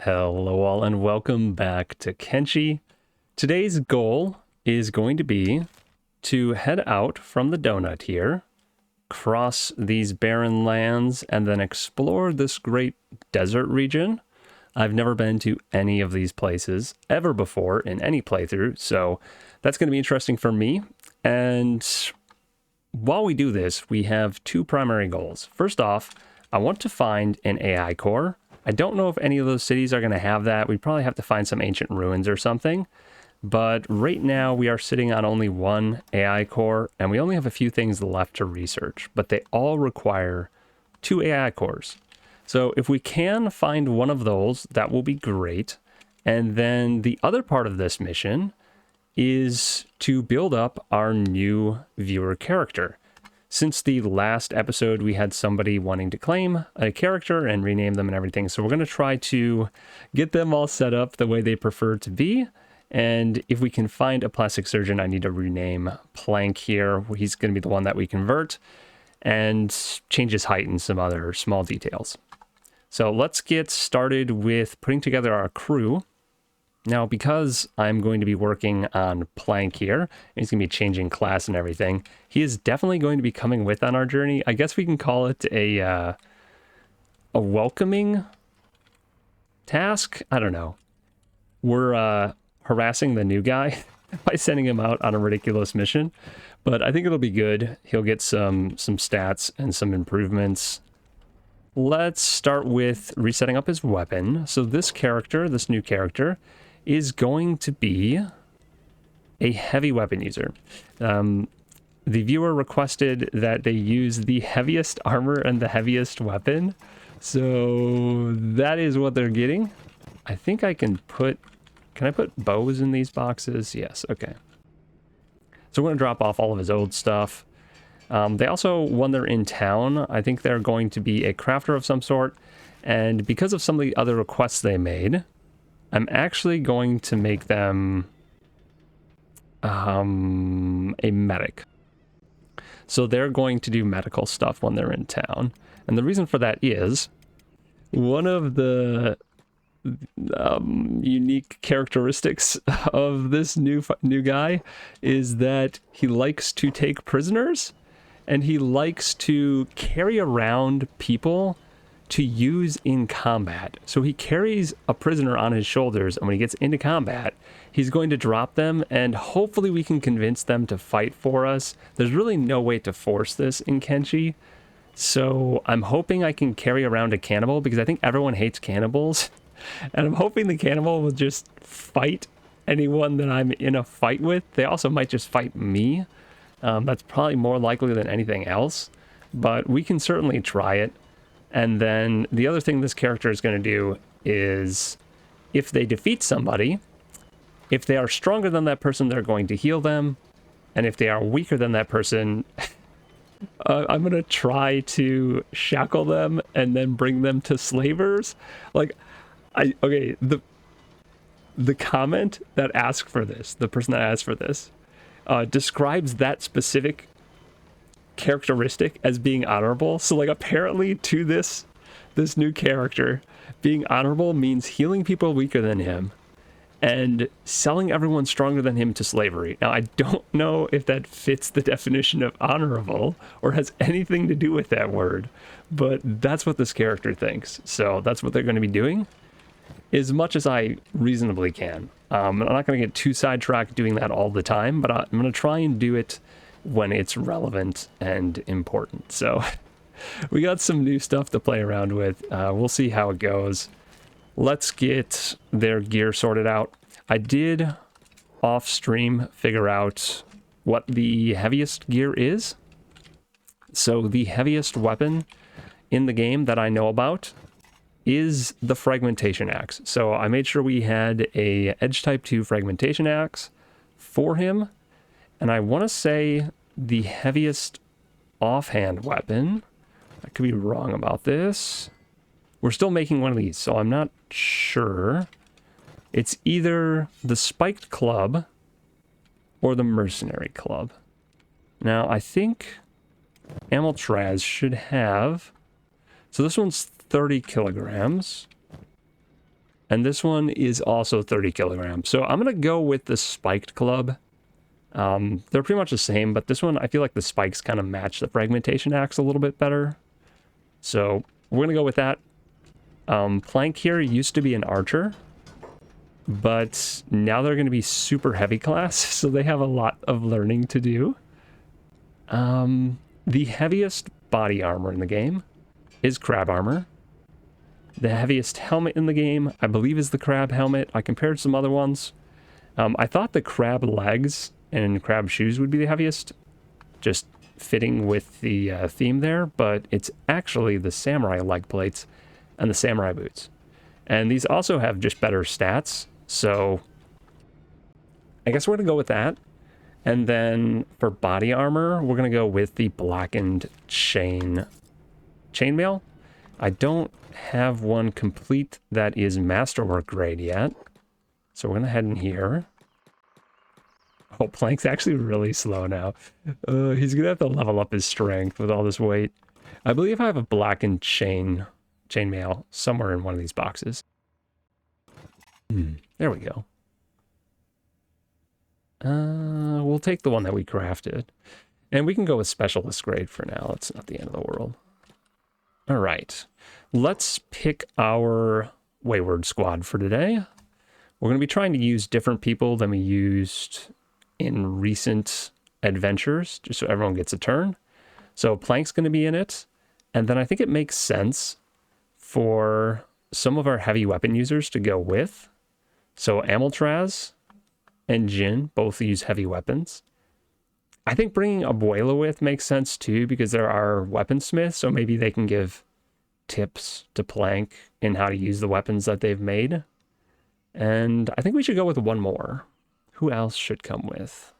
Hello all and welcome back to Kenshi. Today's goal is going to be to head out from the donut here, cross these barren lands, and then explore this great desert region. I've never been to any of these places ever before in any playthrough, so that's going to be interesting for me. And while we do this, we have two primary goals. First off, I want to find an AI core. I don't know if any of those cities are going to have that. We probably have to find some ancient ruins or something. But right now we are sitting on only one AI core, and we only have a few things left to research, but they all require 2 AI cores. So if we can find one of those, that will be great. And then the other part of this mission is to build up our new viewer character. Since the last episode, we had somebody wanting to claim a character and rename them and everything. So we're going to try to get them all set up the way they prefer to be. And if we can find a plastic surgeon, I need to rename Plank here. He's going to be the one that we convert and change his height and some other small details. So let's get started with putting together our crew. Now, because I'm going to be working on Plank here, and he's going to be changing class and everything, he is definitely going to be coming with on our journey. I guess we can call it a welcoming task. I don't know. We're harassing the new guy by sending him out on a ridiculous mission, but I think it'll be good. He'll get some stats and some improvements. Let's start with resetting up his weapon. So this character, this new character, is going to be a heavy weapon user. The viewer requested that they use the heaviest armor and the heaviest weapon. So that is what they're getting. I think I can I put bows in these boxes? Yes, okay. So we're gonna drop off all of his old stuff. They also, when they're in town, I think they're going to be a crafter of some sort. And because of some of the other requests they made, I'm actually going to make them a medic. So they're going to do medical stuff when they're in town. And the reason for that is one of the unique characteristics of this new guy is that he likes to take prisoners, and he likes to carry around people to use in combat. So he carries a prisoner on his shoulders, and when he gets into combat, he's going to drop them, and hopefully we can convince them to fight for us. There's really no way to force this in Kenshi, so I'm hoping I can carry around a cannibal, because I think everyone hates cannibals, and I'm hoping the cannibal will just fight anyone that I'm in a fight with. They also might just fight me. That's probably more likely than anything else, but we can certainly try it. And then the other thing this character is going to do is, if they defeat somebody, if they are stronger than that person, they're going to heal them. And if they are weaker than that person, I'm going to try to shackle them and then bring them to slavers. The comment that asked for this, the person that asked for this, describes that specific characteristic as being honorable. So apparently to this new character, being honorable means healing people weaker than him and selling everyone stronger than him to slavery. Now, I don't know if that fits the definition of honorable or has anything to do with that word, but that's what this character thinks. So that's what they're going to be doing as much as I reasonably can. I'm not going to get too sidetracked doing that all the time, but I'm going to try and do it when it's relevant and important. So we got some new stuff to play around with. We'll see how it goes. Let's get their gear sorted out. I did off stream figure out what the heaviest gear is. So the heaviest weapon in the game that I know about is the fragmentation axe. So I made sure we had a edge type 2 fragmentation axe for him. And I want to say the heaviest offhand weapon, I could be wrong about this. We're still making one of these, so I'm not sure. It's either the spiked club or the mercenary club. Now, I think Amiltraz should have... So this one's 30 kilograms. And this one is also 30 kilograms. So I'm going to go with the spiked club. They're pretty much the same, but this one, I feel like the spikes kind of match the fragmentation axe a little bit better. So we're going to go with that. Plank here used to be an archer, but now they're going to be super heavy class, so they have a lot of learning to do. The heaviest body armor in the game is crab armor. The heaviest helmet in the game, I believe, is the crab helmet. I compared some other ones. I thought the crab legs and crab shoes would be the heaviest, just fitting with the theme there, but it's actually the samurai leg plates and the samurai boots. And these also have just better stats, so I guess we're going to go with that. And then for body armor, we're going to go with the blackened chainmail. I don't have one complete that is masterwork grade yet, so we're going to head in here. Oh, Plank's actually really slow now. He's going to have to level up his strength with all this weight. I believe I have a blackened chainmail somewhere in one of these boxes. There we go. We'll take the one that we crafted. And we can go with specialist grade for now. It's not the end of the world. All right. Let's pick our Wayward squad for today. We're going to be trying to use different people than we used in recent adventures, just so everyone gets a turn. So Plank's going to be in it. And then I think it makes sense for some of our heavy weapon users to go with. So Amaltraz and Jin both use heavy weapons. I think bringing Abuela with makes sense too, because there are weaponsmiths, so maybe they can give tips to Plank in how to use the weapons that they've made. And I think we should go with one more. Who else should come with?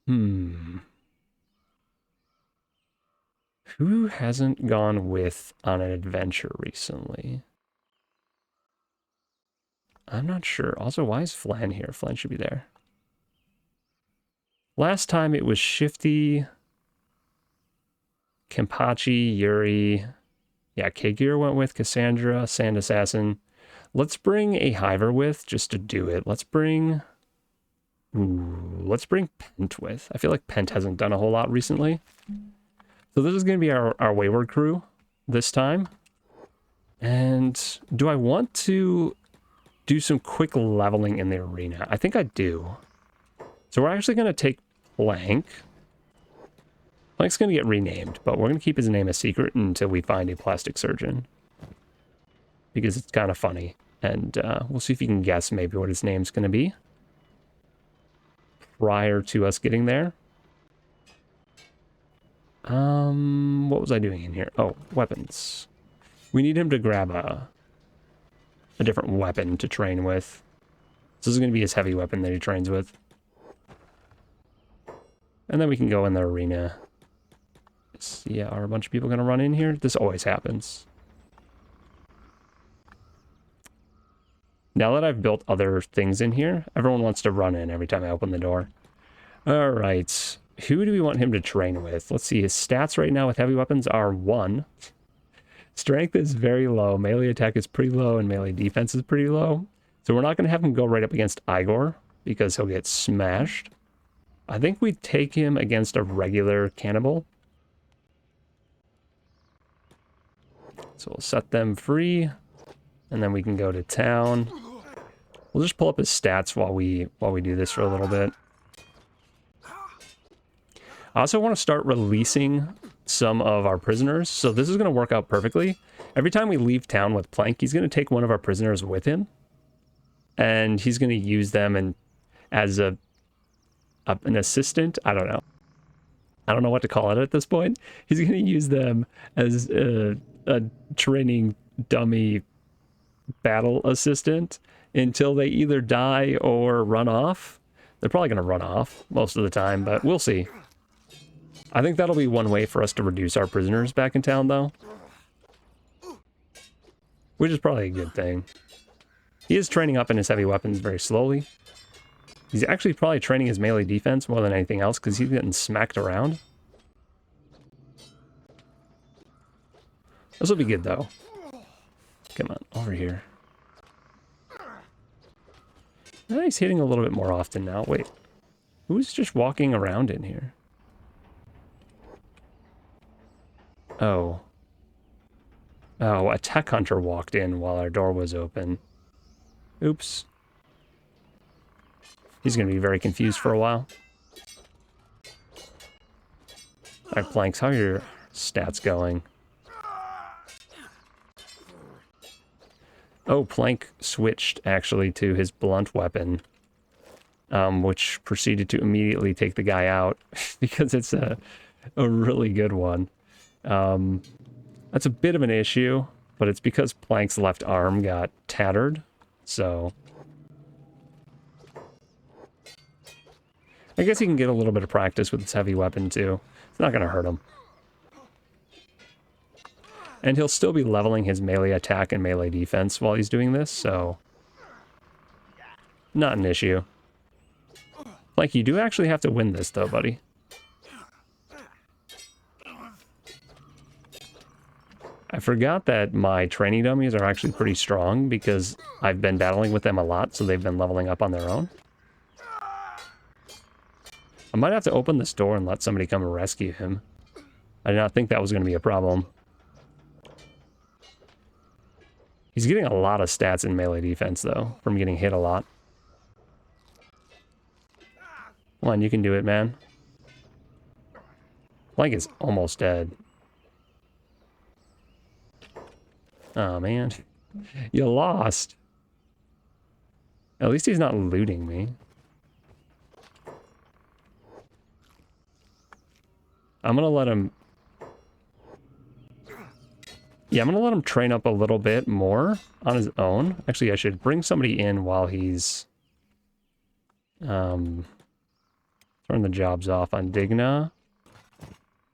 Who hasn't gone with on an adventure recently? I'm not sure. Also, why is Flan here? Flan should be there. Last time it was Shifty, Kenpachi, Yuri. Yeah, Kagir went with Cassandra, Sand Assassin. Let's bring a Hiver with just to do it. Let's bring Pent with. I feel like Pent hasn't done a whole lot recently. So this is going to be our Wayward crew this time. And do I want to do some quick leveling in the arena? I think I do. So we're actually going to take Plank. Plank's going to get renamed, but we're going to keep his name a secret until we find a plastic surgeon. Because it's kind of funny. And we'll see if you can guess maybe what his name's going to be prior to us getting there. What was I doing in here? Oh, weapons. We need him to grab a different weapon to train with. This is going to be his heavy weapon that he trains with. And then we can go in the arena. Yeah, are a bunch of people going to run in here? This always happens. Now that I've built other things in here, everyone wants to run in every time I open the door. All right. Who do we want him to train with? Let's see. His stats right now with heavy weapons are 1. Strength is very low. Melee attack is pretty low, and melee defense is pretty low. So we're not going to have him go right up against Igor, because he'll get smashed. I think we take him against a regular cannibal. So we'll set them free, and then we can go to town. We'll just pull up his stats while we do this for a little bit. I also want to start releasing some of our prisoners, so this is going to work out perfectly. Every time we leave town with Plank, he's going to take one of our prisoners with him, and he's going to use them as an assistant. I don't know what to call it at this point. He's going to use them as a training dummy battle assistant until they either die or run off. They're probably going to run off most of the time, but we'll see. I think that'll be one way for us to reduce our prisoners back in town, though. Which is probably a good thing. He is training up in his heavy weapons very slowly. He's actually probably training his melee defense more than anything else, because he's getting smacked around. This will be good, though. Come on, over here. He's hitting a little bit more often now. Wait, who's just walking around in here? Oh. Oh, a tech hunter walked in while our door was open. Oops. He's going to be very confused for a while. Alright, Planks, how are your stats going? Oh, Plank switched, actually, to his blunt weapon, which proceeded to immediately take the guy out, because it's a really good one. That's a bit of an issue, but it's because Plank's left arm got tattered, so... I guess he can get a little bit of practice with his heavy weapon, too. It's not going to hurt him. And he'll still be leveling his melee attack and melee defense while he's doing this, so... Not an issue. Like, you do actually have to win this, though, buddy. I forgot that my training dummies are actually pretty strong because I've been battling with them a lot, so they've been leveling up on their own. I might have to open this door and let somebody come and rescue him. I did not think that was going to be a problem. He's getting a lot of stats in melee defense, though, from getting hit a lot. Come on, you can do it, man. Plank is almost dead. Oh, man. You lost. At least he's not looting me. I'm gonna let him... Yeah, I'm gonna let him train up a little bit more on his own. Actually, I should bring somebody in while he's... turn the jobs off on Digna.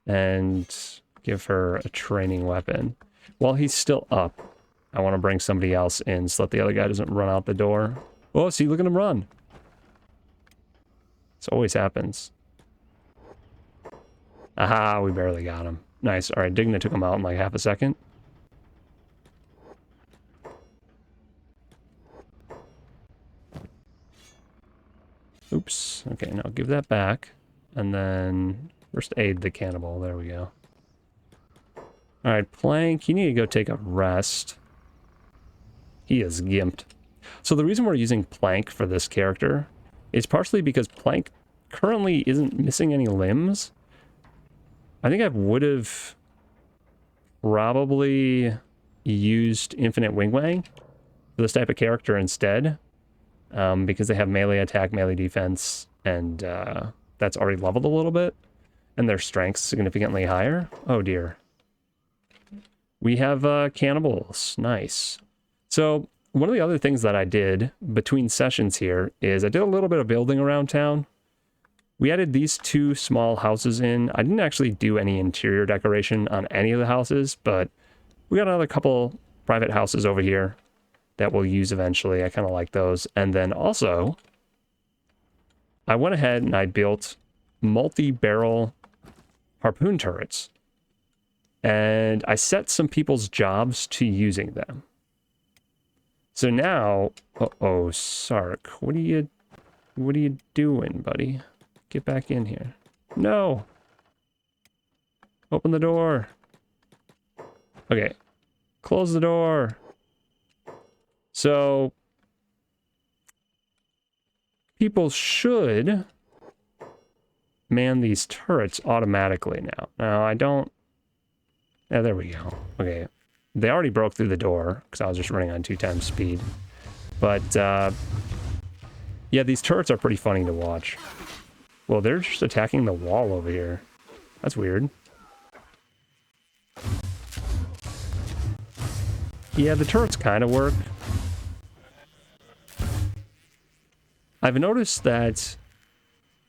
And give her a training weapon. While he's still up, I want to bring somebody else in so that the other guy doesn't run out the door. Oh, see, look at him run. This always happens. Aha, we barely got him. Nice. All right, Digna took him out in like half a second. Oops. Okay, now give that back. And then first aid the cannibal. There we go. All right, Plank, you need to go take a rest. He is gimped. So the reason we're using Plank for this character is partially because Plank currently isn't missing any limbs. I think I would have probably used Infinite Wing Wang for this type of character instead, because they have melee attack, melee defense, and that's already leveled a little bit, and their strength's significantly higher. Oh dear. We have cannibals. Nice. So one of the other things that I did between sessions here is I did a little bit of building around town. We added these two small houses in. I didn't actually do any interior decoration on any of the houses, but we got another couple private houses over here that we'll use eventually. I kind of like those. And then also, I went ahead and I built multi-barrel harpoon turrets. And I set some people's jobs to using them. So now, uh-oh, Sark, what are you doing, buddy? Get back in here. No! Open the door. Okay. Close the door. So, people should man these turrets automatically now. Now, I don't... Yeah, there we go. Okay. They already broke through the door, because I was just running on 2 times speed. But, yeah, these turrets are pretty funny to watch. Well, they're just attacking the wall over here. That's weird. Yeah, the turrets kind of work. I've noticed that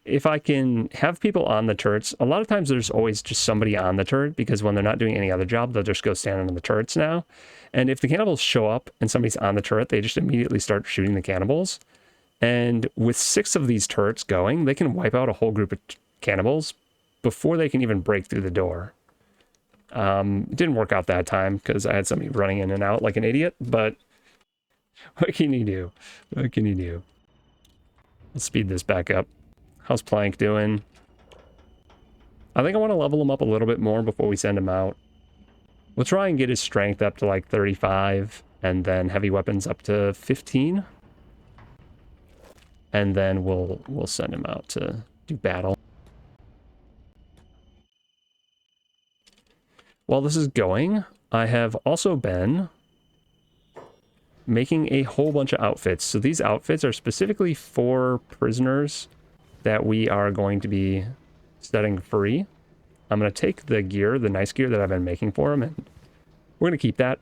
if I can have people on the turrets, a lot of times there's always just somebody on the turret, because when they're not doing any other job, they'll just go stand on the turrets now. And if the cannibals show up and somebody's on the turret, they just immediately start shooting the cannibals. And with 6 of these turrets going, they can wipe out a whole group of cannibals before they can even break through the door. It didn't work out that time because I had somebody running in and out like an idiot, but what can you do? What can you do? Let's speed this back up. How's Plank doing? I think I want to level him up a little bit more before we send him out. We'll try and get his strength up to like 35, and then heavy weapons up to 15. And then we'll send him out to do battle. While this is going, I have also been making a whole bunch of outfits. So these outfits are specifically for prisoners that we are going to be setting free. I'm going to take the gear, the nice gear that I've been making for them, and we're going to keep that.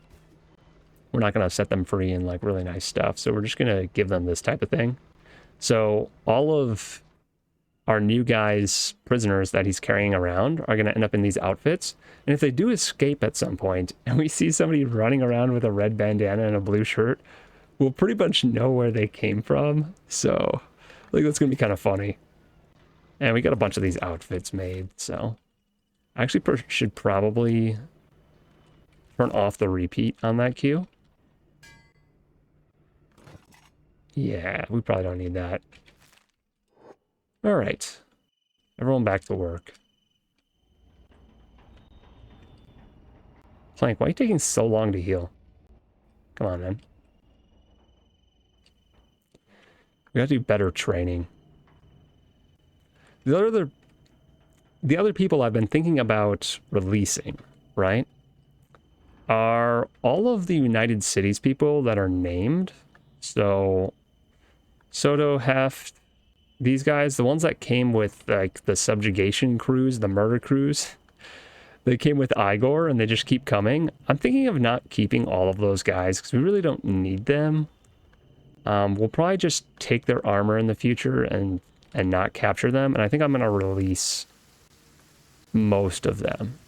We're not going to set them free in like really nice stuff. So we're just going to give them this type of thing. So all of our new guys, prisoners that he's carrying around, are going to end up in these outfits. And if they do escape at some point, and we see somebody running around with a red bandana and a blue shirt, we'll pretty much know where they came from. So I think that's going to be kind of funny. And we got a bunch of these outfits made, so I actually should probably turn off the repeat on that queue. Yeah, we probably don't need that. All right. Everyone back to work. Plank, why are you taking so long to heal? Come on, man. We gotta do better training. The other people I've been thinking about releasing, right, are all of the United Cities people that are named. So Soto, Heft, these guys, the ones that came with like the subjugation crews, the murder crews, they came with Igor and they just keep coming. I'm thinking of not keeping all of those guys because we really don't need them. We'll probably just take their armor in the future and not capture them. And I think I'm going to release most of them.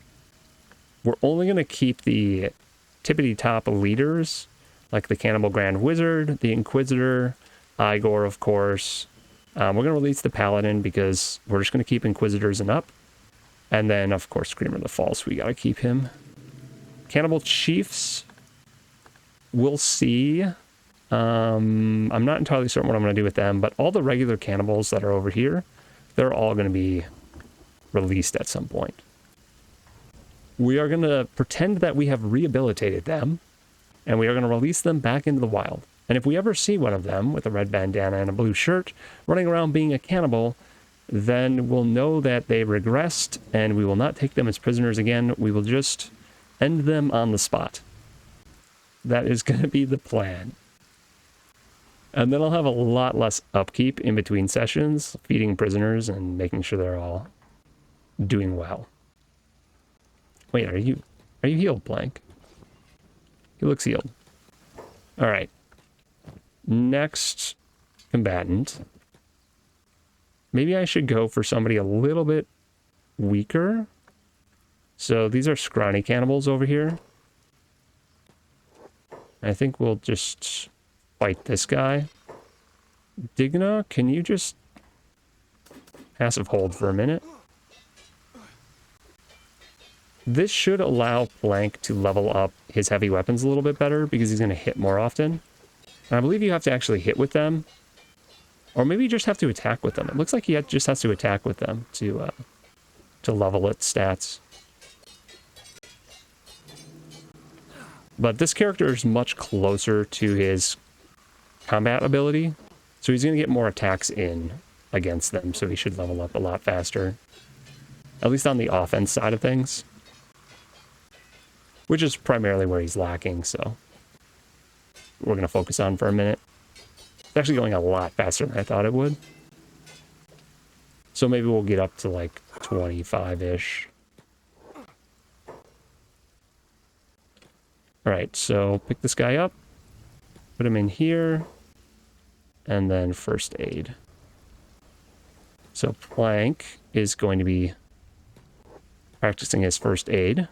We're only going to keep the tippity top leaders, like the Cannibal Grand Wizard, the Inquisitor, Igor, of course. We're going to release the Paladin because we're just going to keep Inquisitors and up. And then, of course, Screamer the False, we got to keep him. Cannibal Chiefs, we'll see. I'm not entirely certain what I'm going to do with them, but all the regular cannibals that are over here, they're all going to be released at some point. We are going to pretend that we have rehabilitated them, and we are going to release them back into the wild. And if we ever see one of them with a red bandana and a blue shirt running around being a cannibal, then we'll know that they regressed, and we will not take them as prisoners again. We will just end them on the spot. That is going to be the plan. And then I'll have a lot less upkeep in between sessions, feeding prisoners and making sure they're all doing well. Wait, are you healed, Blank? He looks healed. All right. Next combatant. Maybe I should go for somebody a little bit weaker. So these are scrawny cannibals over here. I think we'll just fight this guy. Digna, can you just passive hold for a minute? This should allow Plank to level up his heavy weapons a little bit better because he's going to hit more often. And I believe you have to actually hit with them. Or maybe you just have to attack with them. It looks like he just has to attack with them to level its stats. But this character is much closer to his combat ability. So he's going to get more attacks in against them. So he should level up a lot faster. At least on the offense side of things. Which is primarily where he's lacking, so we're going to focus on for a minute. It's actually going a lot faster than I thought it would. So maybe we'll get up to like 25-ish. Alright, so pick this guy up. Put him in here. And then first aid. So Plank is going to be practicing his first aid.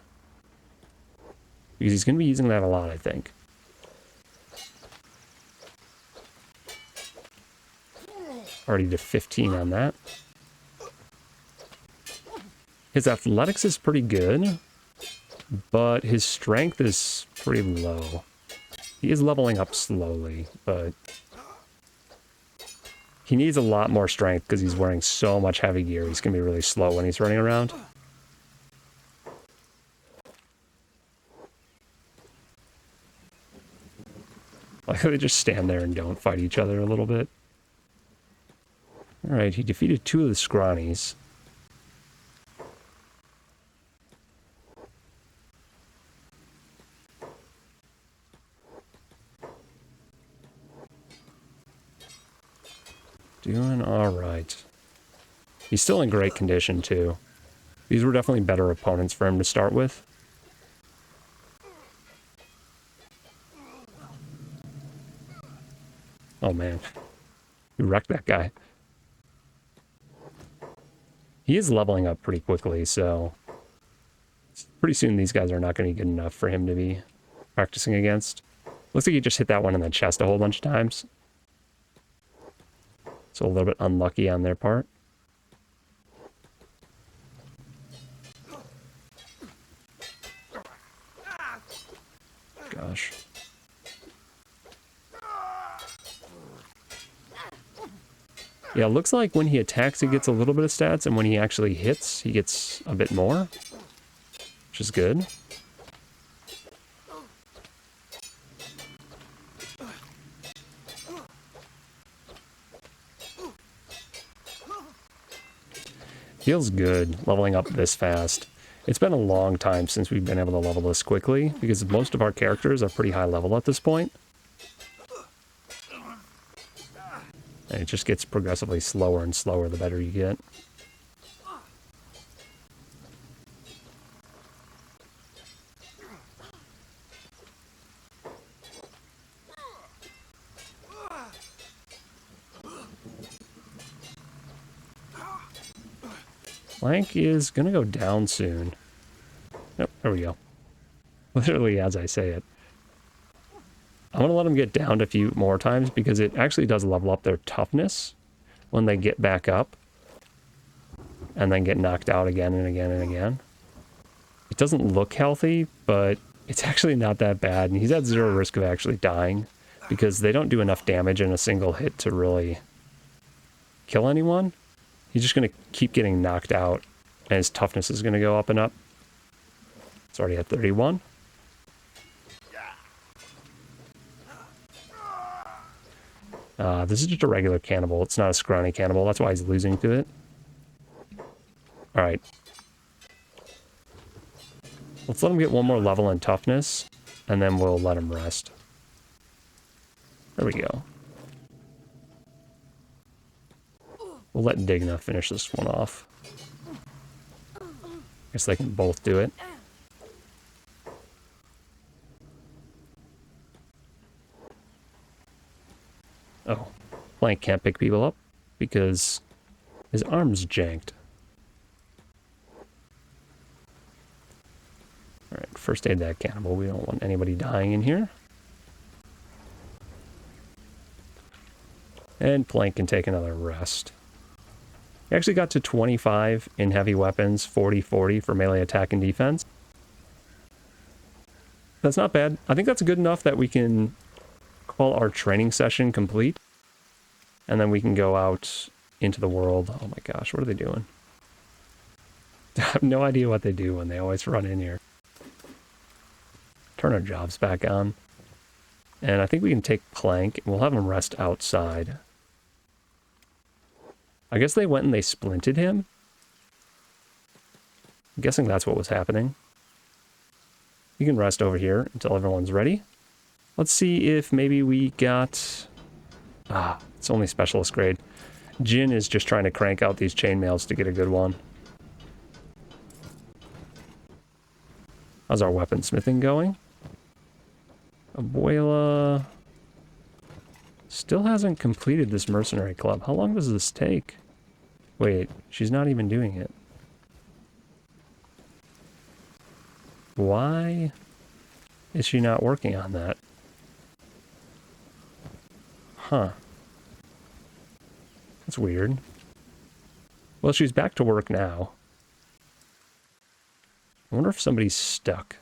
Because he's going to be using that a lot, I think. Already to 15 on that. His athletics is pretty good, but his strength is pretty low. He is leveling up slowly, but He needs a lot more strength because he's wearing so much heavy gear. He's going to be really slow when he's running around. Like they just stand there and don't fight each other a little bit. Alright, he defeated 2 of the scrawnies. Doing alright. He's still in great condition, too. These were definitely better opponents for him to start with. Oh, man. You wrecked that guy. He is leveling up pretty quickly, so pretty soon these guys are not going to be good enough for him to be practicing against. Looks like he just hit that one in the chest a whole bunch of times. So a little bit unlucky on their part. Gosh. Yeah, it looks like when he attacks, he gets a little bit of stats, and when he actually hits, he gets a bit more, which is good. Feels good leveling up this fast. It's been a long time since we've been able to level this quickly, because most of our characters are pretty high level at this point. And it just gets progressively slower and slower the better you get. Flank is going to go down soon. Yep, there we go. Literally as I say it. I'm going to let them get downed a few more times because it actually does level up their toughness when they get back up and then get knocked out again and again and again. It doesn't look healthy, but it's actually not that bad. And he's at 0 risk of actually dying because they don't do enough damage in a single hit to really kill anyone. He's just going to keep getting knocked out and his toughness is going to go up and up. It's already at 31. This is just a regular cannibal. It's not a scrawny cannibal. That's why he's losing to it. Alright. Let's let him get one more level in toughness, and then we'll let him rest. There we go. We'll let Digna finish this one off. Guess they can both do it. Oh. Flank can't pick people up because his arm's janked. Alright, first aid that cannibal. We don't want anybody dying in here. And Plank can take another rest. He actually got to 25 in heavy weapons, 40-40 for melee attack and defense. That's not bad. I think that's good enough that we can call our training session complete. And then we can go out into the world. Oh my gosh, what are they doing? I have no idea what they do when they always run in here. Turn our jobs back on. And I think we can take Plank and we'll have him rest outside. I guess they went and they splinted him. I'm guessing that's what was happening. You can rest over here until everyone's ready. Let's see if maybe we got... it's only specialist grade. Jin is just trying to crank out these chainmails to get a good one. How's our weaponsmithing going? Abuela still hasn't completed this mercenary club. How long does this take? Wait, she's not even doing it. Why is she not working on that? Huh. That's weird. Well, she's back to work now. I wonder if somebody's stuck.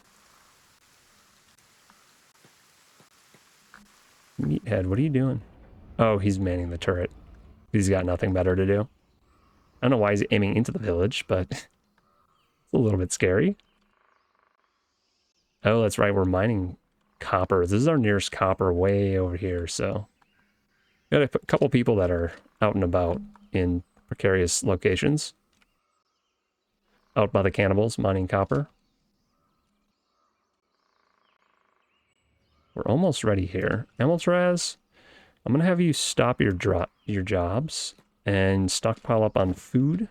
Meathead, what are you doing? Oh, he's manning the turret. He's got nothing better to do. I don't know why he's aiming into the village, but it's a little bit scary. Oh, that's right. We're mining copper. This is our nearest copper way over here, so... Got a couple people that are out and about in precarious locations. Out by the cannibals, mining copper. We're almost ready here. Amiltraz, I'm going to have you stop your jobs and stockpile up on food.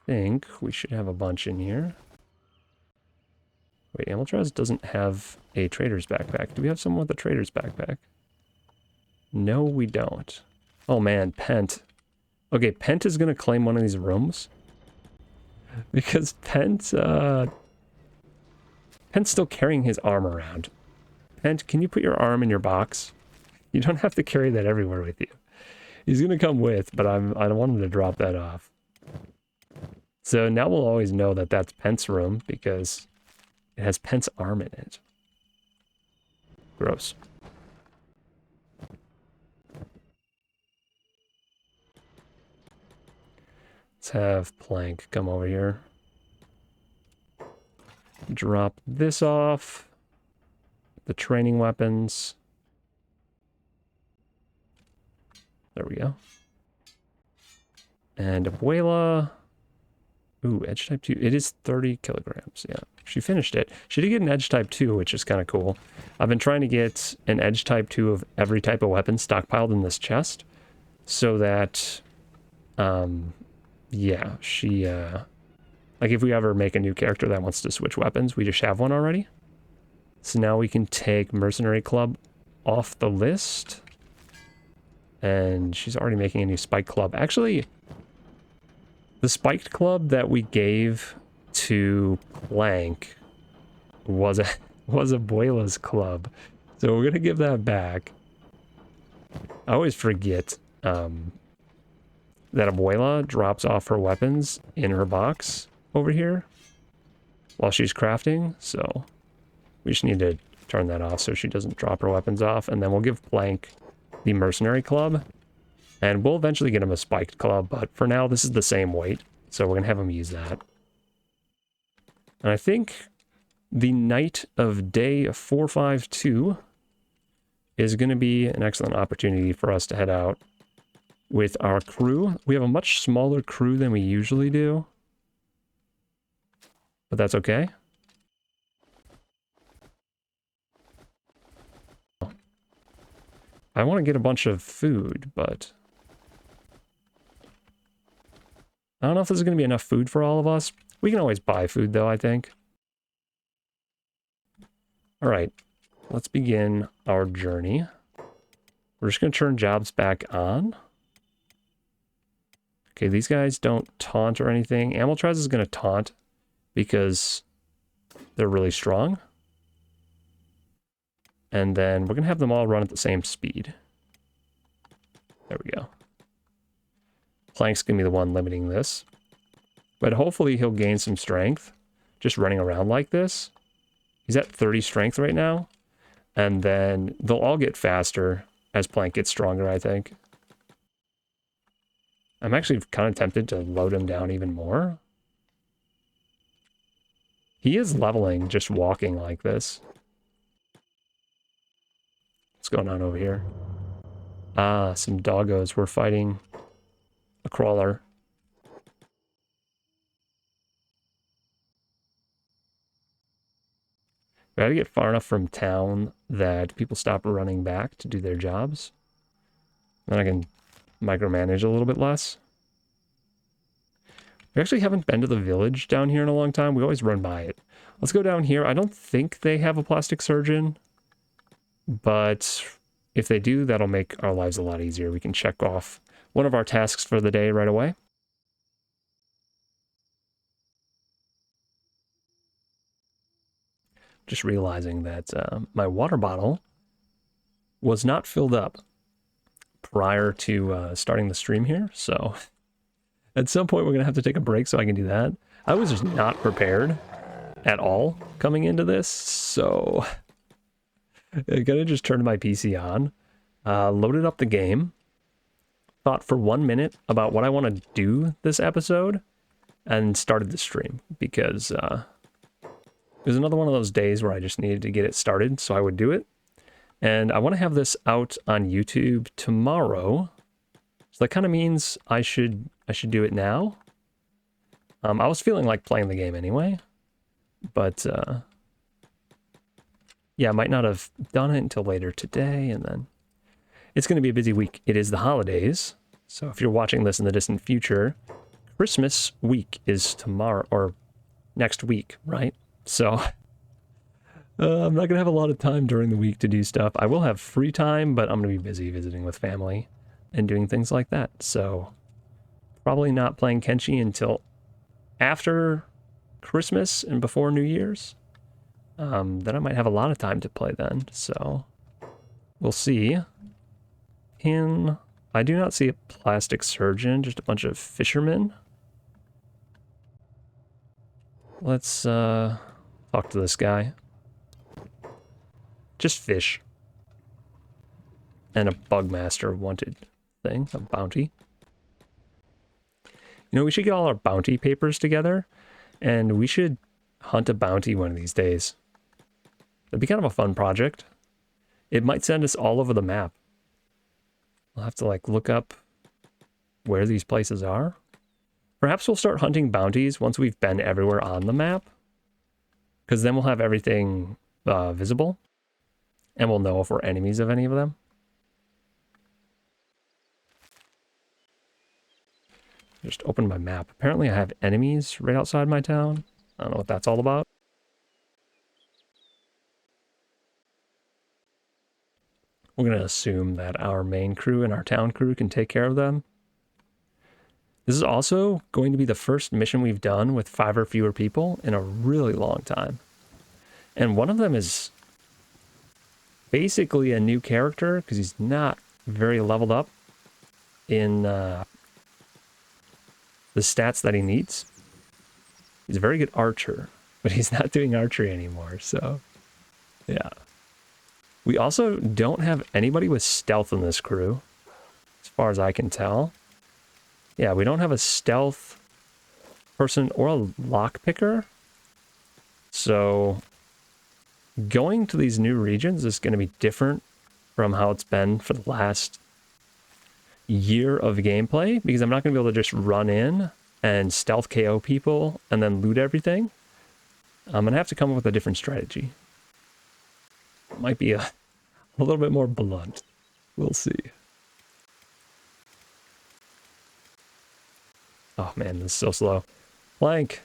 I think we should have a bunch in here. Wait, Amiltraz doesn't have a trader's backpack. Do we have someone with a trader's backpack? No, we don't. Oh man, Pent. Okay, Pent is going to claim one of these rooms. Because Pent's still carrying his arm around. Pent, can you put your arm in your box? You don't have to carry that everywhere with you. He's going to come with, but I don't want him to drop that off. So now we'll always know that that's Pent's room because it has Pent's arm in it. Gross. Let's have Plank come over here. Drop this off. The training weapons. There we go. And Abuela. Ooh, edge type 2. It is 30 kilograms. Yeah, she finished it. She did get an edge type 2, which is kind of cool. I've been trying to get an edge type 2 of every type of weapon stockpiled in this chest. So that, yeah, she, like if we ever make a new character that wants to switch weapons, we just have one already. So now we can take Mercenary Club off the list. And she's already making a new Spike Club. Actually, the Spiked Club that we gave to Plank was Abuela's club. So we're going to give that back. I always forget that Abuela drops off her weapons in her box over here while she's crafting. So we just need to turn that off so she doesn't drop her weapons off. And then we'll give Plank the Mercenary Club. And we'll eventually get him a Spiked Club, but for now, this is the same weight, so we're going to have him use that. And I think the night of day 452 is going to be an excellent opportunity for us to head out with our crew. We have a much smaller crew than we usually do, but that's okay. I want to get a bunch of food, but I don't know if this is going to be enough food for all of us. We can always buy food, though, I think. All right, let's begin our journey. We're just going to turn jobs back on. Okay, these guys don't taunt or anything. Amiltraz is going to taunt because they're really strong. And then we're going to have them all run at the same speed. There we go. Plank's going to be the one limiting this. But hopefully he'll gain some strength just running around like this. He's at 30 strength right now. And then they'll all get faster as Plank gets stronger, I think. I'm actually kind of tempted to load him down even more. He is leveling just walking like this. What's going on over here? Ah, some doggos. We're fighting a crawler. We gotta get far enough from town that people stop running back to do their jobs. Then I can micromanage a little bit less. We actually haven't been to the village down here in a long time. We always run by it. Let's go down here. I don't think they have a plastic surgeon, but if they do, that'll make our lives a lot easier. We can check off one of our tasks for the day right away. Just realizing that my water bottle was not filled up prior to starting the stream here, so at some point we're going to have to take a break so I can do that. I was just not prepared at all coming into this, so I kind of just turned my PC on Loaded up the game, thought for 1 minute about what I want to do this episode, and started the stream because it was another one of those days where I just needed to get it started, so I would do it. And I want to have this out on YouTube tomorrow, so that kind of means I should do it now. I was feeling like playing the game anyway, but yeah, I might not have done it until later today, and then it's going to be a busy week. It is the holidays, so if you're watching this in the distant future, Christmas week is tomorrow, or next week, right? So I'm not going to have a lot of time during the week to do stuff. I will have free time, but I'm going to be busy visiting with family and doing things like that. So probably not playing Kenshi until after Christmas and before New Year's. Then I might have a lot of time to play then, so we'll see. I do not see a plastic surgeon, just a bunch of fishermen. Let's talk to this guy. Just fish. And a bugmaster wanted thing, a bounty. You know, we should get all our bounty papers together, and we should hunt a bounty one of these days. It'd be kind of a fun project. It might send us all over the map. We'll have to like look up where these places are. Perhaps we'll start hunting bounties once we've been everywhere on the map, because then we'll have everything visible, and we'll know if we're enemies of any of them. Just open my map. Apparently I have enemies right outside my town. I don't know what that's all about. We're going to assume that our main crew and our town crew can take care of them. This is also going to be the first mission we've done with 5 or fewer people in a really long time. And one of them is basically a new character because he's not very leveled up in the stats that he needs. He's a very good archer, but he's not doing archery anymore, so yeah. We also don't have anybody with stealth in this crew, as far as I can tell. Yeah, we don't have a stealth person or a lockpicker. So going to these new regions is going to be different from how it's been for the last year of gameplay, because I'm not going to be able to just run in and stealth KO people and then loot everything. I'm going to have to come up with a different strategy. Might be a little bit more blunt. We'll see. Oh man, this is so slow. Plank.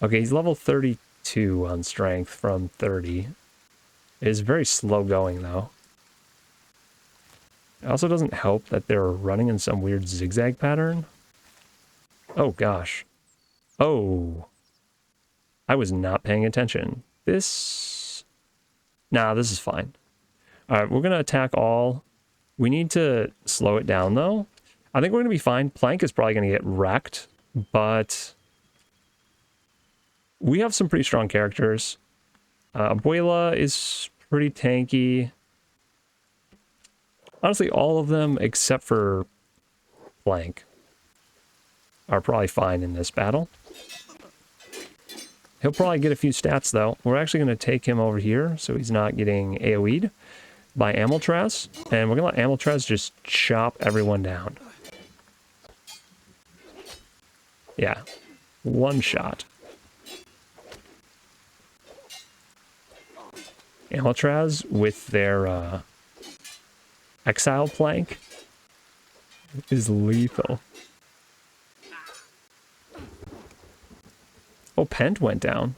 Okay, he's level 32 on strength from 30. It is very slow going though. It also doesn't help that they're running in some weird zigzag pattern. Oh gosh. Oh. I was not paying attention. Nah, this is fine. Alright, we're going to attack all. We need to slow it down, though. I think we're going to be fine. Plank is probably going to get wrecked, but we have some pretty strong characters. Abuela is pretty tanky. Honestly, all of them, except for Plank, are probably fine in this battle. He'll probably get a few stats, though. We're actually going to take him over here, so he's not getting AoE'd by Amiltraz. And we're going to let Amiltraz just chop everyone down. Yeah. One shot. Amiltraz with their exile plank is lethal. Oh, Pent went down.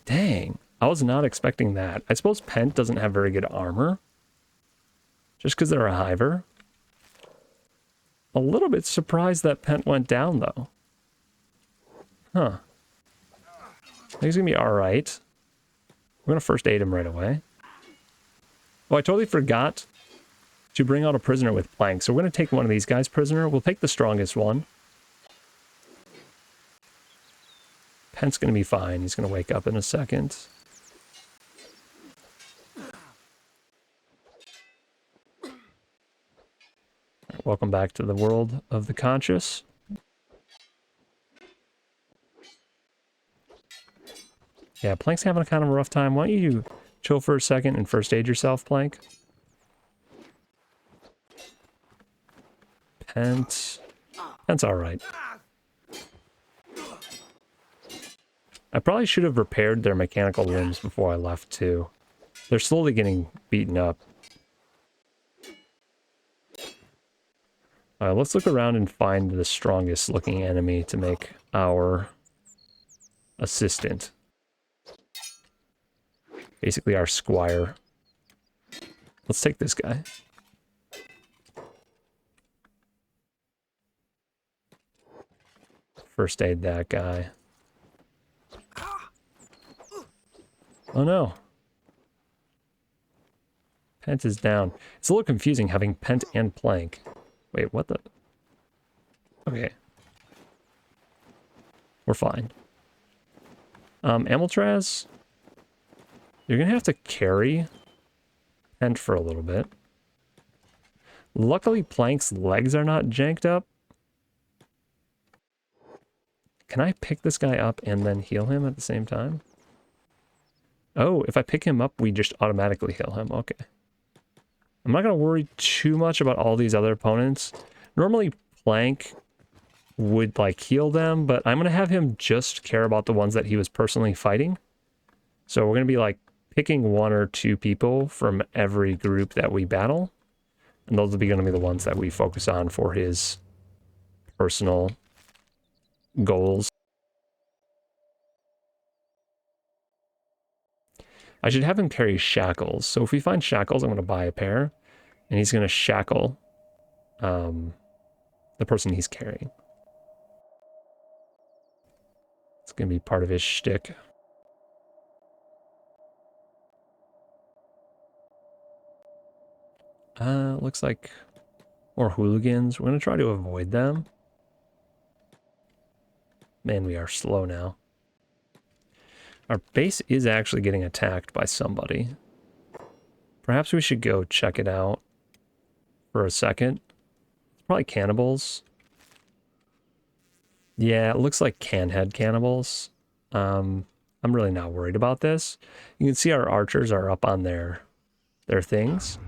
Dang. I was not expecting that. I suppose Pent doesn't have very good armor. Just because they're a hiver. A little bit surprised that Pent went down, though. Huh. I think he's going to be alright. We're going to first aid him right away. Oh, I totally forgot to bring out a prisoner with Plank. So we're going to take one of these guys prisoner. We'll take the strongest one. Pent's going to be fine. He's going to wake up in a second. Welcome back to the world of the conscious. Yeah, Plank's having a kind of a rough time. Why don't you chill for a second and first aid yourself, Plank? Pent's alright. I probably should have repaired their mechanical limbs before I left, too. They're slowly getting beaten up. Alright, let's look around and find the strongest looking enemy to make our assistant. Basically our squire. Let's take this guy. First aid that guy. Oh no. Pent is down. It's a little confusing having Pent and Plank. Wait, what the? Okay. We're fine. Amiltraz, you're gonna have to carry Pent for a little bit. Luckily, Plank's legs are not janked up. Can I pick this guy up and then heal him at the same time? Oh, if I pick him up, we just automatically heal him. Okay. I'm not going to worry too much about all these other opponents. Normally, Plank would, like, heal them, but I'm going to have him just care about the ones that he was personally fighting. So we're going to be, like, picking 1 or 2 people from every group that we battle. And those will be going to be the ones that we focus on for his personal goals. I should have him carry shackles. So if we find shackles, I'm going to buy a pair. And he's going to shackle the person he's carrying. It's going to be part of his shtick. Looks like more hooligans. We're going to try to avoid them. Man, we are slow now. Our base is actually getting attacked by somebody. Perhaps we should go check it out for a second. It's probably cannibals. Yeah, it looks like canhead cannibals. I'm really not worried about this. You can see our archers are up on their things.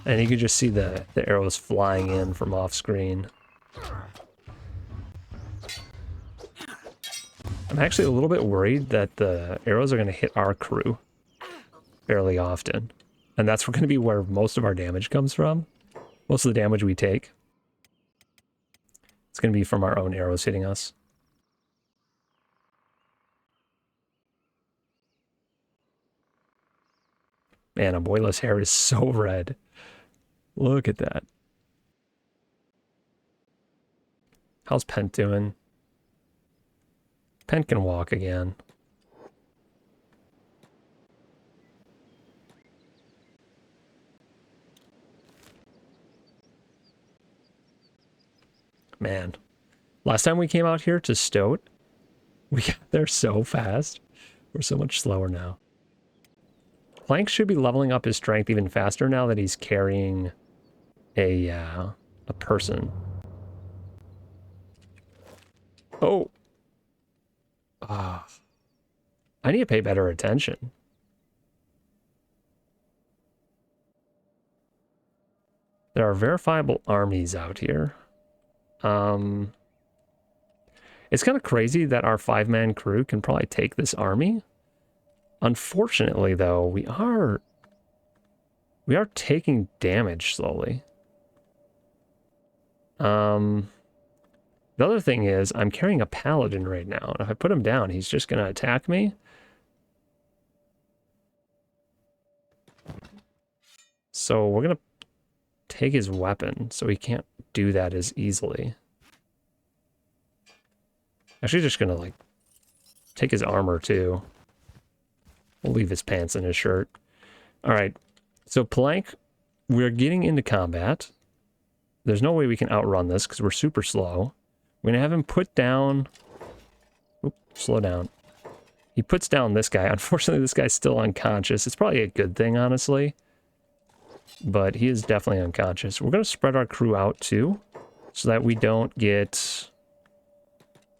And you can just see the arrows flying in from off screen. I'm actually a little bit worried that the arrows are going to hit our crew fairly often. And that's going to be where most of our damage comes from. Most of the damage we take. It's going to be from our own arrows hitting us. Man, Abuela's hair is so red. Look at that. How's Pent doing? Pent can walk again. Man. Last time we came out here to Stoat, we got there so fast. We're so much slower now. Plank should be leveling up his strength even faster now that he's carrying a person. Oh. I need to pay better attention. There are verifiable armies out here. It's kind of crazy that our 5-man crew can probably take this army. Unfortunately, though, we are taking damage slowly. The other thing is, I'm carrying a paladin right now, and if I put him down, he's just going to attack me. So we're going to take his weapon, so he can't do that as easily. Actually, just going to, like, take his armor, too. We'll leave his pants and his shirt. All right, so Plank, we're getting into combat. There's no way we can outrun this because we're super slow. We're going to have him put down... Oop, slow down. He puts down this guy. Unfortunately, this guy's still unconscious. It's probably a good thing, honestly. but he is definitely unconscious. We're going to spread our crew out too, so that we don't get...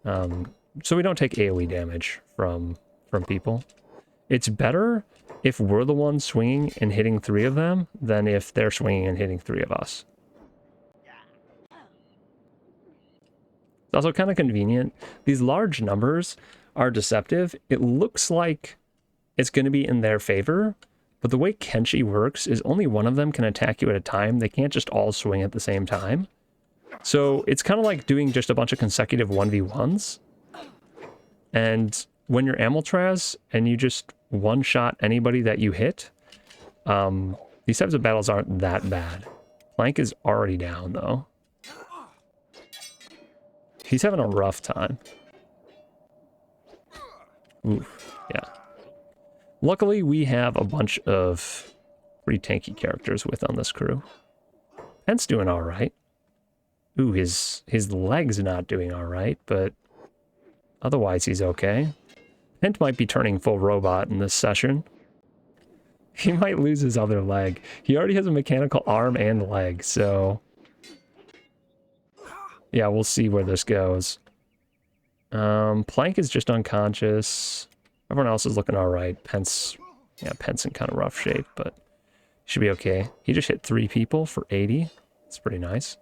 so we don't take AoE damage from people. It's better if we're the ones swinging and hitting 3 of them than if they're swinging and hitting 3 of us. It's also kind of convenient. These large numbers are deceptive. It looks like it's going to be in their favor, but the way Kenshi works is only one of them can attack you at a time. They can't just all swing at the same time. So it's kind of like doing just a bunch of consecutive 1v1s. And when you're Amiltraz and you just one-shot anybody that you hit, these types of battles aren't that bad. Plank is already down, though. He's having a rough time. Oof, yeah. Luckily, we have a bunch of pretty tanky characters with on this crew. Pent's doing all right. Ooh, his leg's not doing all right, but otherwise he's okay. Pent might be turning full robot in this session. He might lose his other leg. He already has a mechanical arm and leg, so... yeah, we'll see where this goes. Plank is just unconscious. Everyone else is looking alright. Pent's in kind of rough shape, but should be okay. He just hit 3 people for 80. That's pretty nice.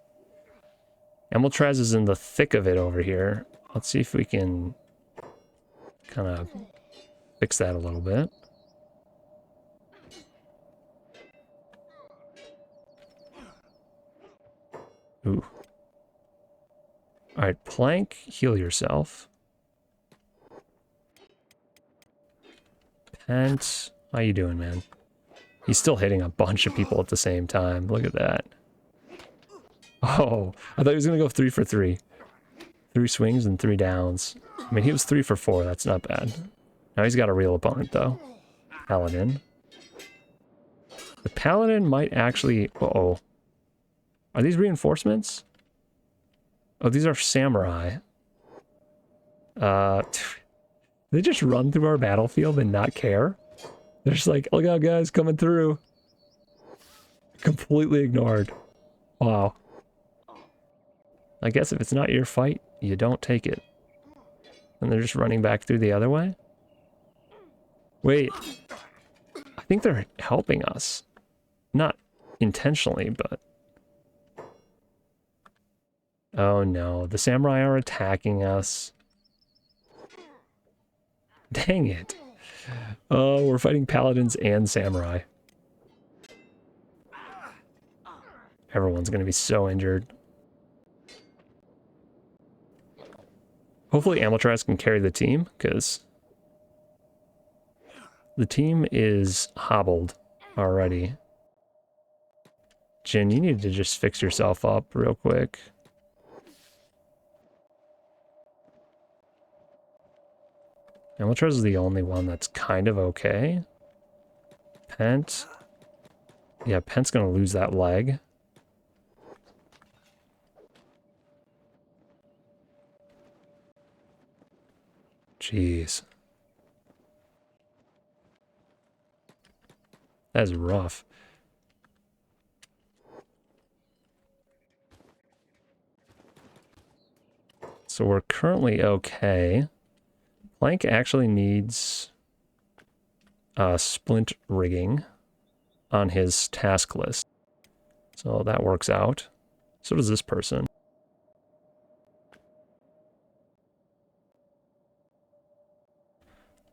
Amiltraz is in the thick of it over here. Let's see if we can kind of fix that a little bit. Ooh. Alright, Plank, heal yourself. Pent, how you doing, man? He's still hitting a bunch of people at the same time. Look at that. Oh, I thought he was going to go 3 for 3. 3 swings and 3 downs. I mean, he was 3 for 4. That's not bad. Now he's got a real opponent, though. Paladin. The Paladin might actually... uh-oh. Are these reinforcements? Oh, these are samurai. They just run through our battlefield and not care? They're just like, look out, guys, coming through. Completely ignored. Wow. I guess if it's not your fight, you don't take it. And they're just running back through the other way? Wait. I think they're helping us. Not intentionally, but... oh no, the samurai are attacking us. Dang it. Oh, we're fighting paladins and samurai. Everyone's gonna be so injured. Hopefully Amiltraz can carry the team, because the team is hobbled already. Jin, you need to just fix yourself up real quick. Amiltraz is the only one that's kind of okay. Pent. Yeah, Pent's gonna lose that leg. Jeez. That's rough. So we're currently okay. Plank actually needs splint rigging on his task list. So that works out. So does this person.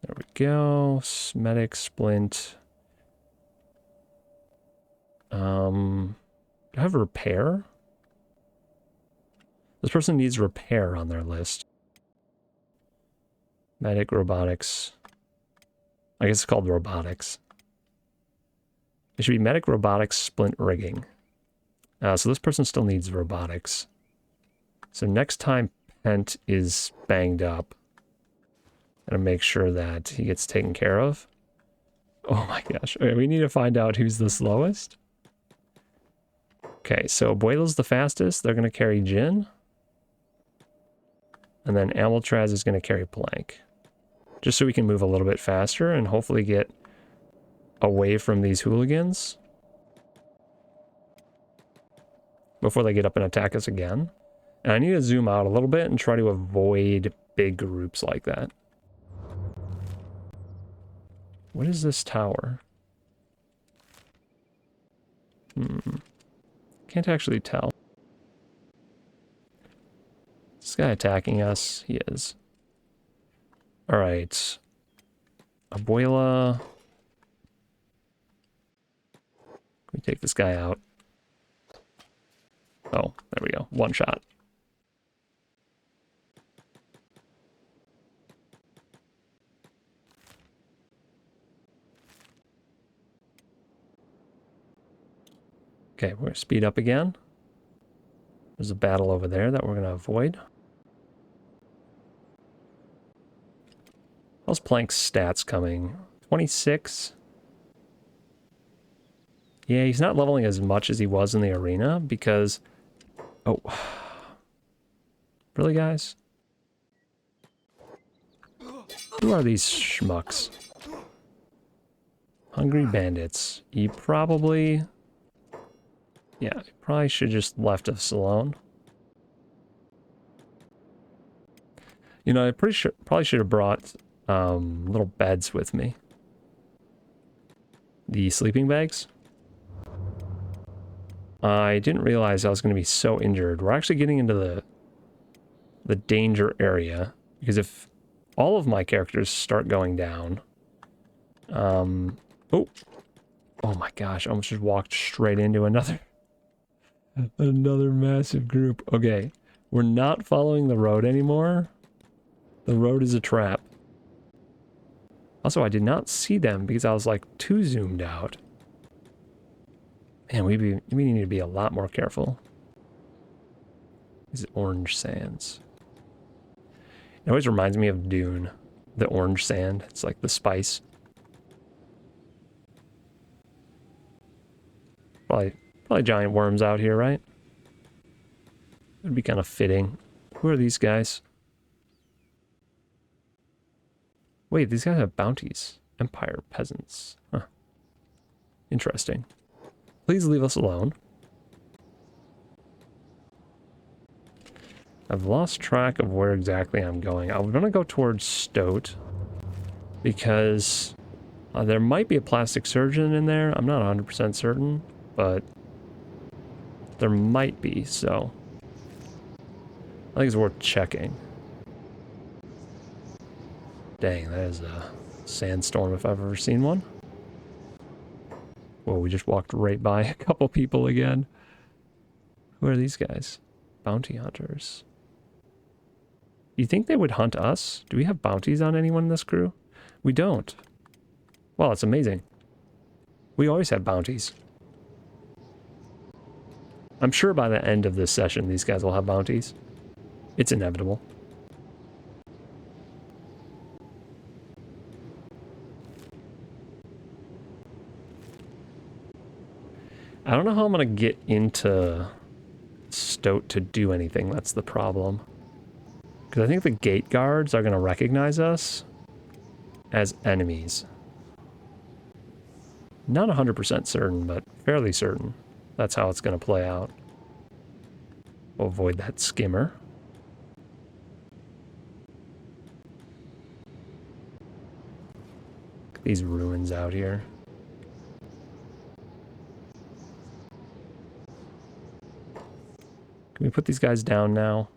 There we go. Medic, splint. Do I have repair? This person needs repair on their list. Medic, robotics. I guess it's called robotics. It should be medic, robotics, splint rigging. So this person still needs robotics. So next time Pent is banged up, I'm gonna make sure that he gets taken care of. Oh my gosh. Okay, we need to find out who's the slowest. Okay, so Buelo's the fastest. They're gonna carry Jin. And then Amiltraz is gonna carry Plank. Just so we can move a little bit faster and hopefully get away from these hooligans. before they get up and attack us again. And I need to zoom out a little bit and try to avoid big groups like that. What is this tower? Can't actually tell. Is this guy attacking us? He is. Alright. Abuela. Can we take this guy out? Oh, there we go. One shot. Okay, we're going to speed up again. There's a battle over there that we're going to avoid. How's Plank's stats coming? 26. Yeah, he's not leveling as much as he was in the arena because... Oh. Really, guys? Who are these schmucks? Hungry bandits. You probably... Yeah, you probably should just left us alone. You know, I probably should have brought little beds with me. The sleeping bags. I didn't realize I was going to be so injured. We're actually getting into the danger area because if all of my characters start going down, oh my gosh! I almost just walked straight into another massive group. Okay, we're not following the road anymore. The road is a trap. Also, I did not see them because I was like too zoomed out. Man, we need to be a lot more careful. These orange sands. It always reminds me of Dune. The orange sand. It's like the spice. Probably giant worms out here, right? It'd be kind of fitting. Who are these guys? Wait, these guys have bounties. Empire peasants. Huh. Interesting. Please leave us alone. I've lost track of where exactly I'm going. I'm going to go towards Stoat because there might be a plastic surgeon in there. I'm not 100% certain, but there might be, so I think it's worth checking. Dang, that is a sandstorm if I've ever seen one. Whoa, we just walked right by a couple people again. Who are these guys? Bounty hunters. You think they would hunt us? Do we have bounties on anyone in this crew? We don't. Well, it's amazing. We always have bounties. I'm sure by the end of this session, these guys will have bounties. It's inevitable. I don't know how I'm going to get into Stoat to do anything. That's the problem. Because I think the gate guards are going to recognize us as enemies. Not 100% certain, but fairly certain. That's how it's going to play out. We'll avoid that skimmer. Look at these ruins out here. Can we put these guys down now?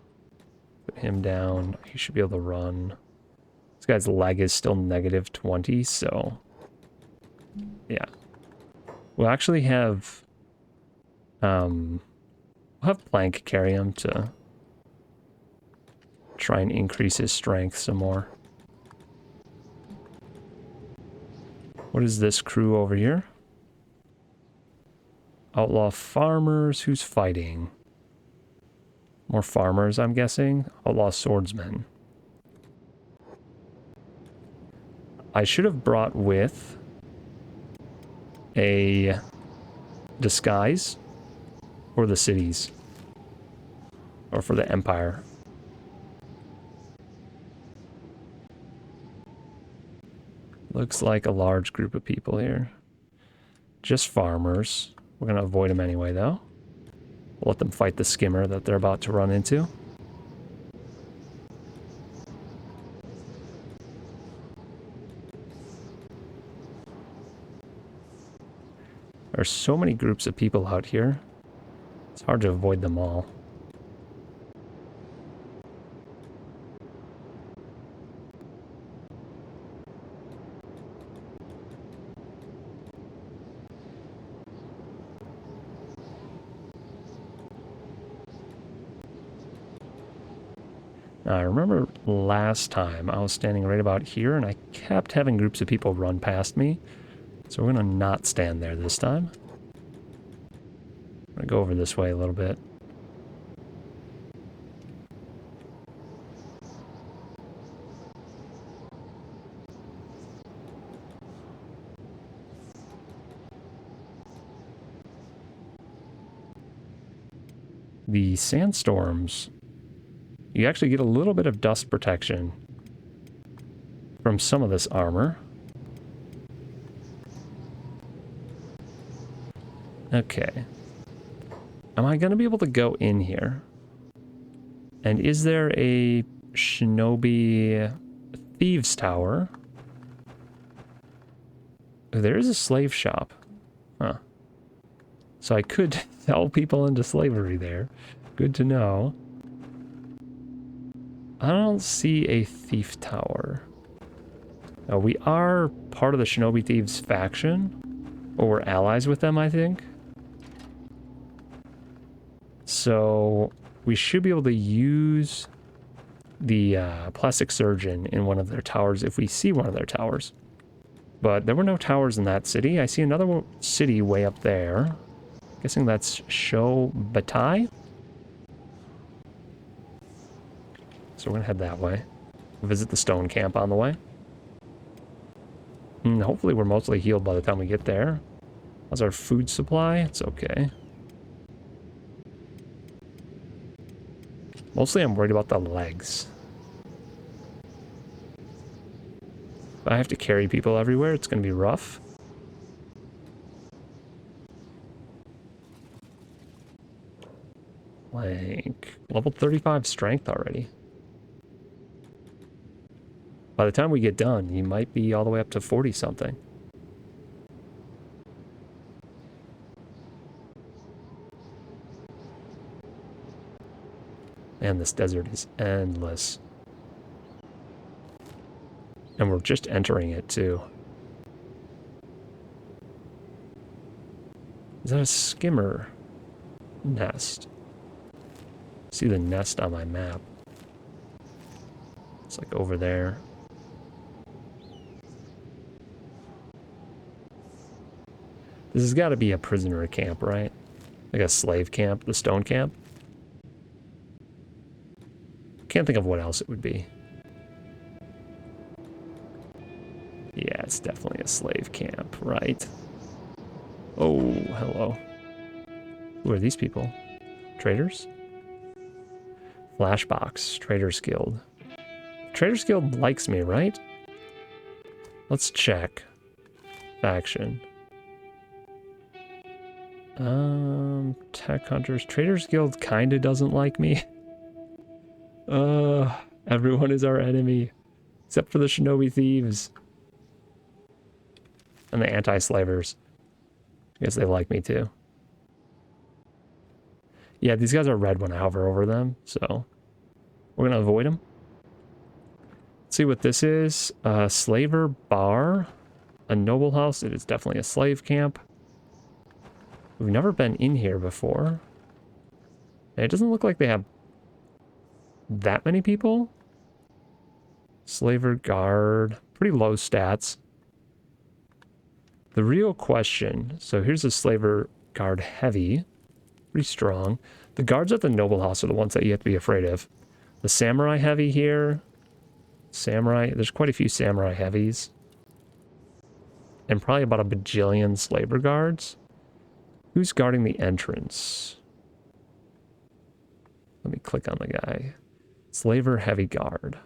Put him down. He should be able to run. This guy's leg is still negative 20, so... yeah. We'll actually have... we'll have Plank carry him to try and increase his strength some more. What is this crew over here? Outlaw farmers. Who's fighting? More farmers, I'm guessing. Outlaw swordsmen. I should have brought with a disguise for the cities. Or for the Empire. Looks like a large group of people here. Just farmers. We're going to avoid them anyway, though. We'll let them fight the skimmer that they're about to run into. There's so many groups of people out here. It's hard to avoid them all. Now, I remember last time I was standing right about here and I kept having groups of people run past me. So we're going to not stand there this time. I'm going to go over this way a little bit. The sandstorms, you actually get a little bit of dust protection from some of this armor. Okay. Am I going to be able to go in here? And is there a shinobi thieves tower? There is a slave shop. Huh. So I could sell people into slavery there. Good to know. I don't see a thief tower. Now, we are part of the Shinobi Thieves faction. Or we're allies with them, I think. So we should be able to use the plastic surgeon in one of their towers if we see one of their towers. But there were no towers in that city. I see another city way up there. Guessing that's Shobatai. So we're gonna head that way. Visit the stone camp on the way. And hopefully we're mostly healed by the time we get there. How's our food supply? It's okay. Mostly I'm worried about the legs. If I have to carry people everywhere, it's gonna be rough. Like, level 35 strength already. By the time we get done, you might be all the way up to 40 something. And this desert is endless. And we're just entering it too. Is that a skimmer nest? See the nest on my map. It's like over there. This has got to be a prisoner camp, right? Like a slave camp, the stone camp. Can't think of what else it would be. Yeah, it's definitely a slave camp, right? Oh, hello. Who are these people? Traders? Flashbox, Traders Guild. Traders Guild likes me, right? Let's check. Faction. Tech Hunters. Traders Guild kinda doesn't like me. Everyone is our enemy. Except for the Shinobi Thieves. And the anti-slavers. I guess they like me too. Yeah, these guys are red when I hover over them, so we're gonna avoid them. Let's see what this is. Slaver Bar. A noble house. It is definitely a slave camp. We've never been in here before. And it doesn't look like they have that many people. Slaver Guard. Pretty low stats. The real question. So here's a Slaver Guard Heavy. Pretty strong. The guards at the noble house are the ones that you have to be afraid of. The Samurai Heavy here. Samurai. There's quite a few Samurai Heavies. And probably about a bajillion Slaver Guards. Who's guarding the entrance? Let me click on the guy. Slaver Heavy Guard.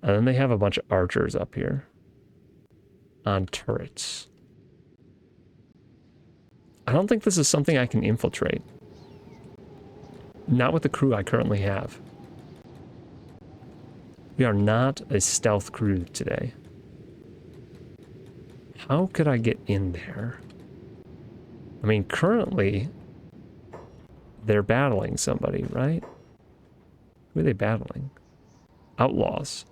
And then they have a bunch of archers up here. On turrets. I don't think this is something I can infiltrate. Not with the crew I currently have. We are not a stealth crew today. How could I get in there? I mean, currently, they're battling somebody, right? Who are they battling? Outlaws.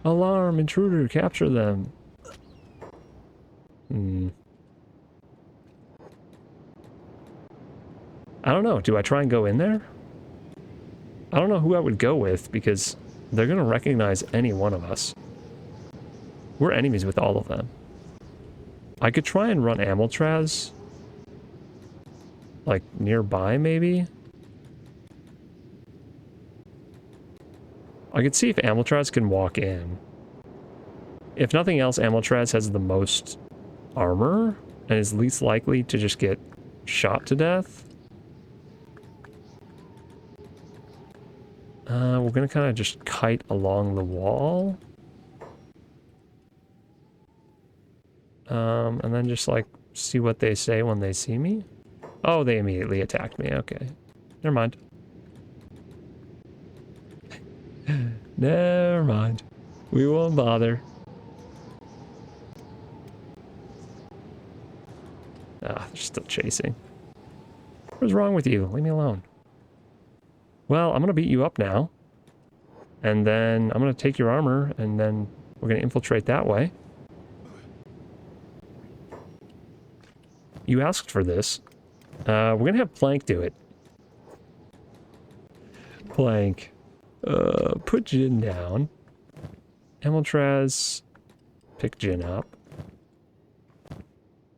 Alarm, intruder, capture them. I don't know. Do I try and go in there? I don't know who I would go with because they're going to recognize any one of us. We're enemies with all of them. I could try and run Amiltraz, like, nearby, maybe? I could see if Amiltraz can walk in. If nothing else, Amiltraz has the most armor and is least likely to just get shot to death. We're gonna kind of just kite along the wall. And then just, like, see what they say when they see me. Oh, they immediately attacked me. Okay. Never mind. Never mind. We won't bother. Ah, they're still chasing. What's wrong with you? Leave me alone. Well, I'm gonna beat you up now. And then I'm gonna take your armor, and then we're gonna infiltrate that way. You asked for this. We're gonna have Plank do it. Plank. Put Jin down. Amiltraz, pick Jin up.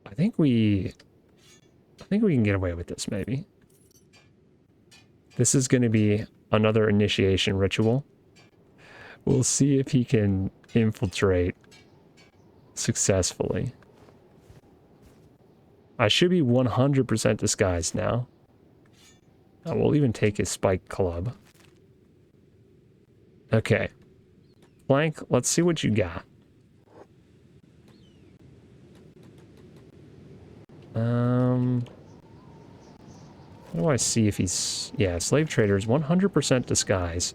I think we can get away with this, maybe. This is going to be another initiation ritual. We'll see if he can infiltrate successfully. I should be 100% disguised now. We'll even take his spike club. Okay. Plank, let's see what you got. How do I see if he's... Yeah, slave traders, 100% disguise.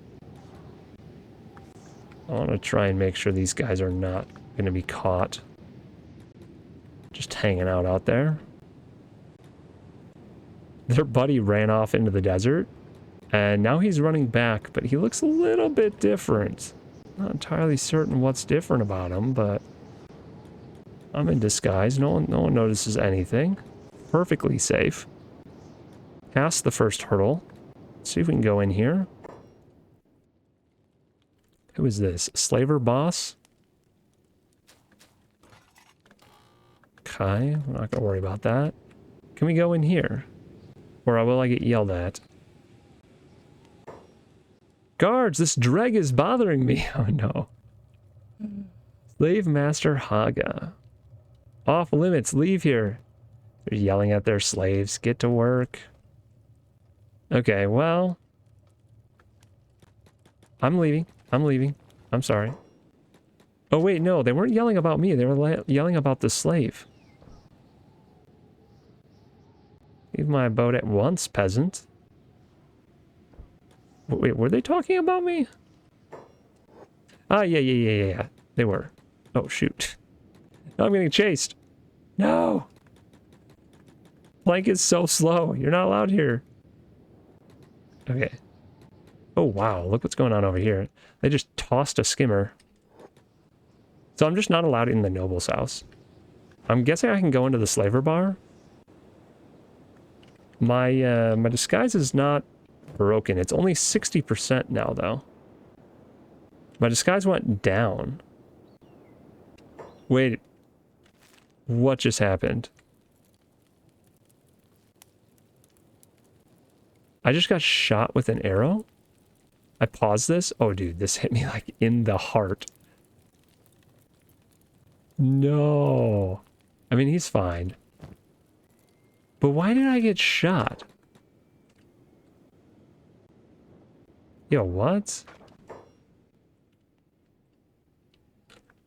I want to try and make sure these guys are not going to be caught. Just hanging out there. Their buddy ran off into the desert. And now he's running back, but he looks a little bit different. Not entirely certain what's different about him, but... I'm in disguise. No one notices anything. Perfectly safe. Past the first hurdle. Let's see if we can go in here. Who is this? Slaver boss? Okay, I'm not gonna worry about that. Can we go in here? Or will I get yelled at? Guards, this dreg is bothering me. Oh no. Slave Master Haga. Off limits, leave here. They're yelling at their slaves. Get to work. Okay, well. I'm leaving. I'm sorry. Oh wait, no, they weren't yelling about me. They were yelling about the slave. Leave my boat at once, peasant. Wait, were they talking about me? Ah, yeah. They were. Oh, shoot. Now I'm getting chased. No! Plank is so slow. You're not allowed here. Okay. Oh, wow. Look what's going on over here. They just tossed a skimmer. So I'm just not allowed in the noble's house. I'm guessing I can go into the slaver bar. My disguise is not broken. It's only 60% now, though. My disguise went down. Wait. What just happened? I just got shot with an arrow? I paused this? Oh, dude, this hit me like in the heart. No. I mean, he's fine. But why did I get shot? Yo, what?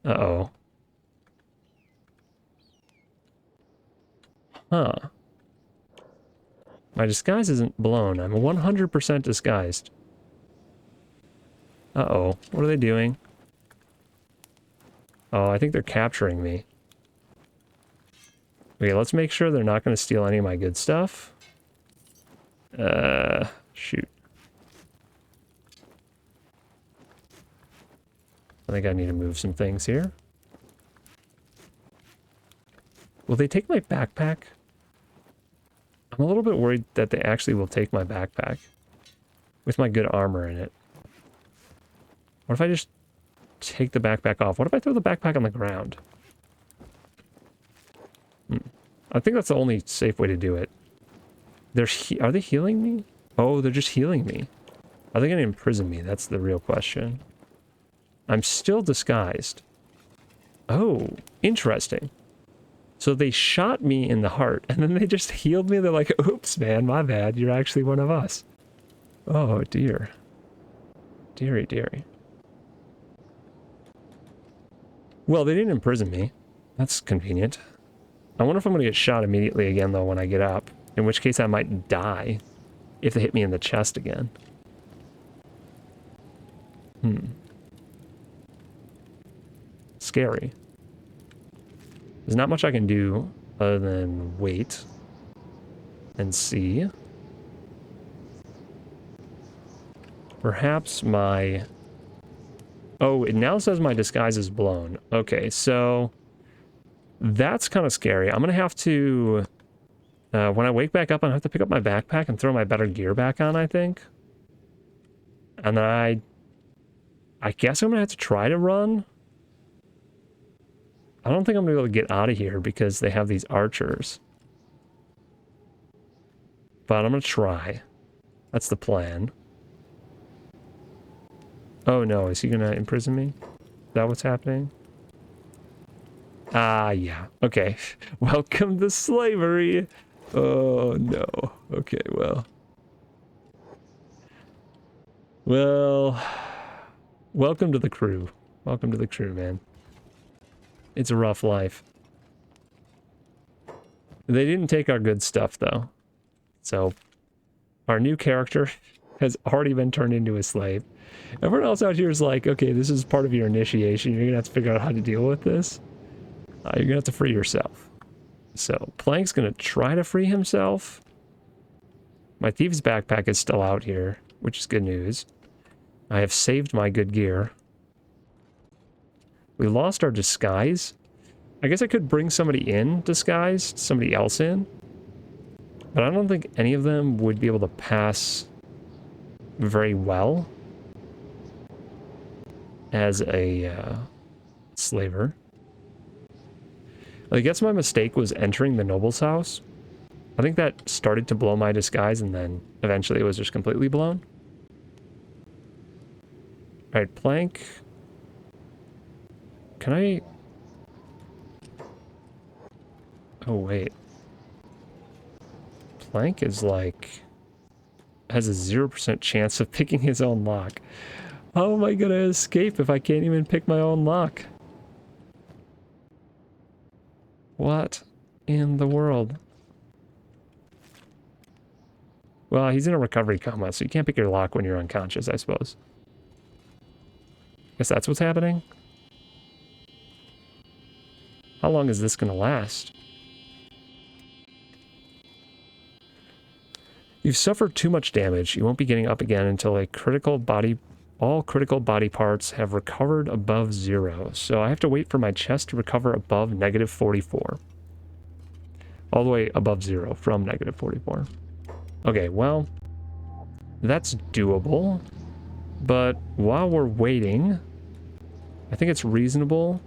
Uh-oh. Huh. My disguise isn't blown. I'm 100% disguised. Uh-oh. What are they doing? Oh, I think they're capturing me. Okay, let's make sure they're not going to steal any of my good stuff. Shoot. I think I need to move some things here. Will they take my backpack? I'm a little bit worried that they actually will take my backpack with my good armor in it. What if I just take the backpack off? What if I throw the backpack on the ground? I think that's the only safe way to do it. Are they healing me? Oh, they're just healing me. Are they going to imprison me? That's the real question. I'm still disguised. Oh, interesting. So they shot me in the heart, and then they just healed me. They're like, oops, man, my bad. You're actually one of us. Oh, dear. Deary, deary. Well, they didn't imprison me. That's convenient. I wonder if I'm going to get shot immediately again, though, when I get up. In which case I might die if they hit me in the chest again. Scary. There's not much I can do other than wait and see. Perhaps my... Oh, it now says my disguise is blown. Okay, so that's kind of scary. I'm going to have to... when I wake back up, I'm going to have to pick up my backpack and throw my better gear back on, I think. And then I guess I'm going to have to try to run. I don't think I'm going to be able to get out of here because they have these archers. But I'm going to try. That's the plan. Oh no, is he going to imprison me? Is that what's happening? Ah, yeah. Okay. Welcome to slavery. Oh no. Okay, well. Well, welcome to the crew. Welcome to the crew, man. It's a rough life. They didn't take our good stuff, though. So, our new character has already been turned into a slave. Everyone else out here is like, okay, this is part of your initiation. You're going to have to figure out how to deal with this. You're going to have to free yourself. So, Plank's going to try to free himself. My thief's backpack is still out here, which is good news. I have saved my good gear. We lost our disguise. I guess I could bring somebody in disguised, somebody else in. But I don't think any of them would be able to pass very well as a slaver. I guess my mistake was entering the noble's house. I think that started to blow my disguise, and then eventually it was just completely blown. Alright, Plank. Can I... Oh, wait. Plank is like... has a 0% chance of picking his own lock. How am I gonna escape if I can't even pick my own lock? What in the world? Well, he's in a recovery coma, so you can't pick your lock when you're unconscious, I suppose. Guess that's what's happening? How long is this gonna last? You've suffered too much damage. You won't be getting up again until all critical body parts have recovered above 0. So I have to wait for my chest to recover above -44. All the way above 0 from -44. Okay, well, that's doable. But while we're waiting, I think it's reasonable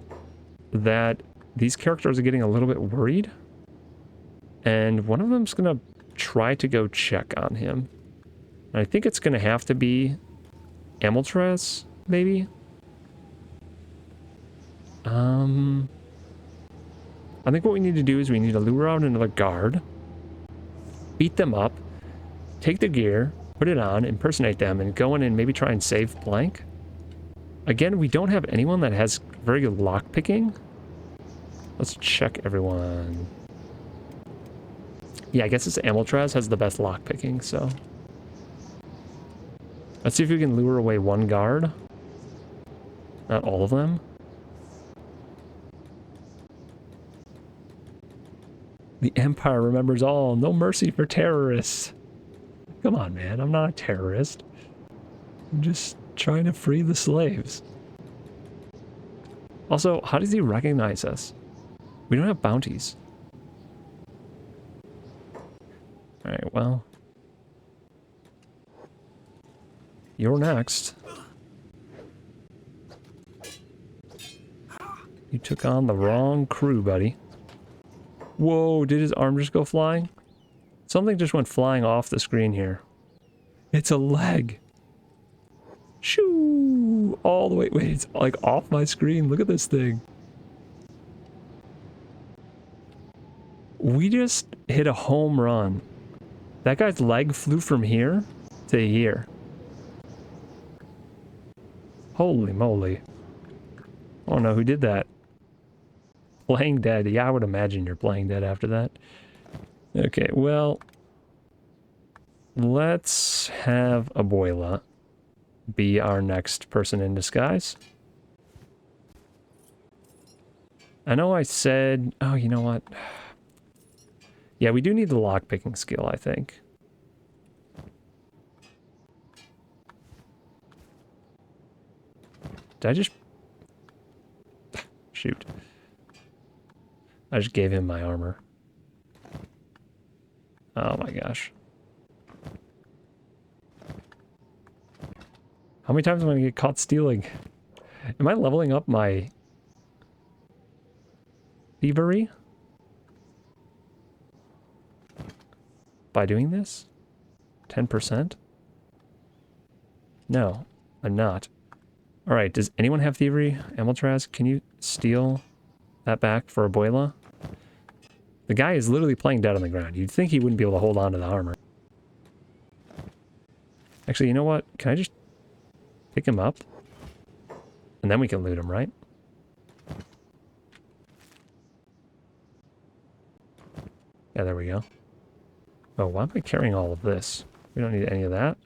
that these characters are getting a little bit worried. And one of them's going to try to go check on him. And I think it's going to have to be Amiltrez, maybe? I think what we need to do is we need to lure out another guard, beat them up, take the gear, put it on, impersonate them, and go in and maybe try and save Plank. Again, we don't have anyone that has very good lockpicking. Let's check everyone. Yeah, I guess it's Amiltraz has the best lockpicking, so. Let's see if we can lure away one guard. Not all of them. The Empire remembers all. No mercy for terrorists. Come on, man. I'm not a terrorist. I'm just trying to free the slaves. Also, how does he recognize us? We don't have bounties. Alright, well. You're next. You took on the wrong crew, buddy. Whoa, did his arm just go flying? Something just went flying off the screen here. It's a leg. Shoo! All the way. Wait, it's like off my screen. Look at this thing. We just hit a home run. That guy's leg flew from here to here. Holy moly. I don't know who did that. Playing dead. Yeah, I would imagine you're playing dead after that. Okay, well, let's have Abuela be our next person in disguise. I know I said... Oh, you know what? Yeah, we do need the lockpicking skill, I think. Did I just... Shoot. I just gave him my armor. Oh my gosh. How many times am I going to get caught stealing? Am I leveling up my thievery by doing this? 10%? No, I'm not. Alright, does anyone have thievery? Amiltraz, can you steal that back for Abuela? The guy is literally playing dead on the ground. You'd think he wouldn't be able to hold on to the armor. Actually, you know what? Can I just pick him up? And then we can loot him, right? Yeah, there we go. Oh, why am I carrying all of this? We don't need any of that.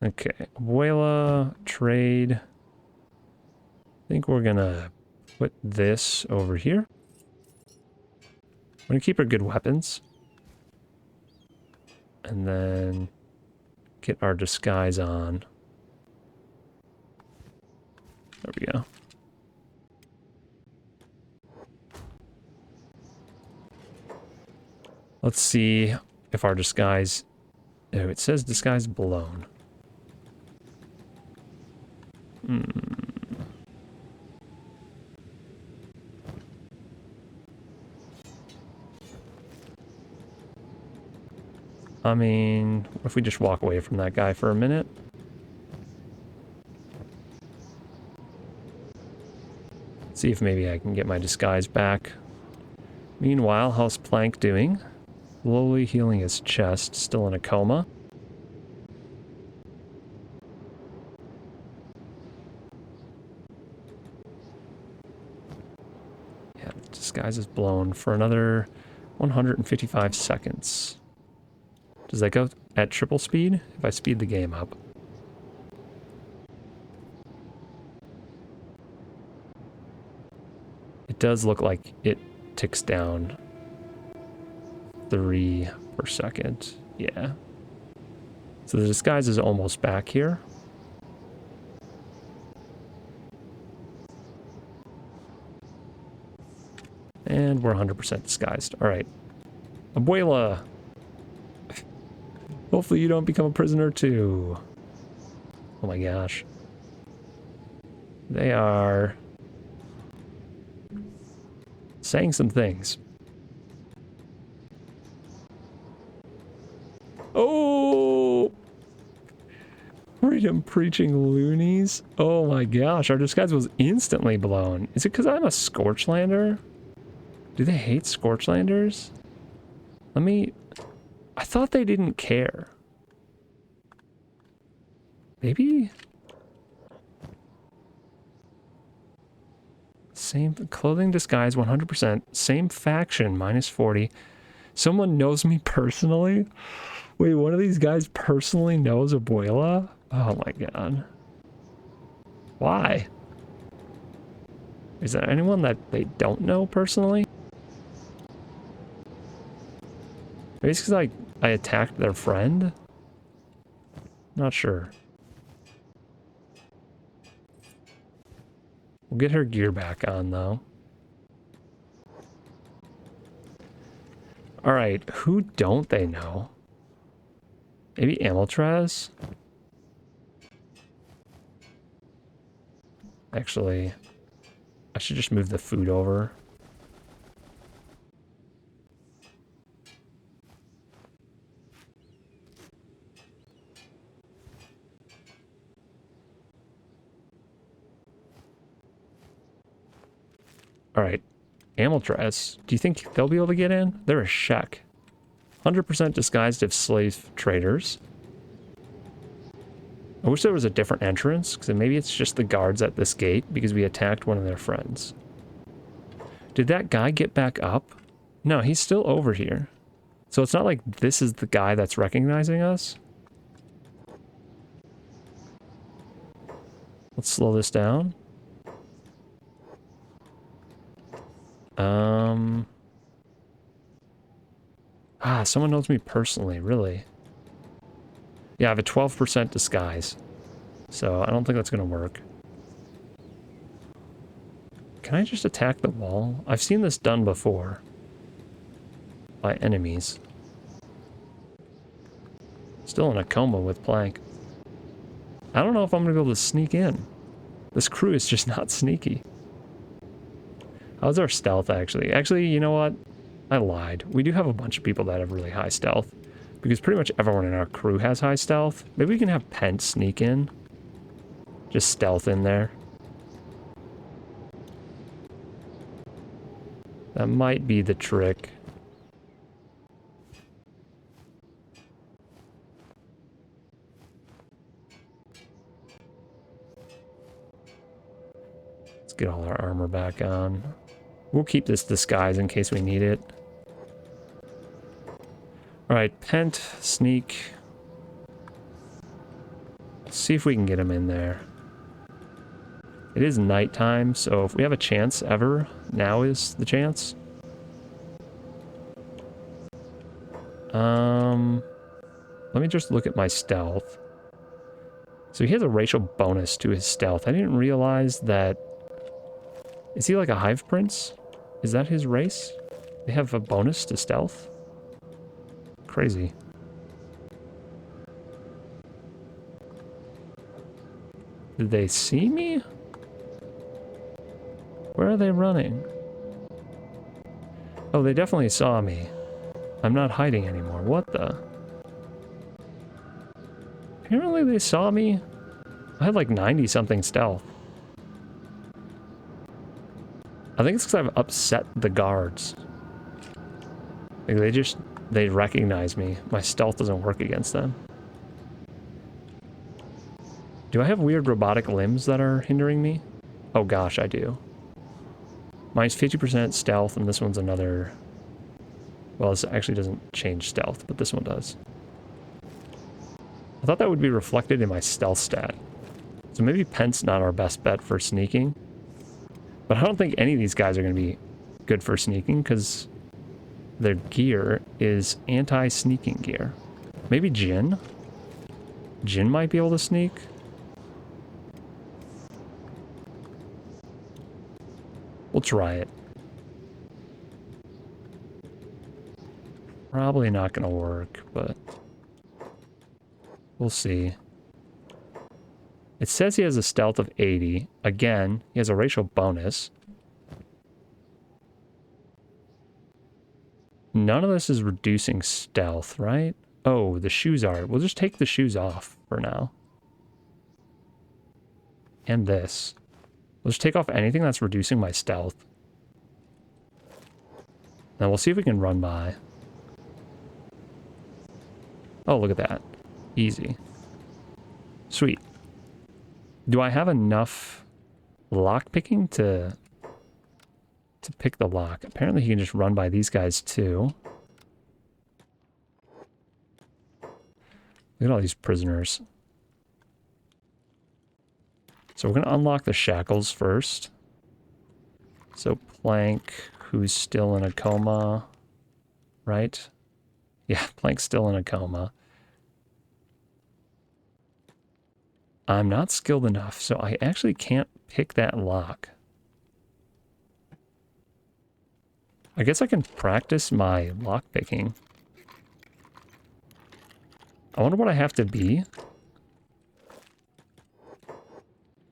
Okay, Abuela, trade. I think we're gonna put this over here. We're gonna keep our good weapons. And then get our disguise on. There we go. Let's see if our disguise... Oh, it says disguise blown. I mean, if we just walk away from that guy for a minute. See if maybe I can get my disguise back. Meanwhile, how's Plank doing? Slowly healing his chest, still in a coma. Yeah, the disguise is blown for another 155 seconds. Does that go at triple speed if I speed the game up? It does look like it ticks down 3 per second. Yeah. So the disguise is almost back here. And we're 100% disguised. All right. Abuela! Hopefully you don't become a prisoner too. Oh my gosh. They are saying some things. Oh! Freedom preaching loonies. Oh my gosh, our disguise was instantly blown. Is it because I'm a Scorchlander? Do they hate Scorchlanders? Let me... I thought they didn't care. Maybe? Same clothing disguise 100%. Same faction minus 40. Someone knows me personally? Wait, one of these guys personally knows Abuela? Oh my god. Why? Is there anyone that they don't know personally? Maybe it's because I attacked their friend? Not sure. We'll get her gear back on, though. Alright, who don't they know? Maybe Amiltrez? Actually, I should just move the food over. Alright, Amiltrez. Do you think they'll be able to get in? They're a Shek. 100% disguised as slave traders. I wish there was a different entrance, because maybe it's just the guards at this gate, because we attacked one of their friends. Did that guy get back up? No, he's still over here. So it's not like this is the guy that's recognizing us. Let's slow this down. Someone knows me personally, really. Yeah, I have a 12% disguise. So I don't think that's gonna work. Can I just attack the wall? I've seen this done before. By enemies. Still in a coma with Plank. I don't know if I'm gonna be able to sneak in. This crew is just not sneaky. How's our stealth, actually? Actually, you know what? I lied. We do have a bunch of people that have really high stealth. Because pretty much everyone in our crew has high stealth. Maybe we can have Pent sneak in. Just stealth in there. That might be the trick. Let's get all our armor back on. We'll keep this disguise in case we need it. Alright, Pent, sneak. Let's see if we can get him in there. It is nighttime, so if we have a chance ever, now is the chance. Let me just look at my stealth. So he has a racial bonus to his stealth. I didn't realize that... Is he like a hive prince? Is that his race? They have a bonus to stealth? Crazy. Did they see me? Where are they running? Oh, they definitely saw me. I'm not hiding anymore. What the? Apparently they saw me. I had like 90-something stealth. I think it's because I've upset the guards. Like they recognize me. My stealth doesn't work against them. Do I have weird robotic limbs that are hindering me? Oh gosh, I do. Mine's 50% stealth, and this one's another... Well, this actually doesn't change stealth, but this one does. I thought that would be reflected in my stealth stat. So maybe Pent's not our best bet for sneaking. But I don't think any of these guys are going to be good for sneaking, because their gear is anti-sneaking gear. Maybe Jin? Jin might be able to sneak. We'll try it. Probably not going to work, but we'll see. It says he has a stealth of 80. Again, he has a racial bonus. None of this is reducing stealth, right? Oh, the shoes are. We'll just take the shoes off for now. And this. We'll just take off anything that's reducing my stealth. Now we'll see if we can run by. Oh, look at that. Easy. Sweet. Do I have enough lockpicking to to pick the lock. Apparently he can just run by these guys too. Look at all these prisoners. So we're going to unlock the shackles first. So Plank, who's still in a coma, right? Yeah, Plank's still in a coma. I'm not skilled enough, so I actually can't pick that lock. I guess I can practice my lock picking. I wonder what I have to be.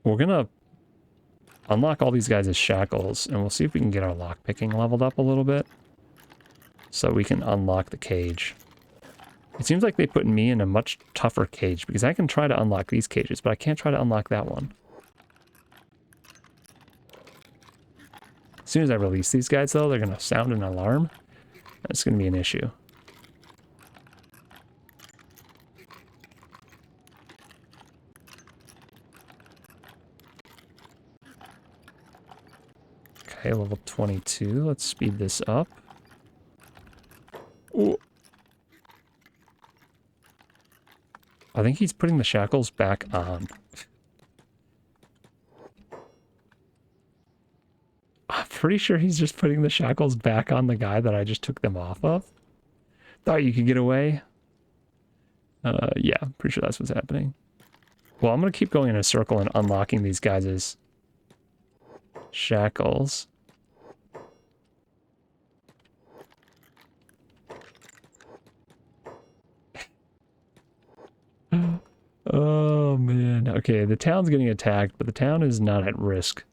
We're gonna unlock all these guys as shackles, and we'll see if we can get our lock picking leveled up a little bit, so we can unlock the cage. It seems like they put me in a much tougher cage, because I can try to unlock these cages, but I can't try to unlock that one. As soon as I release these guys, though, they're gonna sound an alarm, and it's gonna be an issue. Okay, level 22. Let's speed this up. Ooh. I think he's putting the shackles back on. I'm pretty sure he's just putting the shackles back on the guy that I just took them off of. Thought you could get away. Yeah, pretty sure that's what's happening. Well, I'm going to keep going in a circle and unlocking these guys' shackles. Oh, man. Okay, the town's getting attacked, but the town is not at risk.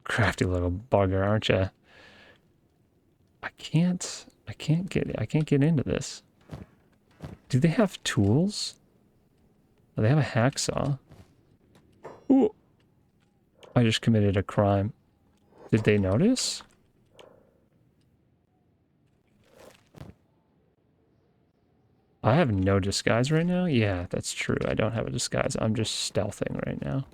Crafty little bugger, aren't you? I can't get into this. Do they have tools? Oh, they have a hacksaw. Ooh. I just committed a crime. Did they notice? I have no disguise right now? Yeah, that's true. I don't have a disguise. I'm just stealthing right now.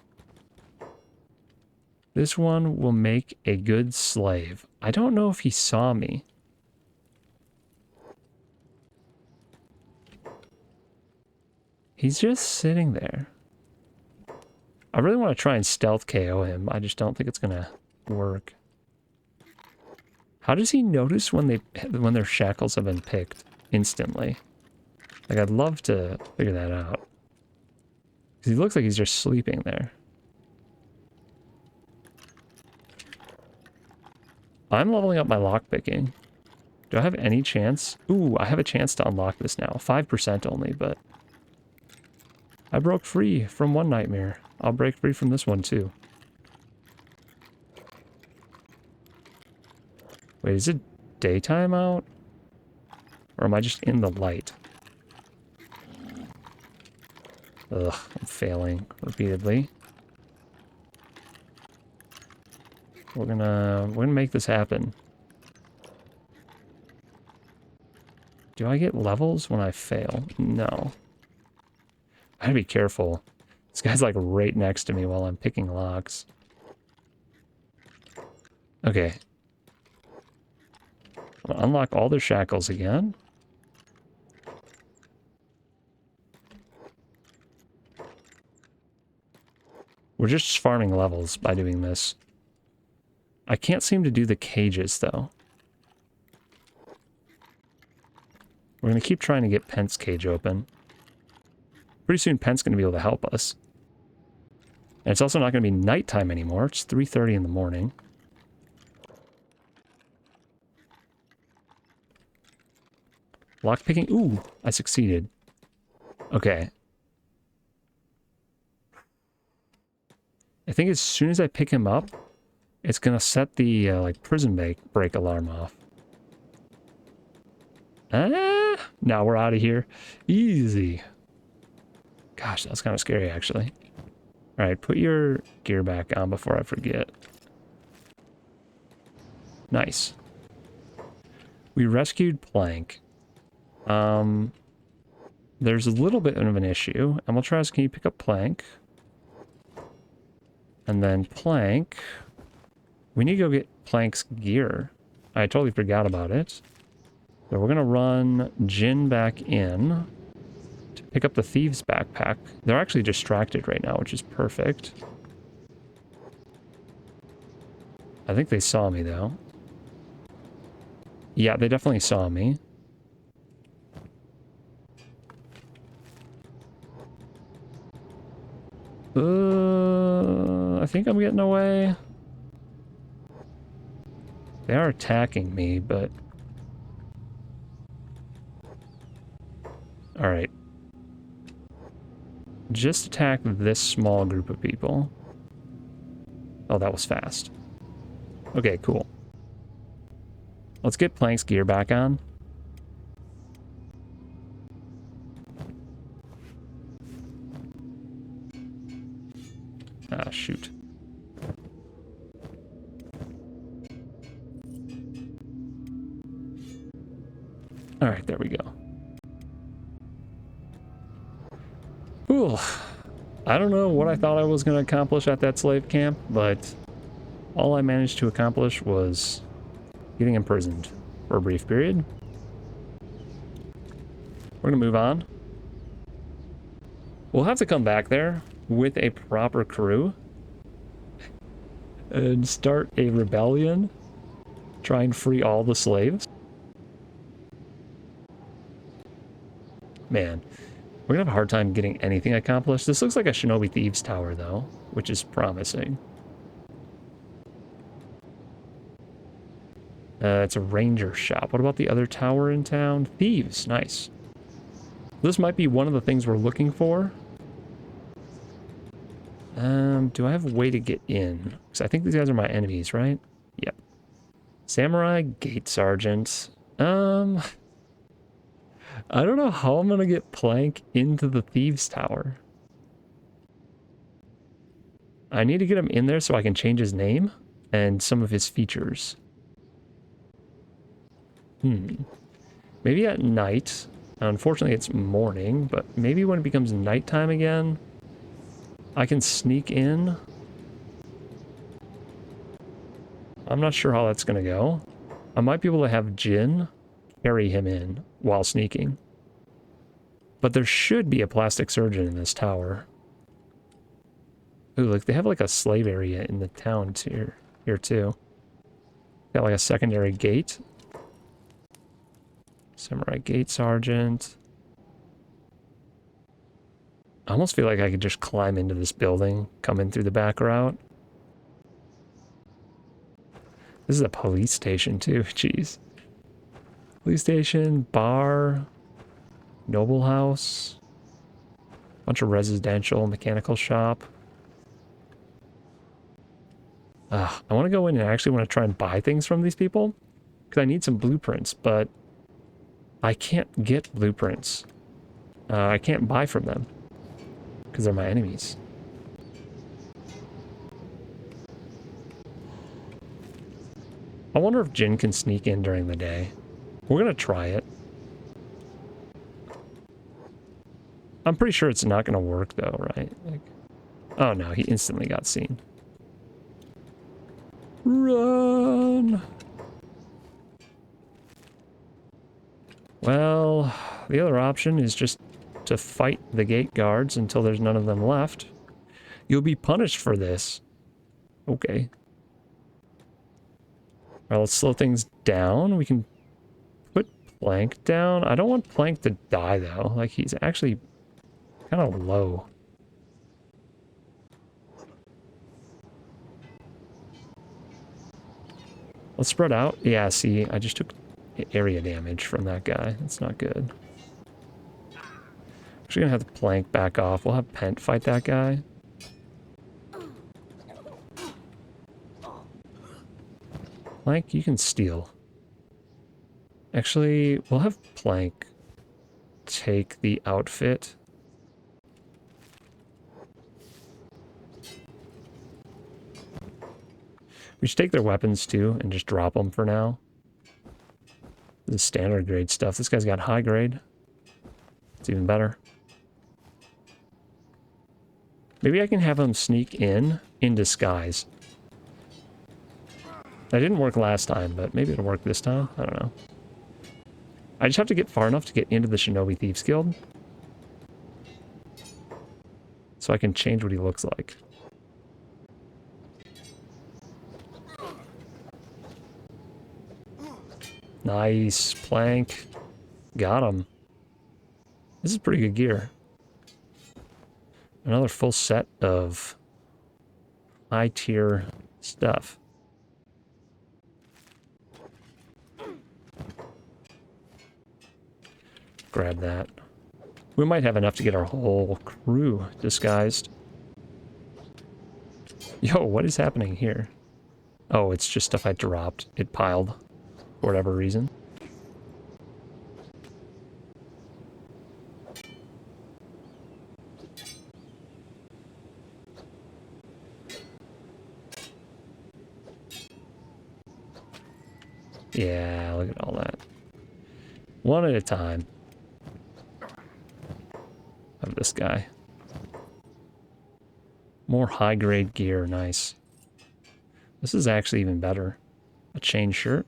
This one will make a good slave. I don't know if he saw me. He's just sitting there. I really want to try and stealth KO him. I just don't think it's gonna work. How does he notice when their shackles have been picked instantly? Like, I'd love to figure that out. Because he looks like he's just sleeping there. I'm leveling up my lockpicking. Do I have any chance? Ooh, I have a chance to unlock this now. 5% only, but... I broke free from one nightmare. I'll break free from this one, too. Wait, is it daytime out? Or am I just in the light? Ugh, I'm failing repeatedly. We're gonna make this happen. Do I get levels when I fail? No. I gotta be careful. This guy's like right next to me while I'm picking locks. Okay. I'm gonna unlock all their shackles again. We're just farming levels by doing this. I can't seem to do the cages, though. We're going to keep trying to get Pent's cage open. Pretty soon, Pent's going to be able to help us. And it's also not going to be nighttime anymore. It's 3:30 in the morning. Lockpicking. Ooh, I succeeded. Okay. I think as soon as I pick him up, it's going to set the like prison break alarm off. Now we're out of here. Easy. Gosh, that was kind of scary, actually. All right, put your gear back on before I forget. Nice. We rescued Plank. there's a little bit of an issue. Emiltraz, can you pick up Plank? And then Plank. We need to go get Plank's gear. I totally forgot about it. So we're going to run Jin back in to pick up the thieves' backpack. They're actually distracted right now, which is perfect. I think they saw me, though. Yeah, they definitely saw me. I think I'm getting away. They are attacking me, but... Alright. Just attack this small group of people. Oh, that was fast. Okay, cool. Let's get Plank's gear back on. Ah, shoot. Alright, there we go. Ooh. I don't know what I thought I was going to accomplish at that slave camp, but all I managed to accomplish was getting imprisoned for a brief period. We're going to move on. We'll have to come back there with a proper crew and start a rebellion. Try and free all the slaves. Man, we're going to have a hard time getting anything accomplished. This looks like a Shinobi Thieves Tower, though, which is promising. It's a ranger shop. What about the other tower in town? Thieves. Nice. This might be one of the things we're looking for. Do I have a way to get in? Because I think these guys are my enemies, right? Yep. Samurai Gate Sergeant. I don't know how I'm going to get Plank into the Thieves Tower. I need to get him in there so I can change his name and some of his features. Maybe at night. Unfortunately, it's morning, but maybe when it becomes nighttime again, I can sneak in. I'm not sure how that's going to go. I might be able to have Jin carry him in while sneaking. But there should be a plastic surgeon in this tower. Ooh, look, they have like a slave area in the town here too. Got like a secondary gate. Samurai Gate Sergeant. I almost feel like I could just climb into this building, come in through the back route. This is a police station too, jeez. Police station, bar, noble house, bunch of residential, mechanical shop. I want to go in and I actually want to try and buy things from these people because I need some blueprints, but I can't get blueprints. I can't buy from them because they're my enemies. I wonder if Jin can sneak in during the day. We're going to try it. I'm pretty sure it's not going to work though, right? Like, oh no, he instantly got seen. Run! Well, the other option is just to fight the gate guards until there's none of them left. You'll be punished for this. Okay. Alright, let's slow things down. We can put Plank down. I don't want Plank to die, though. Like, he's actually kind of low. Let's spread out. Yeah, see, I just took area damage from that guy. That's not good. Actually gonna have to Plank back off. We'll have Pent fight that guy. Plank, you can steal. Actually, we'll have Plank take the outfit. We should take their weapons too and just drop them for now. This is standard grade stuff. This guy's got high grade. It's even better. Maybe I can have him sneak in disguise. That didn't work last time, but maybe it'll work this time. I don't know. I just have to get far enough to get into the Shinobi Thieves Guild. So I can change what he looks like. Nice. Plank. Got him. This is pretty good gear. Another full set of high tier stuff. Grab that. We might have enough to get our whole crew disguised. Yo, what is happening here? Oh, it's just stuff I dropped. It piled for whatever reason. Yeah, look at all that. One at a time. Of this guy. More high-grade gear, nice. This is actually even better. A chain shirt.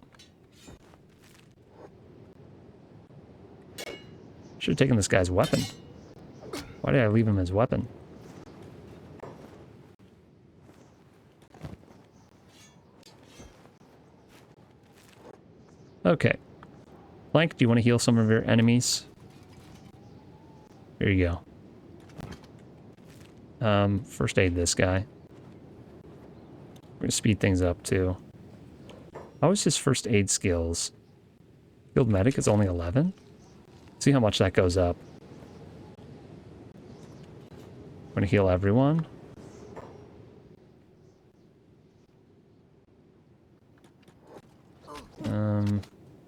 Should have taken this guy's weapon. Why did I leave him as weapon? Okay. Plank, do you want to heal some of your enemies? Here you go. First aid this guy. We're gonna speed things up too. How is his first aid skills? Field medic is only 11? See how much that goes up. I'm gonna heal everyone.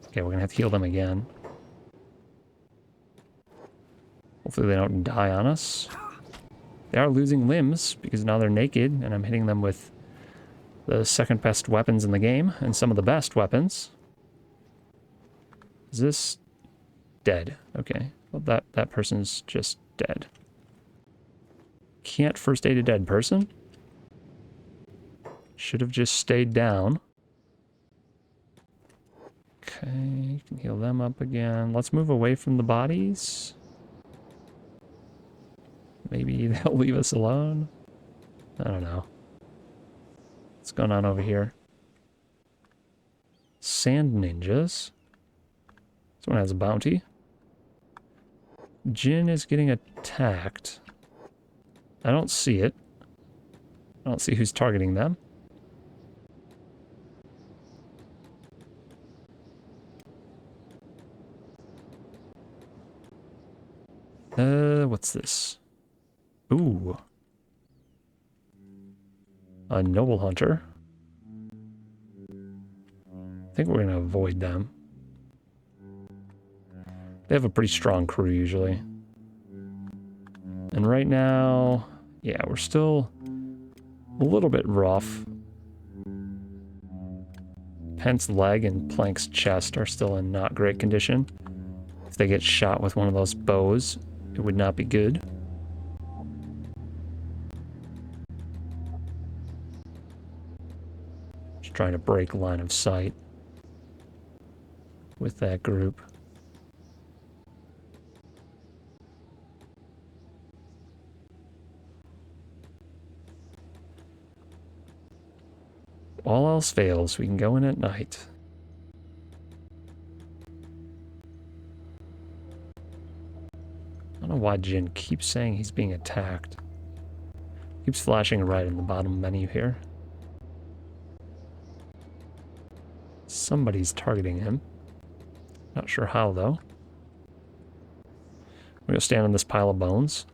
Okay, we're gonna have to heal them again. Hopefully they don't die on us. They are losing limbs because now they're naked and I'm hitting them with the second best weapons in the game and some of the best weapons. Is this dead? Okay. Well, that person's just dead. Can't first aid a dead person? Should have just stayed down. Okay, you can heal them up again. Let's move away from the bodies. Maybe they'll leave us alone. I don't know. What's going on over here? Sand ninjas. This one has a bounty. Jin is getting attacked. I don't see it. I don't see who's targeting them. What's this? Ooh. A noble hunter. I think we're going to avoid them. They have a pretty strong crew usually. And right now, yeah, we're still a little bit rough. Pent's leg and Plank's chest are still in not great condition. If they get shot with one of those bows, it would not be good. Just trying to break line of sight with that group. All else fails, we can go in at night. I don't know why Jin keeps saying he's being attacked. Keeps flashing red in the bottom menu here. Somebody's targeting him. Not sure how though. We're gonna stand on this pile of bones.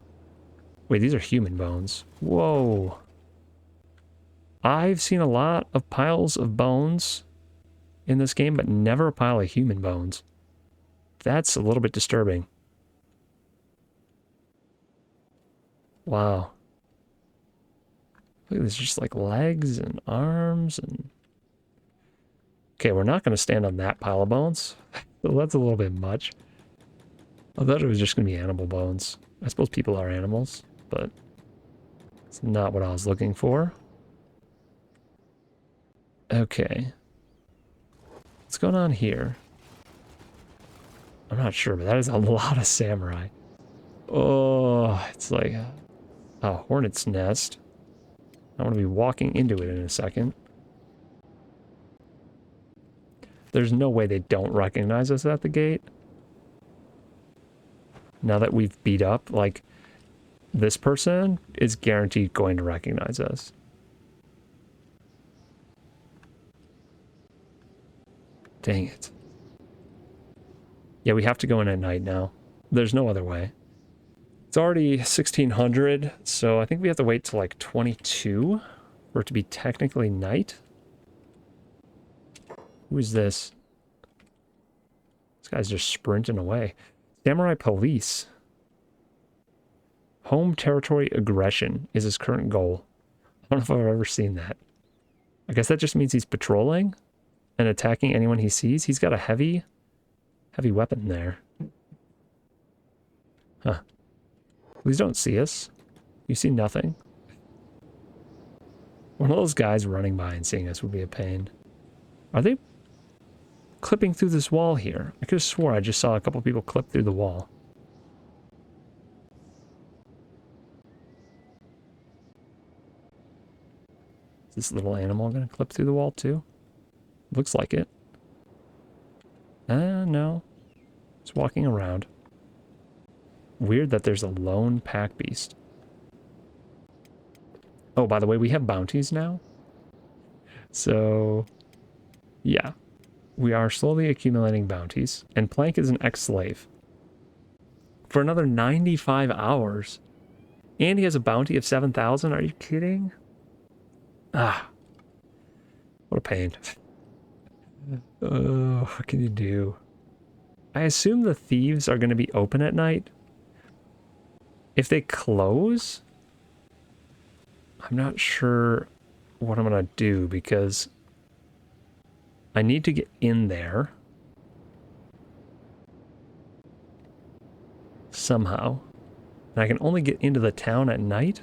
Wait, these are human bones. Whoa. I've seen a lot of piles of bones in this game, but never a pile of human bones. That's a little bit disturbing. Wow. Look, there's just like legs and arms and... Okay, we're not going to stand on that pile of bones. So that's a little bit much. I thought it was just gonna be animal bones. I suppose people are animals, but it's not what I was looking for. Okay. What's going on here? I'm not sure, but that is a lot of samurai. Oh, it's like a hornet's nest. I want to be walking into it in a second. There's no way they don't recognize us at the gate. Now that we've beat up, like, this person is guaranteed going to recognize us. Dang it. Yeah, we have to go in at night now. There's no other way. It's already 1600, so I think we have to wait till like 22 for it to be technically night. Who is this? This guy's just sprinting away. Samurai police. Home territory aggression is his current goal. I don't know if I've ever seen that. I guess that just means he's patrolling and attacking anyone he sees. He's got a heavy weapon there. Huh. Please don't see us. You see nothing. One of those guys running by and seeing us would be a pain. Are they clipping through this wall here? I could have swore I just saw a couple people clip through the wall. Is this little animal going to clip through the wall too? Looks like it. No. It's walking around. Weird that there's a lone pack beast. Oh, by the way, we have bounties now. So, yeah. We are slowly accumulating bounties. And Plank is an ex-slave. For another 95 hours. And he has a bounty of 7,000. Are you kidding? Ah. What a pain. Oh, what can you do? I assume the thieves are going to be open at night. If they close, I'm not sure what I'm going to do because I need to get in there somehow. And I can only get into the town at night.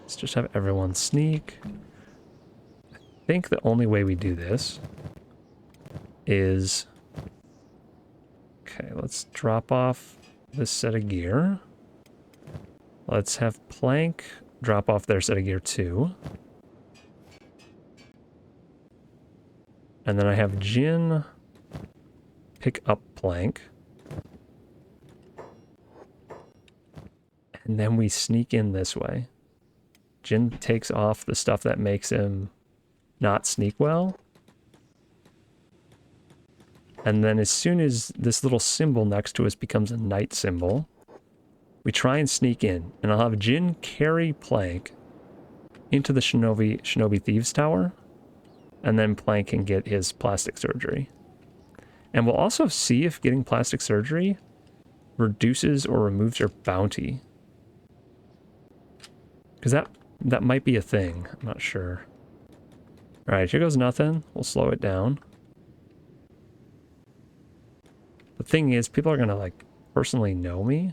Let's just have everyone sneak. I think the only way we do this is... Okay, let's drop off this set of gear. Let's have Plank drop off their set of gear too. And then I have Jin pick up Plank. And then we sneak in this way. Jin takes off the stuff that makes him not sneak well. And then as soon as this little symbol next to us becomes a night symbol, we try and sneak in. And I'll have Jin carry Plank into the Shinobi Thieves Tower. And then Plank can get his plastic surgery. And we'll also see if getting plastic surgery reduces or removes your bounty. Because that might be a thing. I'm not sure. Alright, here goes nothing. We'll slow it down. The thing is, people are going to, like, personally know me.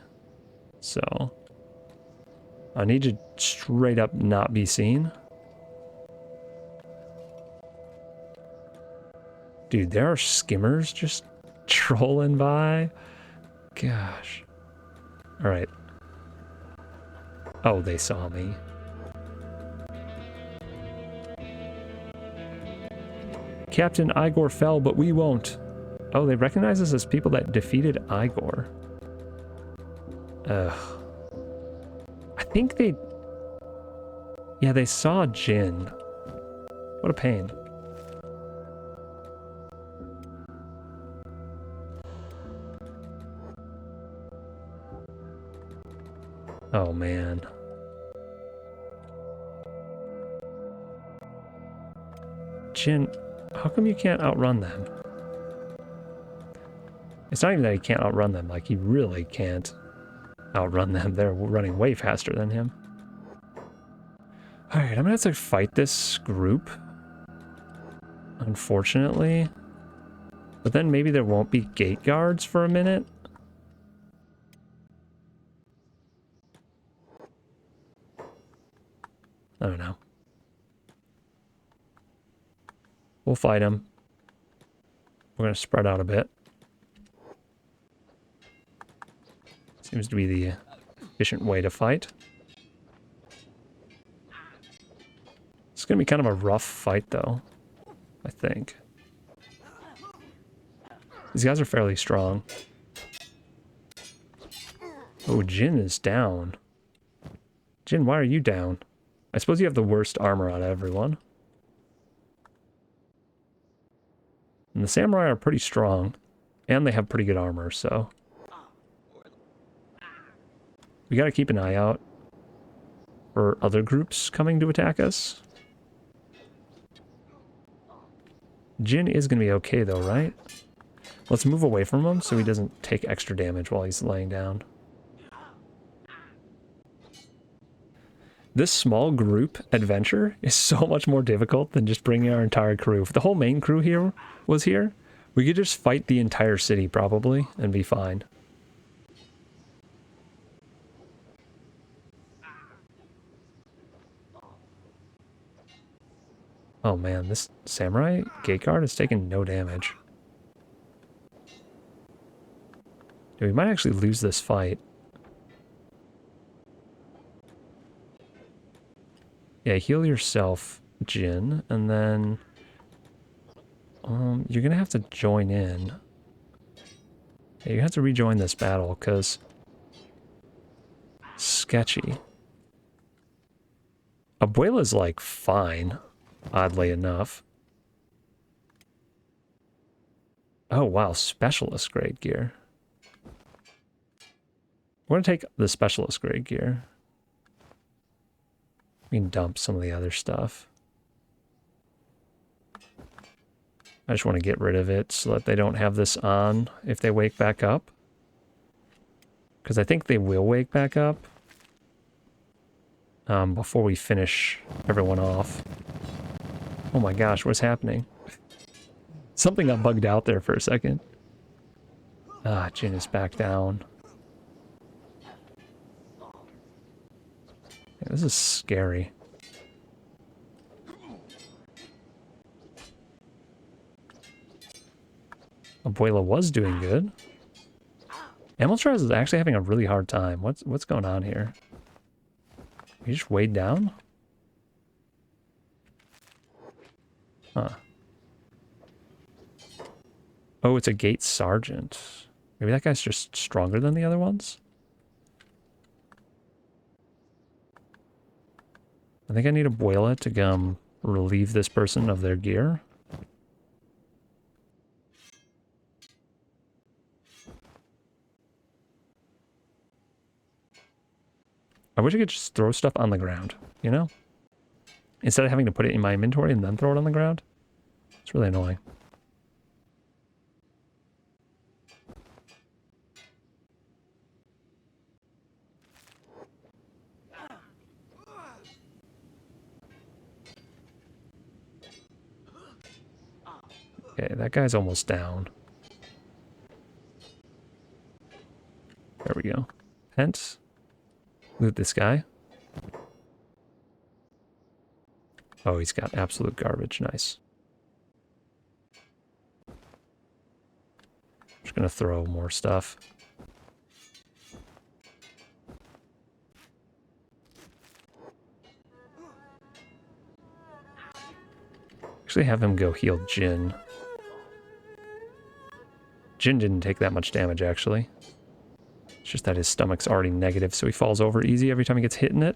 So, I need to straight up not be seen. Dude, there are skimmers just trolling by. Gosh. Alright. Oh, they saw me. Captain Igor fell, but we won't. Oh, they recognize us as people that defeated Igor. Ugh. I think they... Yeah, they saw Jin. What a pain. Oh, man. Jin, how come you can't outrun them? It's not even that he can't outrun them, like he really can't outrun them. They're running way faster than him. Alright, I'm gonna have to fight this group. Unfortunately. But then maybe there won't be gate guards for a minute. I don't know. We'll fight him. We're going to spread out a bit. Seems to be the efficient way to fight. It's going to be kind of a rough fight, though, I think. These guys are fairly strong. Oh, Jin is down. Jin, why are you down? I suppose you have the worst armor out of everyone. And the samurai are pretty strong. And they have pretty good armor, so... we gotta keep an eye out for other groups coming to attack us. Jin is gonna be okay, though, right? Let's move away from him so he doesn't take extra damage while he's laying down. This small group adventure is so much more difficult than just bringing our entire crew. If the whole main crew here was here, we could just fight the entire city probably and be fine. Oh man, this samurai gate guard has taken no damage. Dude, we might actually lose this fight. Yeah, heal yourself, Jin, and then you're gonna have to join in. Yeah, you have to rejoin this battle because sketchy. Abuela's like fine, oddly enough. Oh wow, specialist grade gear. We're gonna take the specialist grade gear. We can dump some of the other stuff. I just want to get rid of it so that they don't have this on if they wake back up. Because I think they will wake back up before we finish everyone off. Oh my gosh, what's happening? Something got bugged out there for a second. Ah, Jin is back down. Yeah, this is scary. Abuela was doing good. Amiltraz is actually having a really hard time. What's going on here? You just weighed down? Huh. Oh, it's a gate sergeant. Maybe that guy's just stronger than the other ones? I think I need Abuela to relieve this person of their gear. I wish I could just throw stuff on the ground, you know? Instead of having to put it in my inventory and then throw it on the ground. It's really annoying. Okay, that guy's almost down. There we go. Pent. Loot this guy. Oh, he's got absolute garbage. Nice. Just gonna throw more stuff. Actually have him go heal Jin. Jin didn't take that much damage, actually. It's just that his stomach's already negative, so he falls over easy every time he gets hit in it.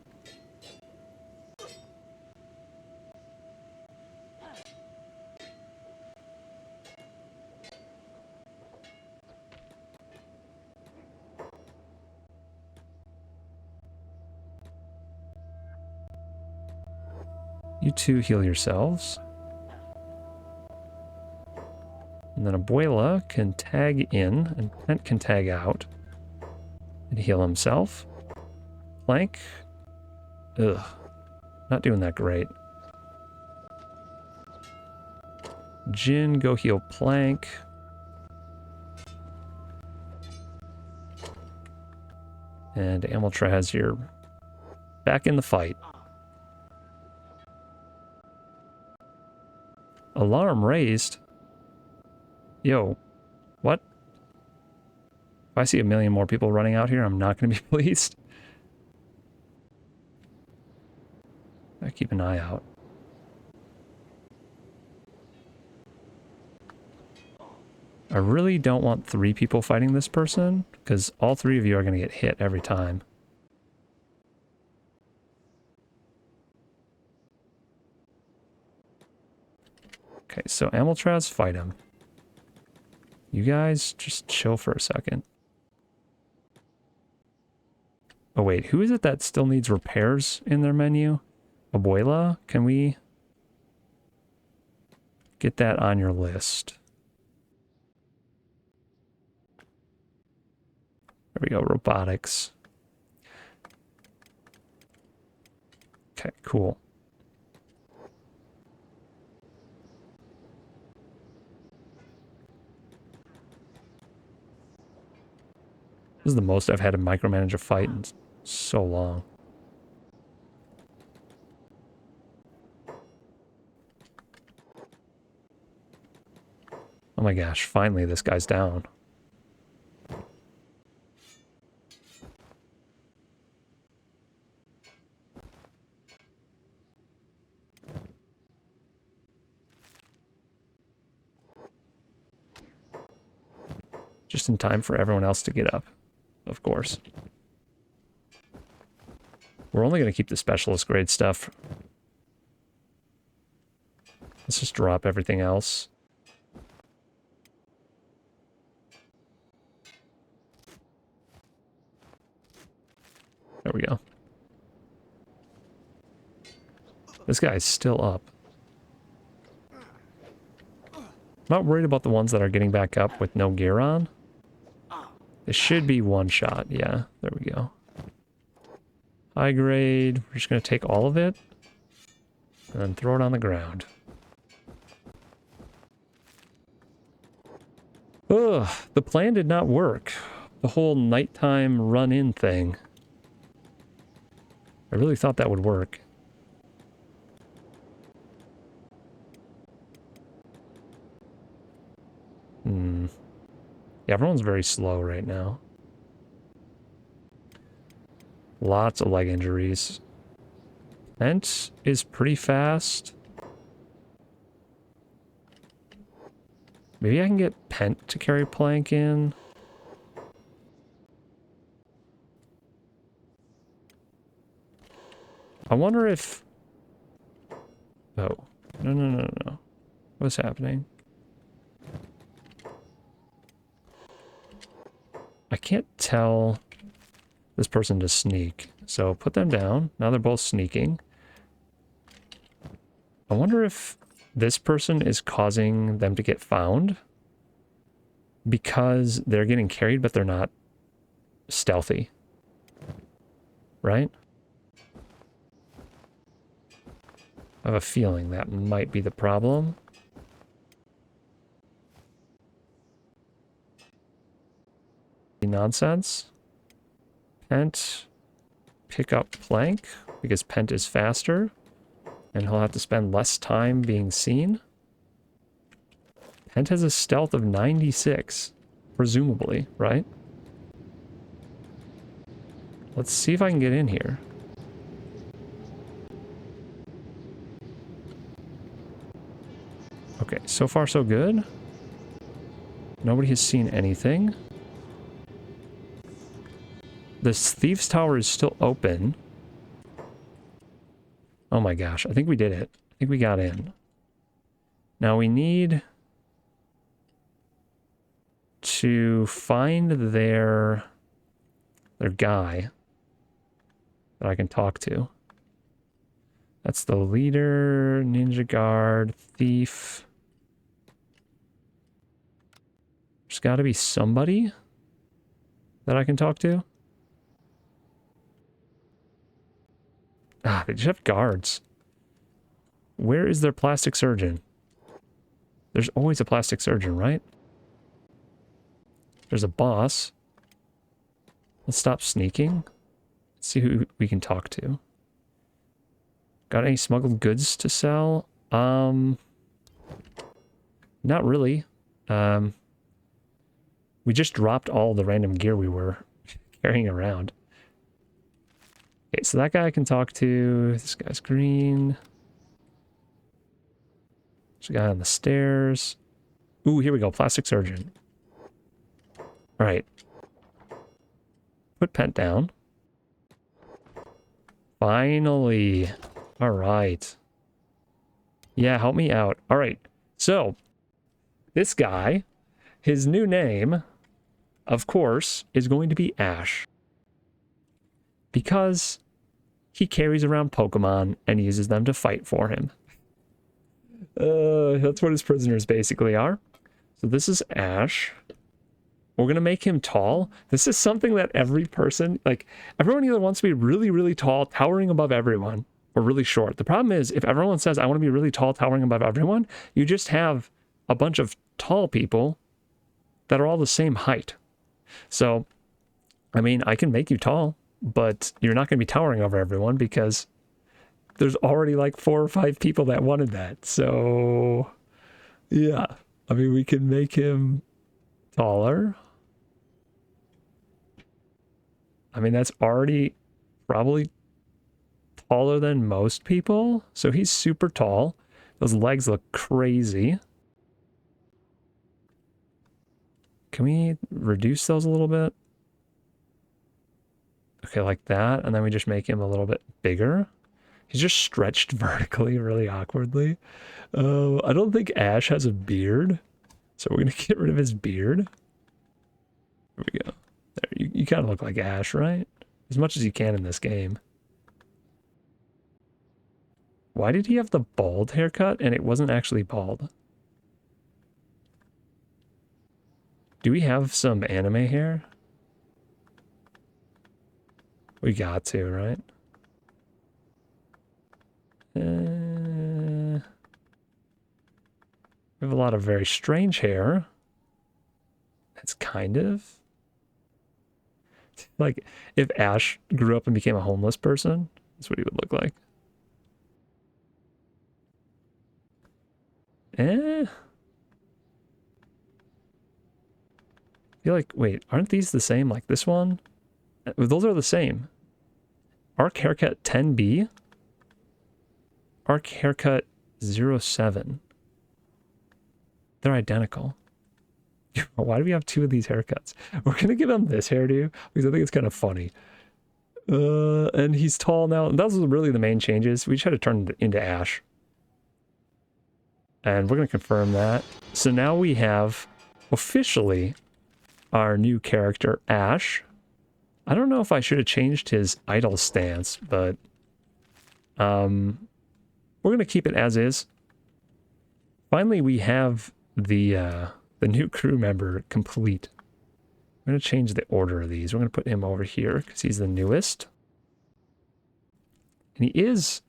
You two heal yourselves. And then Abuela can tag in, and Pent can tag out. And heal himself. Plank. Ugh. Not doing that great. Jin, go heal Plank. And Amiltraz, you're back in the fight. Alarm raised? Yo, what? If I see a million more people running out here, I'm not going to be pleased. I keep an eye out. I really don't want 3 people fighting this person, because all 3 of you are going to get hit every time. Okay, so Amiltraz, fight him. You guys, just chill for a second. Oh wait, who is it that still needs repairs in their menu? Abuela? Can we get that on your list? There we go, robotics. Okay, cool. This is the most I've had to micromanage a fight in so long. Oh my gosh, finally this guy's down. Just in time for everyone else to get up, of course. We're only going to keep the specialist grade stuff. Let's just drop everything else. There we go. This guy's still up. I'm not worried about the ones that are getting back up with no gear on. It should be one shot. Yeah, there we go. High grade. We're just going to take all of it and then throw it on the ground. Ugh, the plan did not work. The whole nighttime run-in thing. I really thought that would work. Yeah, everyone's very slow right now. Lots of leg injuries. Pent is pretty fast. Maybe I can get Pent to carry Plank in. I wonder if... Oh. No. What's happening? I can't tell this person to sneak. So put them down. Now they're both sneaking. I wonder if this person is causing them to get found because they're getting carried, but they're not stealthy. Right? I have a feeling that might be the problem. Nonsense. Pent, pick up Plank because Pent is faster and he'll have to spend less time being seen. Pent has a stealth of 96, presumably, right? Let's see if I can get in here. Okay, so far so good. Nobody has seen anything. This Thieves Tower is still open. Oh my gosh, I think we did it. I think we got in. Now we need to find their guy that I can talk to. That's the leader, ninja guard, thief. There's got to be somebody that I can talk to. Ah, they just have guards. Where is their plastic surgeon? There's always a plastic surgeon, right? There's a boss. Let's stop sneaking. Let's see who we can talk to. Got any smuggled goods to sell? Not really. We just dropped all the random gear we were carrying around. Okay, so that guy I can talk to. This guy's green. There's a guy on the stairs. Ooh, here we go. Plastic surgeon. All right. Put Pent down. Finally. All right. Yeah, help me out. All right. So, this guy, his new name, of course, is going to be Ash. Because he carries around Pokemon and uses them to fight for him. That's what his prisoners basically are. So this is Ash. We're going to make him tall. This is something that every person, like, everyone either wants to be really, really tall, towering above everyone, or really short. The problem is, if everyone says, I want to be really tall, towering above everyone, you just have a bunch of tall people that are all the same height. So, I mean, I can make you tall, but you're not going to be towering over everyone because there's already like 4 or 5 people that wanted that. So, yeah. I mean, we can make him taller. I mean, that's already probably taller than most people. So he's super tall. Those legs look crazy. Can we reduce those a little bit? Okay, like that. And then we just make him a little bit bigger. He's just stretched vertically really awkwardly. I don't think Ash has a beard. So we're going to get rid of his beard. There we go. There, you kind of look like Ash, right? As much as you can in this game. Why did he have the bald haircut and it wasn't actually bald? Do we have some anime hair? We got to, right? We have a lot of very strange hair. That's kind of like if Ash grew up and became a homeless person, that's what he would look like. I feel like, wait, aren't these the same? Like this one? Those are the same. Arc haircut 10B. Arc haircut 07. They're identical. Why do we have 2 of these haircuts? We're going to give him this hairdo because I think it's kind of funny. And he's tall now. Those are really the main changes. We just had to turn it into Ash. And we're going to confirm that. So now we have officially our new character, Ash. I don't know if I should have changed his idle stance, but we're going to keep it as is. Finally, we have the new crew member complete. I'm going to change the order of these. We're going to put him over here because he's the newest. And he is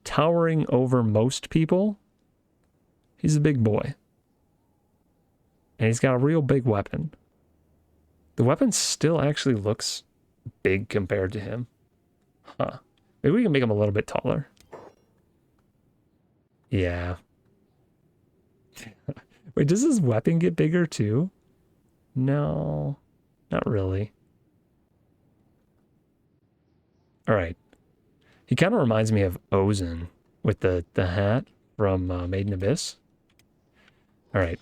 towering over most people. He's a big boy. And he's got a real big weapon. The weapon still actually looks big compared to him. Huh. Maybe we can make him a little bit taller. Yeah. Wait, does his weapon get bigger too? No, not really. All right. He kind of reminds me of Ozen with the hat from Made in Abyss. All right.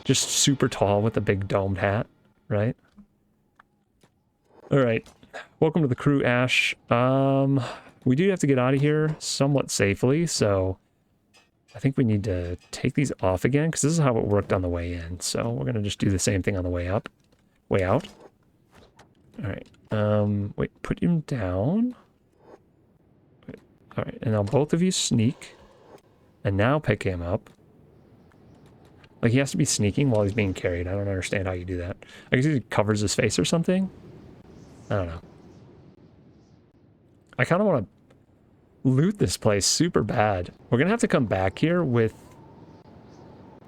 Just super tall with a big domed hat, right? All right. Welcome to the crew, Ash. We do have to get out of here somewhat safely, so I think we need to take these off again because this is how it worked on the way in. So we're gonna just do the same thing on the way up, way out. All right. Wait, put him down. Wait. All right, and now both of you sneak, and now pick him up. Like he has to be sneaking while he's being carried. I don't understand how you do that. I guess he covers his face or something. I don't know. I kind of want to loot this place super bad. We're gonna have to come back here with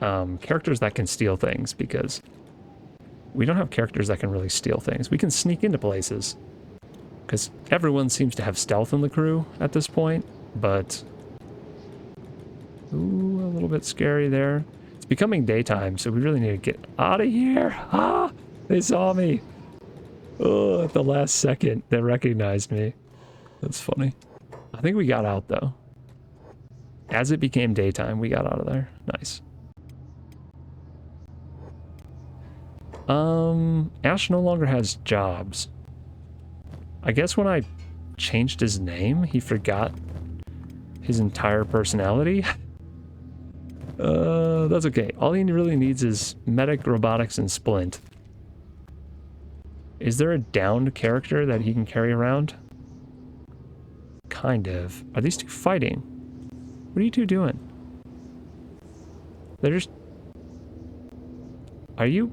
characters that can steal things because we don't have characters that can really steal things. We can sneak into places. Because everyone seems to have stealth in the crew at this point, but... Ooh, a little bit scary there. It's becoming daytime, so we really need to get out of here. Ah! They saw me! Oh, at the last second, they recognized me. That's funny. I think we got out, though. As it became daytime, we got out of there. Nice. Ash no longer has jobs. I guess when I changed his name, he forgot his entire personality. That's okay. All he really needs is medic, robotics, and splint. Is there a downed character that he can carry around? Kind of. Are these two fighting? What are you two doing? They're just... Are you...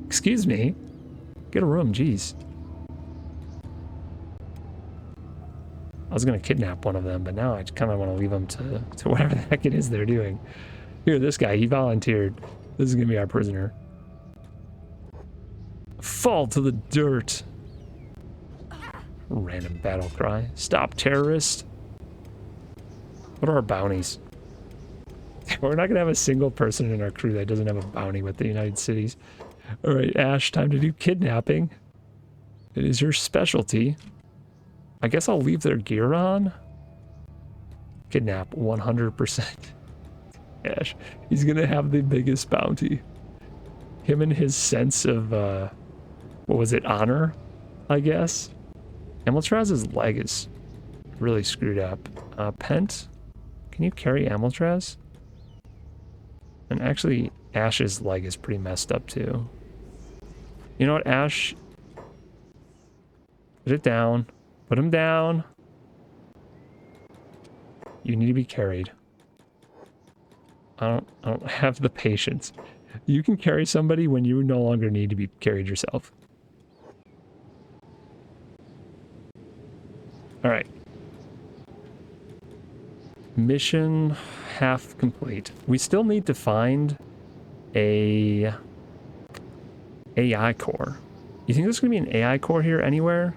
Excuse me? Get a room, jeez. I was gonna kidnap one of them, but now I kind of want to leave them to whatever the heck it is they're doing. Here, this guy, he volunteered. This is gonna be our prisoner. Fall to the dirt. Random battle cry. Stop, terrorist. What are our bounties? We're not gonna have a single person in our crew that doesn't have a bounty with the United Cities. All right, Ash, time to do kidnapping. It is your specialty. I guess I'll leave their gear on. Kidnap 100%. Ash, he's gonna have the biggest bounty. Him and his sense of, what was it, honor, I guess? Amiltraz's leg is really screwed up. Pent, can you carry Amiltraz? And actually, Ash's leg is pretty messed up too. You know what, Ash? Put it down. Put him down. You need to be carried. I don't have the patience. You can carry somebody when you no longer need to be carried yourself. All right. Mission half complete. We still need to find a AI core. You think there's going to be an AI core here anywhere?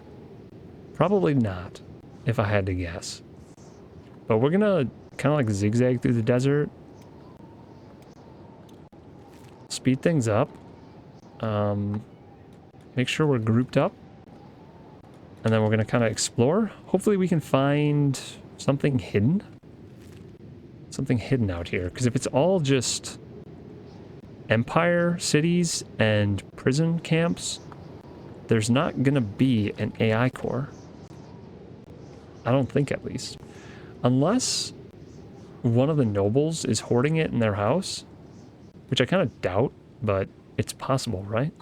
Probably not, if I had to guess. But we're gonna kind of like zigzag through the desert. Speed things up. Make sure we're grouped up. And then we're gonna kind of explore. Hopefully we can find something hidden. Something hidden out here. Because if it's all just empire cities and prison camps, there's not gonna be an AI core. I don't think, at least. Unless one of the nobles is hoarding it in their house, which I kind of doubt, but it's possible, right?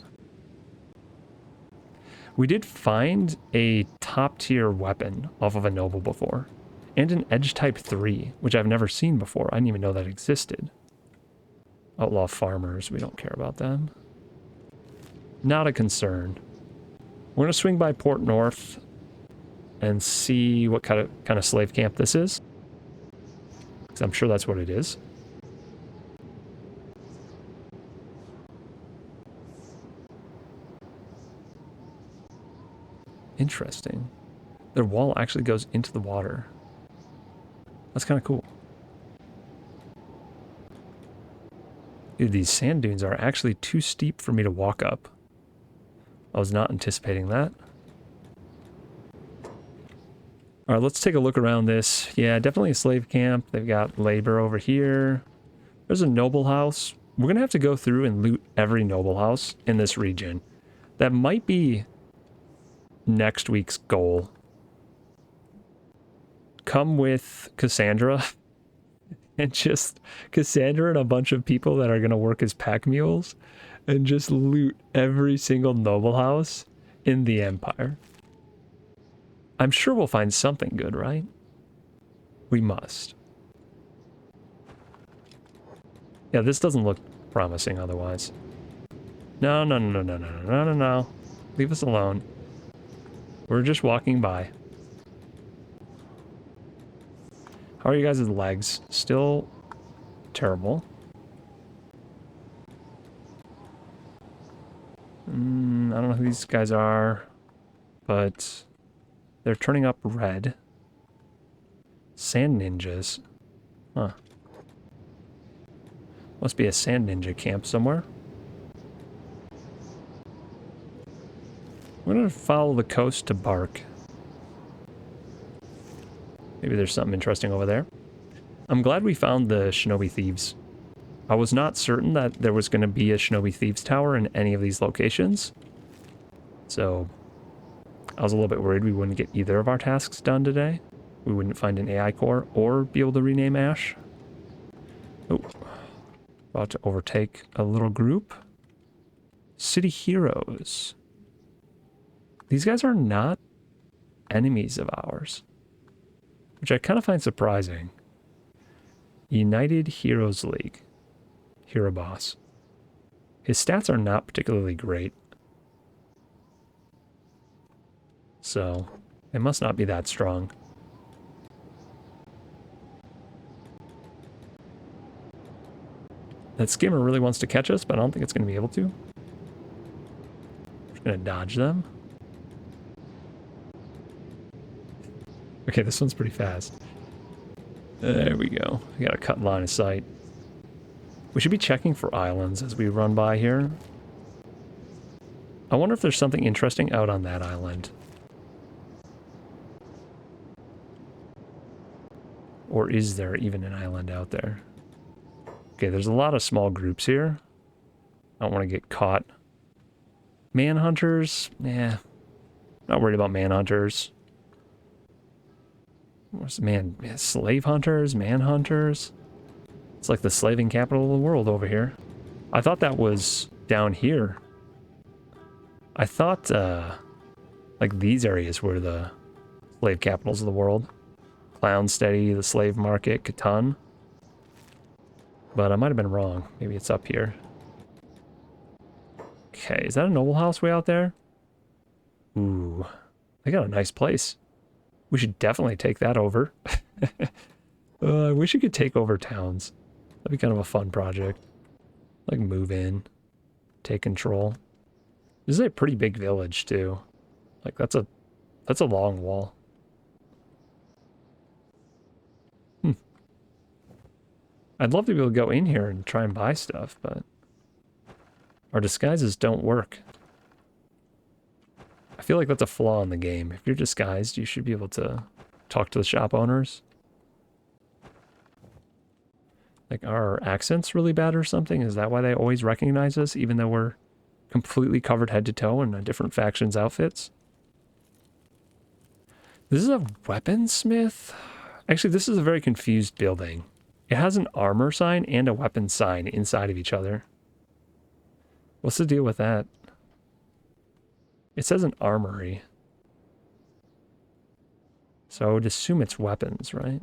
We did find a top-tier weapon off of a noble before, and an Edge Type 3, which I've never seen before. I didn't even know that existed. Outlaw farmers, we don't care about them. Not a concern. We're going to swing by Port North and see what kind of slave camp this is. Because I'm sure that's what it is. Interesting. Their wall actually goes into the water. That's kind of cool. Dude, these sand dunes are actually too steep for me to walk up. I was not anticipating that. All right, let's take a look around this. Yeah, definitely a slave camp. They've got labor over here. There's a noble house. We're going to have to go through and loot every noble house in this region. That might be next week's goal. Come with Cassandra and just Cassandra and a bunch of people that are going to work as pack mules and just loot every single noble house in the Empire. I'm sure we'll find something good, right? We must. Yeah, this doesn't look promising otherwise. No. Leave us alone. We're just walking by. How are you guys' legs? Still terrible. I don't know who these guys are, but they're turning up red. Sand ninjas. Huh. Must be a sand ninja camp somewhere. I'm gonna follow the coast to Bark. Maybe there's something interesting over there. I'm glad we found the Shinobi Thieves. I was not certain that there was going to be a Shinobi Thieves tower in any of these locations. So I was a little bit worried we wouldn't get either of our tasks done today. We wouldn't find an AI core or be able to rename Ash. Oh, about to overtake a little group. City Heroes. These guys are not enemies of ours, which I kind of find surprising. United Heroes League. Hero boss. His stats are not particularly great. So, it must not be that strong. That skimmer really wants to catch us, but I don't think it's going to be able to. Just going to dodge them. Okay, this one's pretty fast. There we go. We got a cut line of sight. We should be checking for islands as we run by here. I wonder if there's something interesting out on that island. Or is there even an island out there? Okay, there's a lot of small groups here. I don't want to get caught. Manhunters? Nah. Not worried about manhunters. What's slave hunters? Manhunters? It's like the slaving capital of the world over here. I thought that was down here. I thought, like these areas were the slave capitals of the world. Clown Steady, the slave market, Catan. But I might have been wrong. Maybe it's up here. Okay, is that a noble house way out there? Ooh, they got a nice place. We should definitely take that over. I wish you could take over towns. That'd be kind of a fun project. Like move in, take control. This is a pretty big village too. Like that's a long wall. I'd love to be able to go in here and try and buy stuff, but our disguises don't work. I feel like that's a flaw in the game. If you're disguised, you should be able to talk to the shop owners. Like, are our accents really bad or something? Is that why they always recognize us, even though we're completely covered head to toe in a different faction's outfits? This is a weaponsmith? Actually, this is a very confused building. It has an armor sign and a weapon sign inside of each other. What's the deal with that? It says an armory. So I would assume it's weapons, right?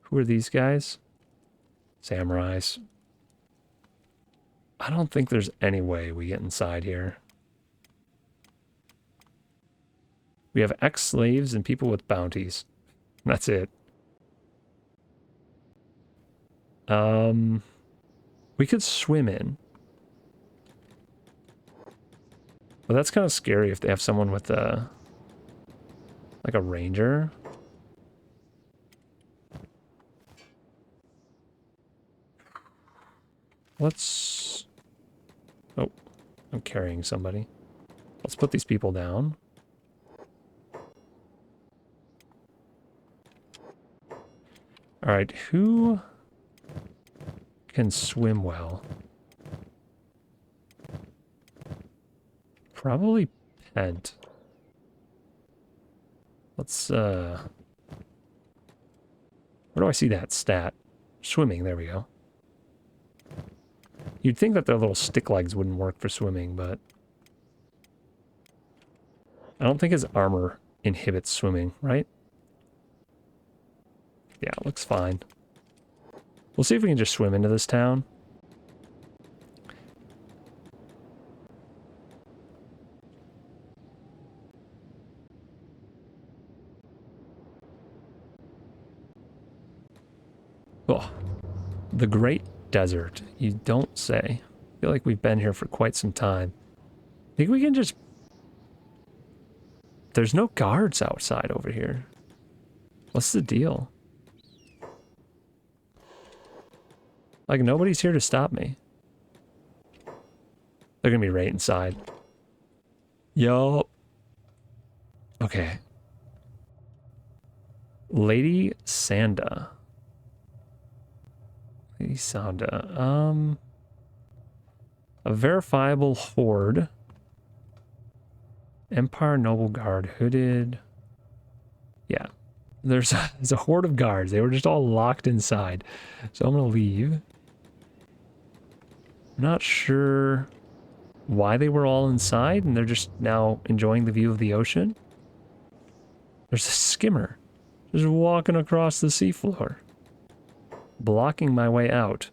Who are these guys? Samurais. I don't think there's any way we get inside here. We have ex-slaves and people with bounties. That's it. We could swim in. But that's kind of scary if they have someone with a... like a ranger. Let's... oh, I'm carrying somebody. Let's put these people down. Alright, who can swim well? Probably Pent. Let's, where do I see that stat? Swimming, there we go. You'd think that their little stick legs wouldn't work for swimming, but... I don't think his armor inhibits swimming, right? Yeah, it looks fine. We'll see if we can just swim into this town. Oh, the Great Desert. You don't say. I feel like we've been here for quite some time. I think we can just... There's no guards outside over here. What's the deal? Like, nobody's here to stop me. They're gonna be right inside. Yup. Okay. Lady Sanda. Lady Sanda. A verifiable horde. Empire Noble Guard. Hooded. Yeah. There's a horde of guards. They were just all locked inside. So I'm gonna leave. I'm not sure why they were all inside and they're just now enjoying the view of the ocean. There's a skimmer just walking across the seafloor, blocking my way out.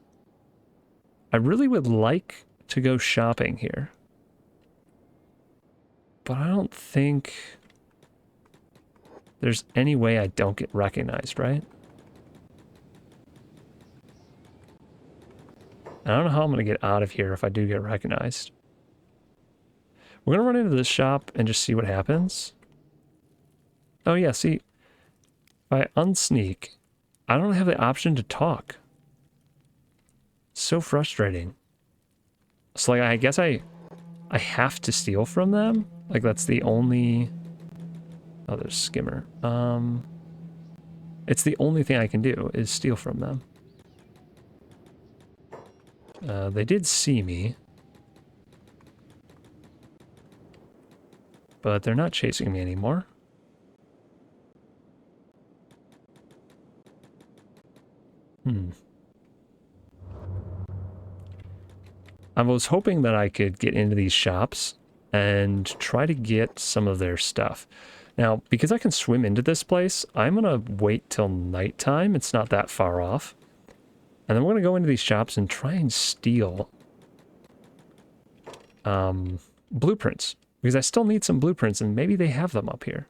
I really would like to go shopping here, but I don't think there's any way I don't get recognized, right? I don't know how I'm going to get out of here if I do get recognized. We're going to run into this shop and just see what happens. Oh yeah, see, if I unsneak, I don't have the option to talk. So frustrating. So like, I guess I have to steal from them? Like that's the only... Oh, there's skimmer. It's the only thing I can do is steal from them. They did see me. But they're not chasing me anymore. I was hoping that I could get into these shops and try to get some of their stuff. Now, because I can swim into this place, I'm going to wait till nighttime. It's not that far off. And then we're going to go into these shops and try and steal blueprints. Because I still need some blueprints, and maybe they have them up here.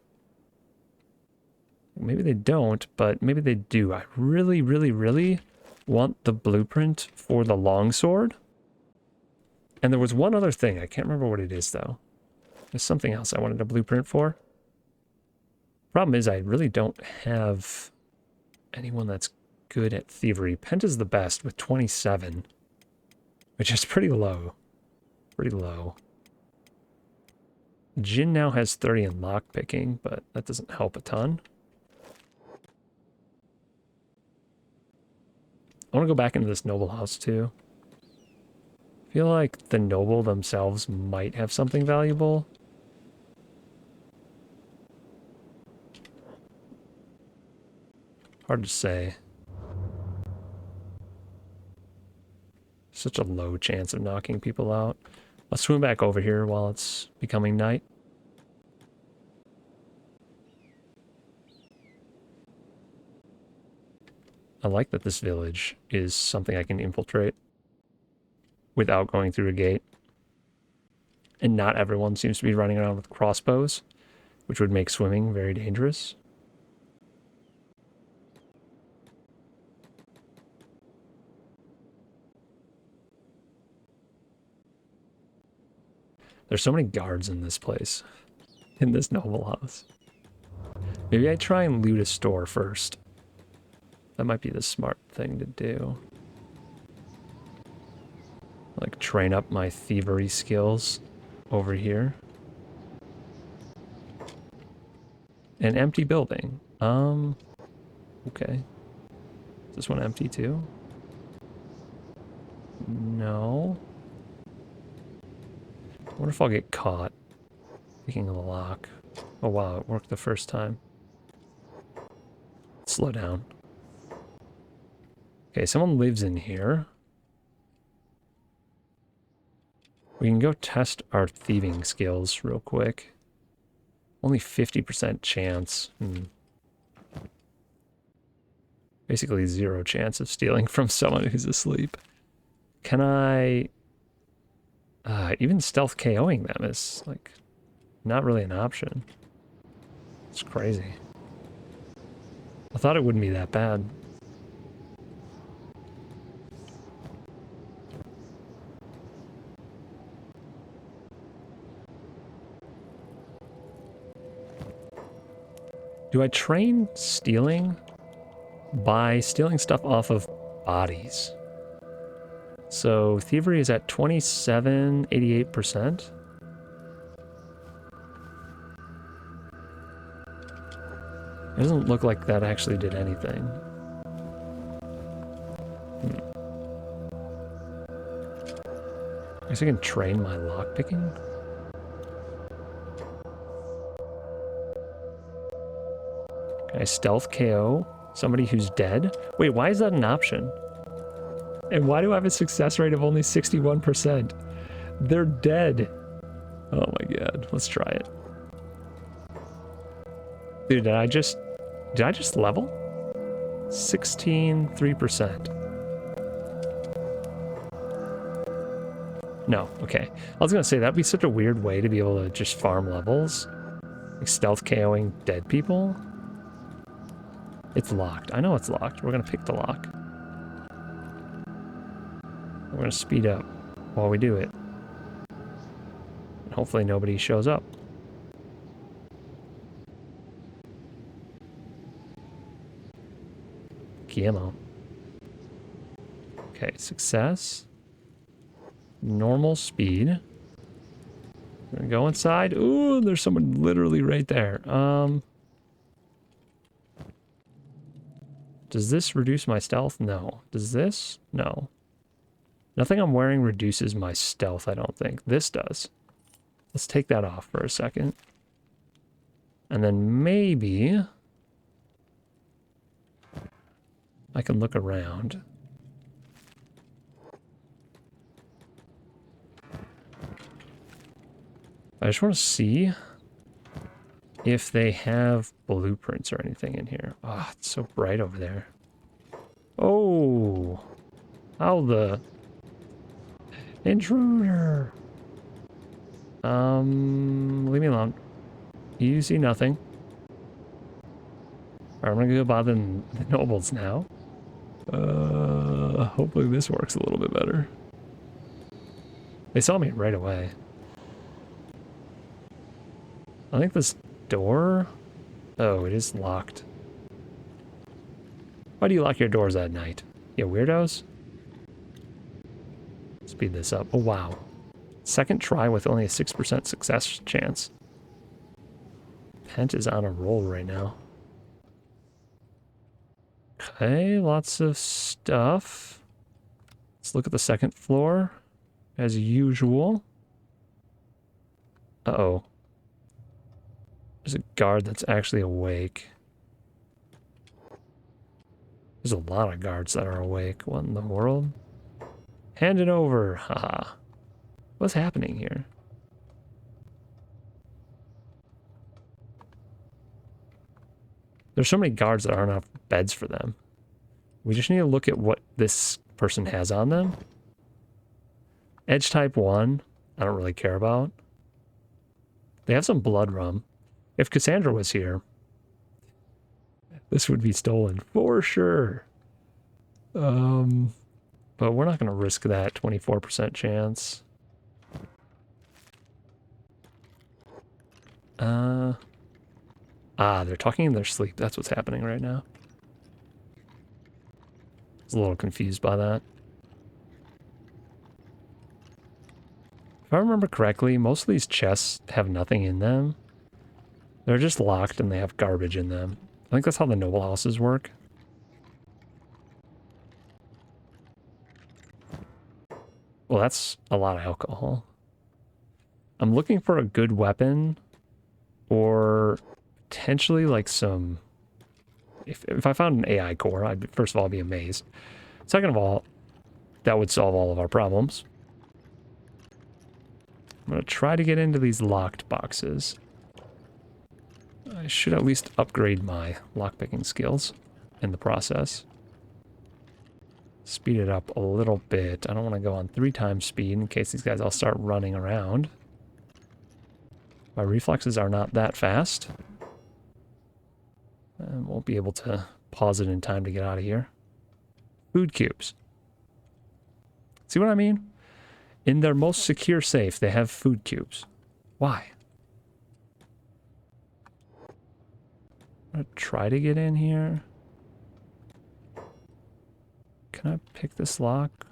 Maybe they don't, but maybe they do. I really, really, really want the blueprint for the longsword. And there was one other thing. I can't remember what it is, though. There's something else I wanted a blueprint for. Problem is, I really don't have anyone that's good at thievery. Penta's the best with 27, which is pretty low. Pretty low. Jin now has 30 in lockpicking, but that doesn't help a ton. I want to go back into this noble house, too. I feel like the noble themselves might have something valuable. Hard to say. Such a low chance of knocking people out. Let's swim back over here while it's becoming night. I like that this village is something I can infiltrate without going through a gate. And not everyone seems to be running around with crossbows, which would make swimming very dangerous. There's so many guards in this place, in this noble house. Maybe I try and loot a store first. That might be the smart thing to do. Like train up my thievery skills over here. An empty building. Okay. Is this one empty too? No. I wonder if I'll get caught picking the lock. Oh wow, it worked the first time. Slow down. Okay, someone lives in here. We can go test our thieving skills real quick. Only 50% chance. Basically 0 chance of stealing from someone who's asleep. Can I... even stealth KOing them is, like, not really an option. It's crazy. I thought it wouldn't be that bad. Do I train stealing by stealing stuff off of bodies? So thievery is at 87.88%. It doesn't look like that actually did anything. I guess I can train my lockpicking. Can I stealth KO somebody who's dead? Wait, why is that an option? And why do I have a success rate of only 61%? They're dead. Oh my god, let's try it. Dude, did I just level? 16.3%. No, okay. I was gonna say, that'd be such a weird way to be able to just farm levels. Like stealth KOing dead people. It's locked. I know it's locked. We're gonna pick the lock. We're gonna speed up while we do it. And hopefully nobody shows up. Ammo. Okay, success. Normal speed. We're gonna go inside. Ooh, there's someone literally right there. Does this reduce my stealth? No. Does this? No. Nothing I'm wearing reduces my stealth, I don't think. This does. Let's take that off for a second. And then maybe I can look around. I just want to see if they have blueprints or anything in here. Ah, oh, it's so bright over there. Oh, how the intruder. Leave me alone. You see nothing. Alright, I'm gonna go bother the nobles now. Hopefully this works a little bit better. They saw me right away. I think this door... Oh, it is locked. Why do you lock your doors at night? You weirdos? Speed this up. Oh, wow. Second try with only a 6% success chance. Pent is on a roll right now. Okay, lots of stuff. Let's look at the second floor, as usual. Uh-oh. There's a guard that's actually awake. There's a lot of guards that are awake. What in the world? Hand it over. Haha. What's happening here? There's so many guards that aren't enough beds for them. We just need to look at what this person has on them. Edge type 1, I don't really care about. They have some blood rum. If Cassandra was here, this would be stolen for sure. But we're not going to risk that 24% chance. They're talking in their sleep. That's what's happening right now. I was a little confused by that. If I remember correctly, most of these chests have nothing in them. They're just locked and they have garbage in them. I think that's how the noble houses work. Well, that's a lot of alcohol. I'm looking for a good weapon or potentially like some... If I found an AI core, I'd first of all be amazed. Second of all, that would solve all of our problems. I'm going to try to get into these locked boxes. I should at least upgrade my lockpicking skills in the process. Speed it up a little bit. I don't want to go on 3 times speed in case these guys all start running around. My reflexes are not that fast. And won't be able to pause it in time to get out of here. Food cubes. See what I mean? In their most secure safe, they have food cubes. Why? I'm gonna try to get in here. Can I pick this lock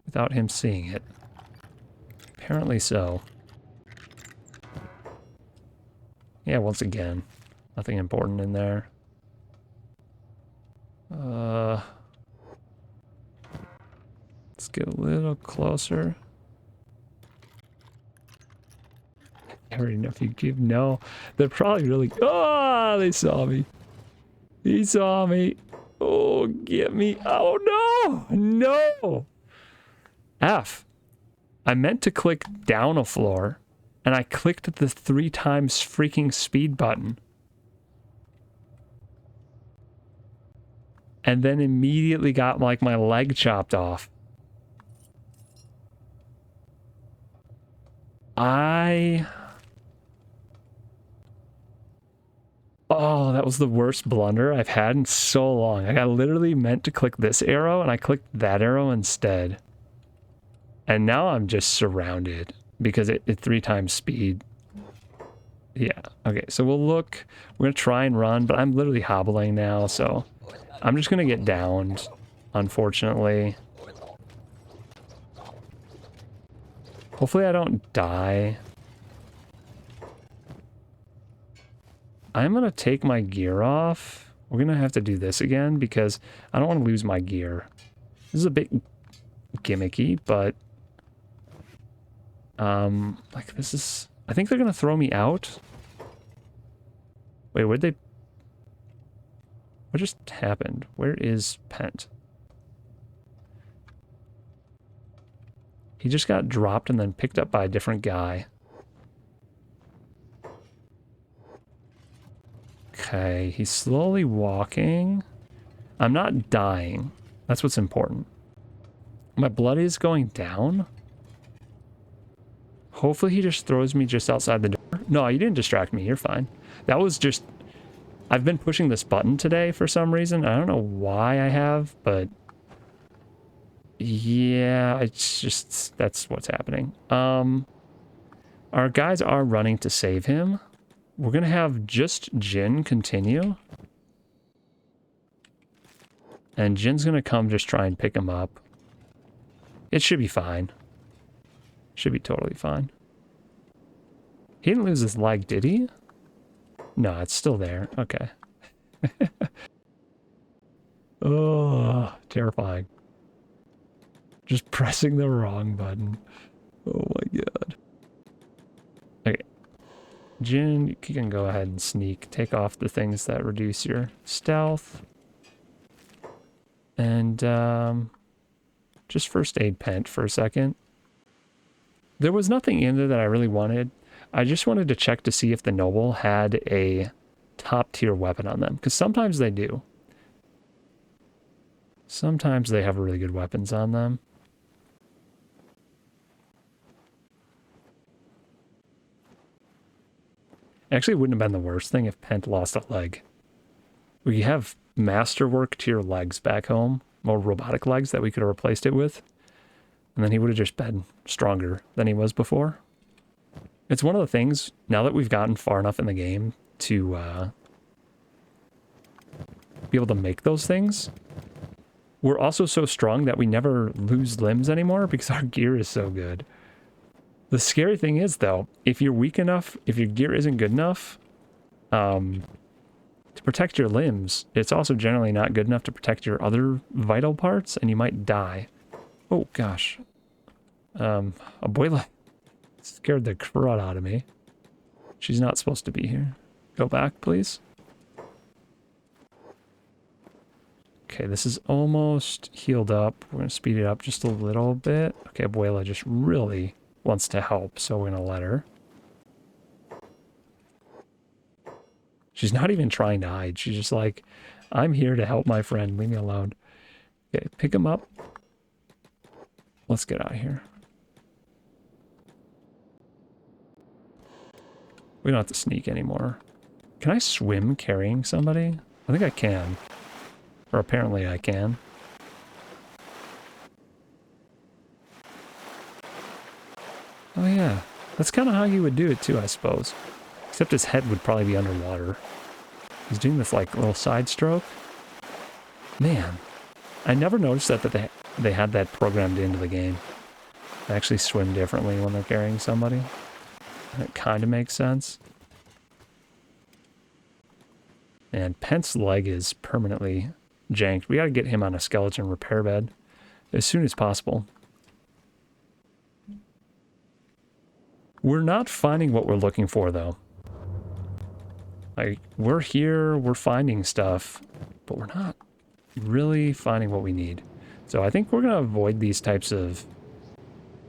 without him seeing it? Apparently so. Yeah, once again, nothing important in there. Let's get a little closer. I already know if you give no. They're probably really... Oh, they saw me. He saw me. Oh, get me. Oh, no. No. F. I meant to click down a floor, and I clicked the 3 times freaking speed button. And then immediately got like my leg chopped off. Oh, that was the worst blunder I've had in so long. I literally meant to click this arrow and I clicked that arrow instead. And now I'm just surrounded because it 3 times speed. Yeah, okay, so we'll look. We're gonna try and run, but I'm literally hobbling now, so I'm just gonna get downed, unfortunately. Hopefully I don't die. I'm gonna take my gear off. We're gonna have to do this again because I don't want to lose my gear. This is a bit gimmicky, but like this is... I think they're gonna throw me out. Wait, what just happened? Where is Pent? He just got dropped and then picked up by a different guy. Okay, he's slowly walking. I'm not dying. That's what's important. My blood is going down. Hopefully he just throws me just outside the door. No, you didn't distract me. You're fine. That was just... I've been pushing this button today for some reason. I don't know why I have, but... Yeah, it's just... That's what's happening. Our guys are running to save him. We're going to have just Jin continue. And Jin's going to come just try and pick him up. It should be fine. Should be totally fine. He didn't lose his leg, did he? No, it's still there. Okay. Oh, terrifying. Just pressing the wrong button. Oh my god. Okay. Jin, you can go ahead and sneak. Take off the things that reduce your stealth. And just first aid Pent for a second. There was nothing in there that I really wanted. I just wanted to check to see if the noble had a top tier weapon on them, because sometimes they do. Sometimes they have really good weapons on them. Actually, it wouldn't have been the worst thing if Pent lost a leg. We have masterwork tier legs back home, more robotic legs that we could have replaced it with. And then he would have just been stronger than he was before. It's one of the things, now that we've gotten far enough in the game to be able to make those things, we're also so strong that we never lose limbs anymore because our gear is so good. The scary thing is, though, if you're weak enough, if your gear isn't good enough to protect your limbs, it's also generally not good enough to protect your other vital parts, and you might die. Oh, gosh. Abuela scared the crud out of me. She's not supposed to be here. Go back, please. Okay, this is almost healed up. We're going to speed it up just a little bit. Okay, Abuela just really wants to help, so we're going to let her. She's not even trying to hide. She's just like, I'm here to help my friend. Leave me alone. Okay, pick him up. Let's get out of here. We don't have to sneak anymore. Can I swim carrying somebody? I think I can. Or apparently I can. Oh yeah. That's kind of how you would do it too, I suppose. Except his head would probably be underwater. He's doing this like little side stroke. Man, I never noticed that they had that programmed into the game. They actually swim differently when they're carrying somebody. That kind of makes sense. And Pent's leg is permanently janked. We got to get him on a skeleton repair bed as soon as possible. We're not finding what we're looking for, though. Like, we're here, we're finding stuff, but we're not really finding what we need. So I think we're going to avoid these types of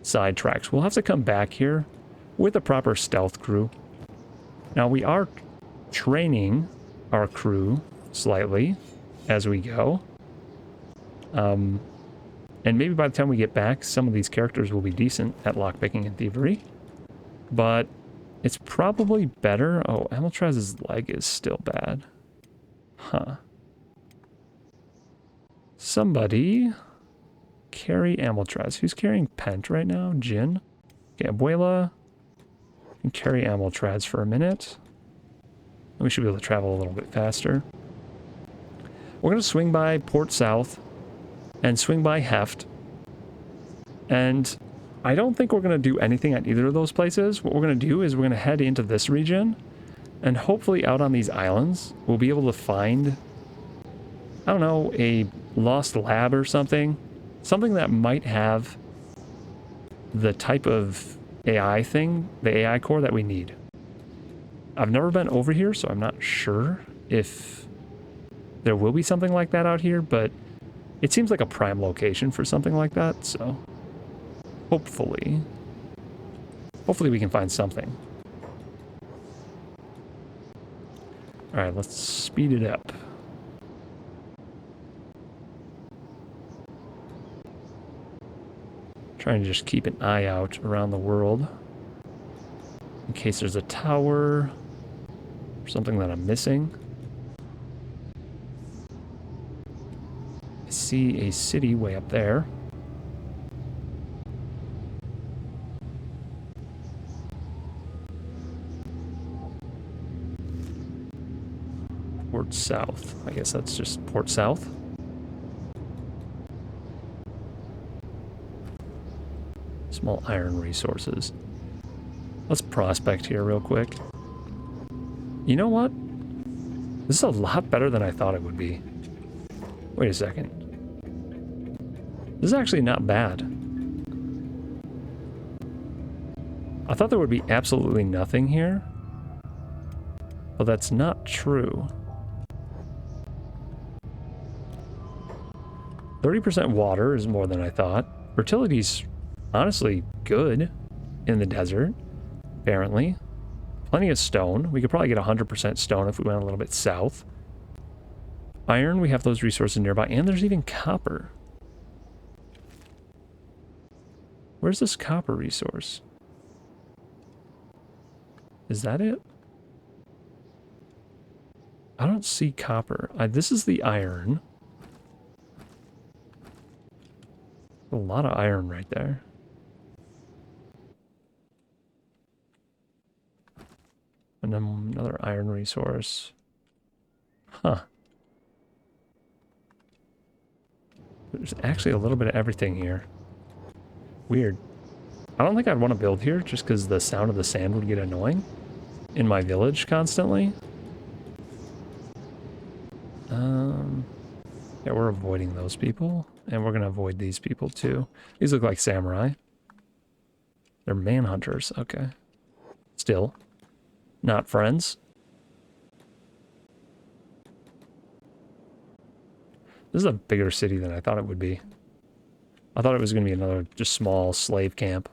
side tracks. We'll have to come back here with a proper stealth crew. Now, we are training our crew slightly as we go. And maybe by the time we get back, some of these characters will be decent at lockpicking and thievery. But it's probably better... Oh, Amiltraz's leg is still bad. Huh. Somebody carry Amiltraz. Who's carrying Pent right now? Jin? Okay, Abuela can carry Amiltraz for a minute. We should be able to travel a little bit faster. We're going to swing by Port South and swing by Heft. And I don't think we're going to do anything at either of those places. What we're going to do is we're going to head into this region, and hopefully out on these islands, we'll be able to find, I don't know, a lost lab or something. Something that might have the type of AI thing, the AI core that we need. I've never been over here, so I'm not sure if there will be something like that out here, but it seems like a prime location for something like that, so hopefully we can find something. All right, let's speed it up. Trying to just keep an eye out around the world in case there's a tower or something that I'm missing. I see a city way up there. Port South. I guess that's just Port South. Small iron resources. Let's prospect here real quick. You know what? This is a lot better than I thought it would be. Wait a second. This is actually not bad. I thought there would be absolutely nothing here, but that's not true. 30% water is more than I thought. Fertility's honestly good in the desert, apparently. Plenty of stone. We could probably get 100% stone if we went a little bit south. Iron, we have those resources nearby, and there's even copper. Where's this copper resource? Is that it? I don't see copper. This is the iron. A lot of iron right there. And then another iron resource. Huh. There's actually a little bit of everything here. Weird. I don't think I'd want to build here just because the sound of the sand would get annoying in my village constantly. Yeah, we're avoiding those people. And we're going to avoid these people too. These look like samurai. They're manhunters. Okay. Still. Not friends. This is a bigger city than I thought it would be. I thought it was going to be another just small slave camp.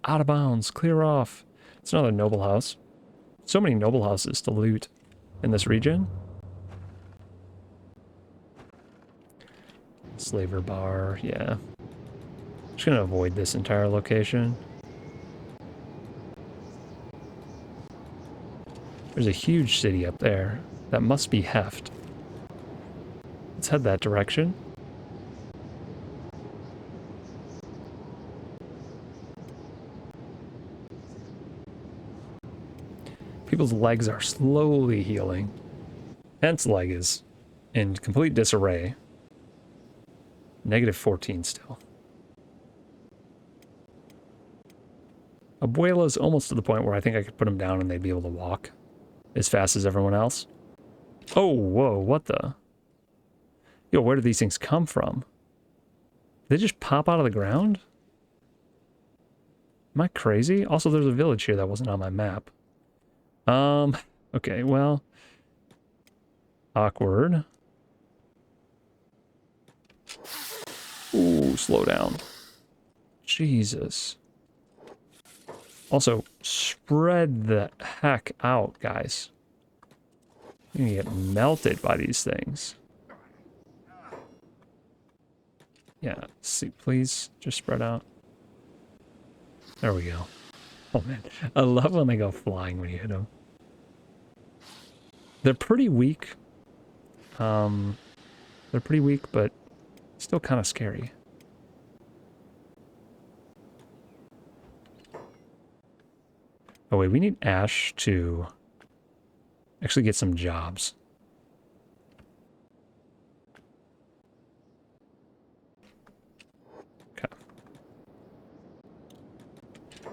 Out of bounds. Clear off. It's another noble house. So many noble houses to loot in this region. Slaver bar. Yeah. Just going to avoid this entire location. There's a huge city up there. That must be Heft. Let's head that direction. People's legs are slowly healing. Hence leg is in complete disarray. -14 still. Abuela's almost to the point where I think I could put them down and they'd be able to walk as fast as everyone else. Oh, whoa, what the? Yo, where do these things come from? They just pop out of the ground? Am I crazy? Also, there's a village here that wasn't on my map. Okay, well... Awkward. Ooh, slow down. Jesus. Also, spread the heck out, guys. You're gonna get melted by these things. Yeah, see, please, just spread out. There we go. Oh man, I love when they go flying when you hit them. They're pretty weak. They're pretty weak, but still kind of scary. Oh wait, we need Ash to actually get some jobs. Okay.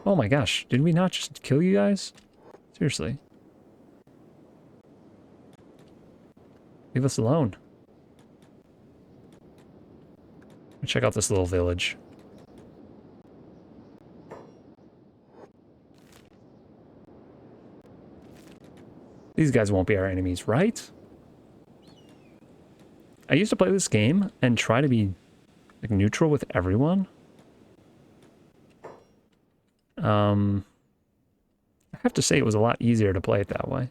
Oh my gosh, did we not just kill you guys? Seriously. Leave us alone. Check out this little village. These guys won't be our enemies, right? I used to play this game and try to be like neutral with everyone. I have to say it was a lot easier to play it that way.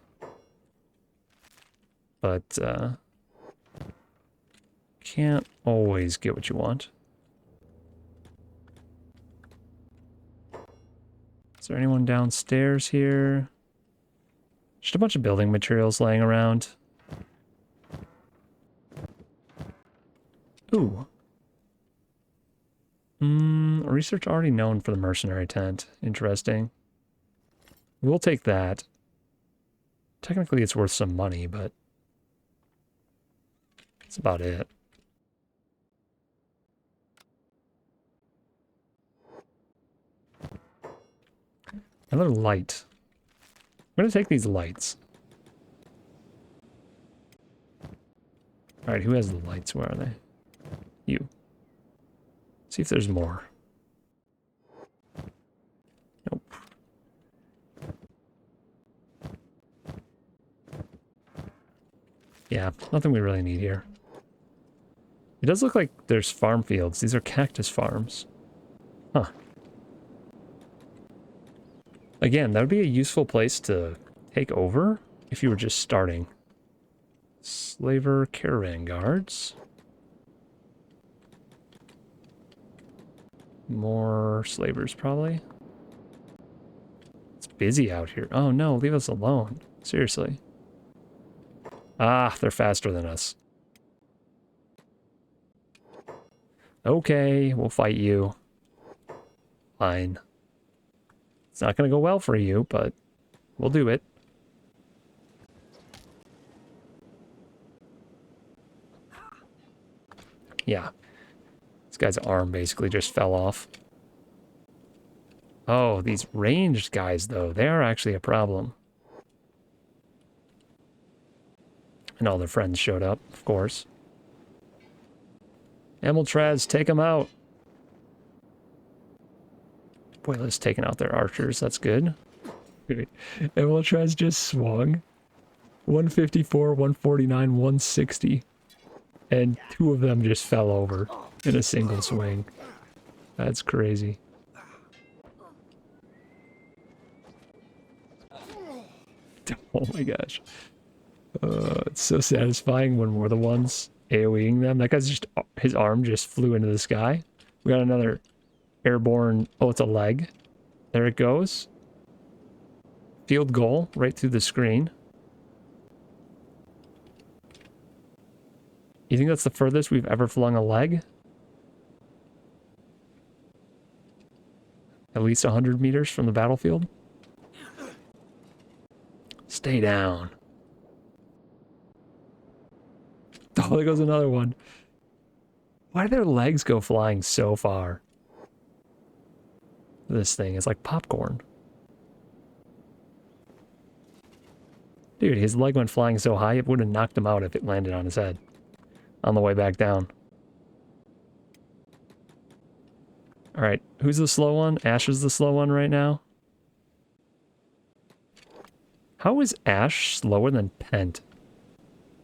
But can't always get what you want. Is there anyone downstairs here? Just a bunch of building materials laying around. Ooh. Research already known for the mercenary tent. Interesting. We'll take that. Technically it's worth some money, but that's about it. Another light. I'm going to take these lights. Alright, who has the lights? Where are they? You. See if there's more. Nope. Yeah, nothing we really need here. It does look like there's farm fields. These are cactus farms. Huh. Again, that would be a useful place to take over if you were just starting. Slaver caravan guards. More slavers, probably. It's busy out here. Oh no, leave us alone. Seriously. Ah, they're faster than us. Okay, we'll fight you. Fine. It's not going to go well for you, but we'll do it. Yeah. This guy's arm basically just fell off. Oh, these ranged guys, though, they are actually a problem. And all their friends showed up, of course. Emiltraz, take them out. Boy, let's taking out their archers. That's good. Emiltraz just swung. 154, 149, 160. And two of them just fell over in a single swing. That's crazy. Oh my gosh. It's so satisfying when we're the ones AoEing them. That guy's just, his arm just flew into the sky. We got another airborne, oh, it's a leg. There it goes. Field goal right through the screen. You think that's the furthest we've ever flung a leg? At least 100 meters from the battlefield? Stay down. Oh, there goes another one. Why do their legs go flying so far? This thing is like popcorn. Dude, his leg went flying so high it would have knocked him out if it landed on his head. On the way back down. Alright, who's the slow one? Ash is the slow one right now. How is Ash slower than Pent?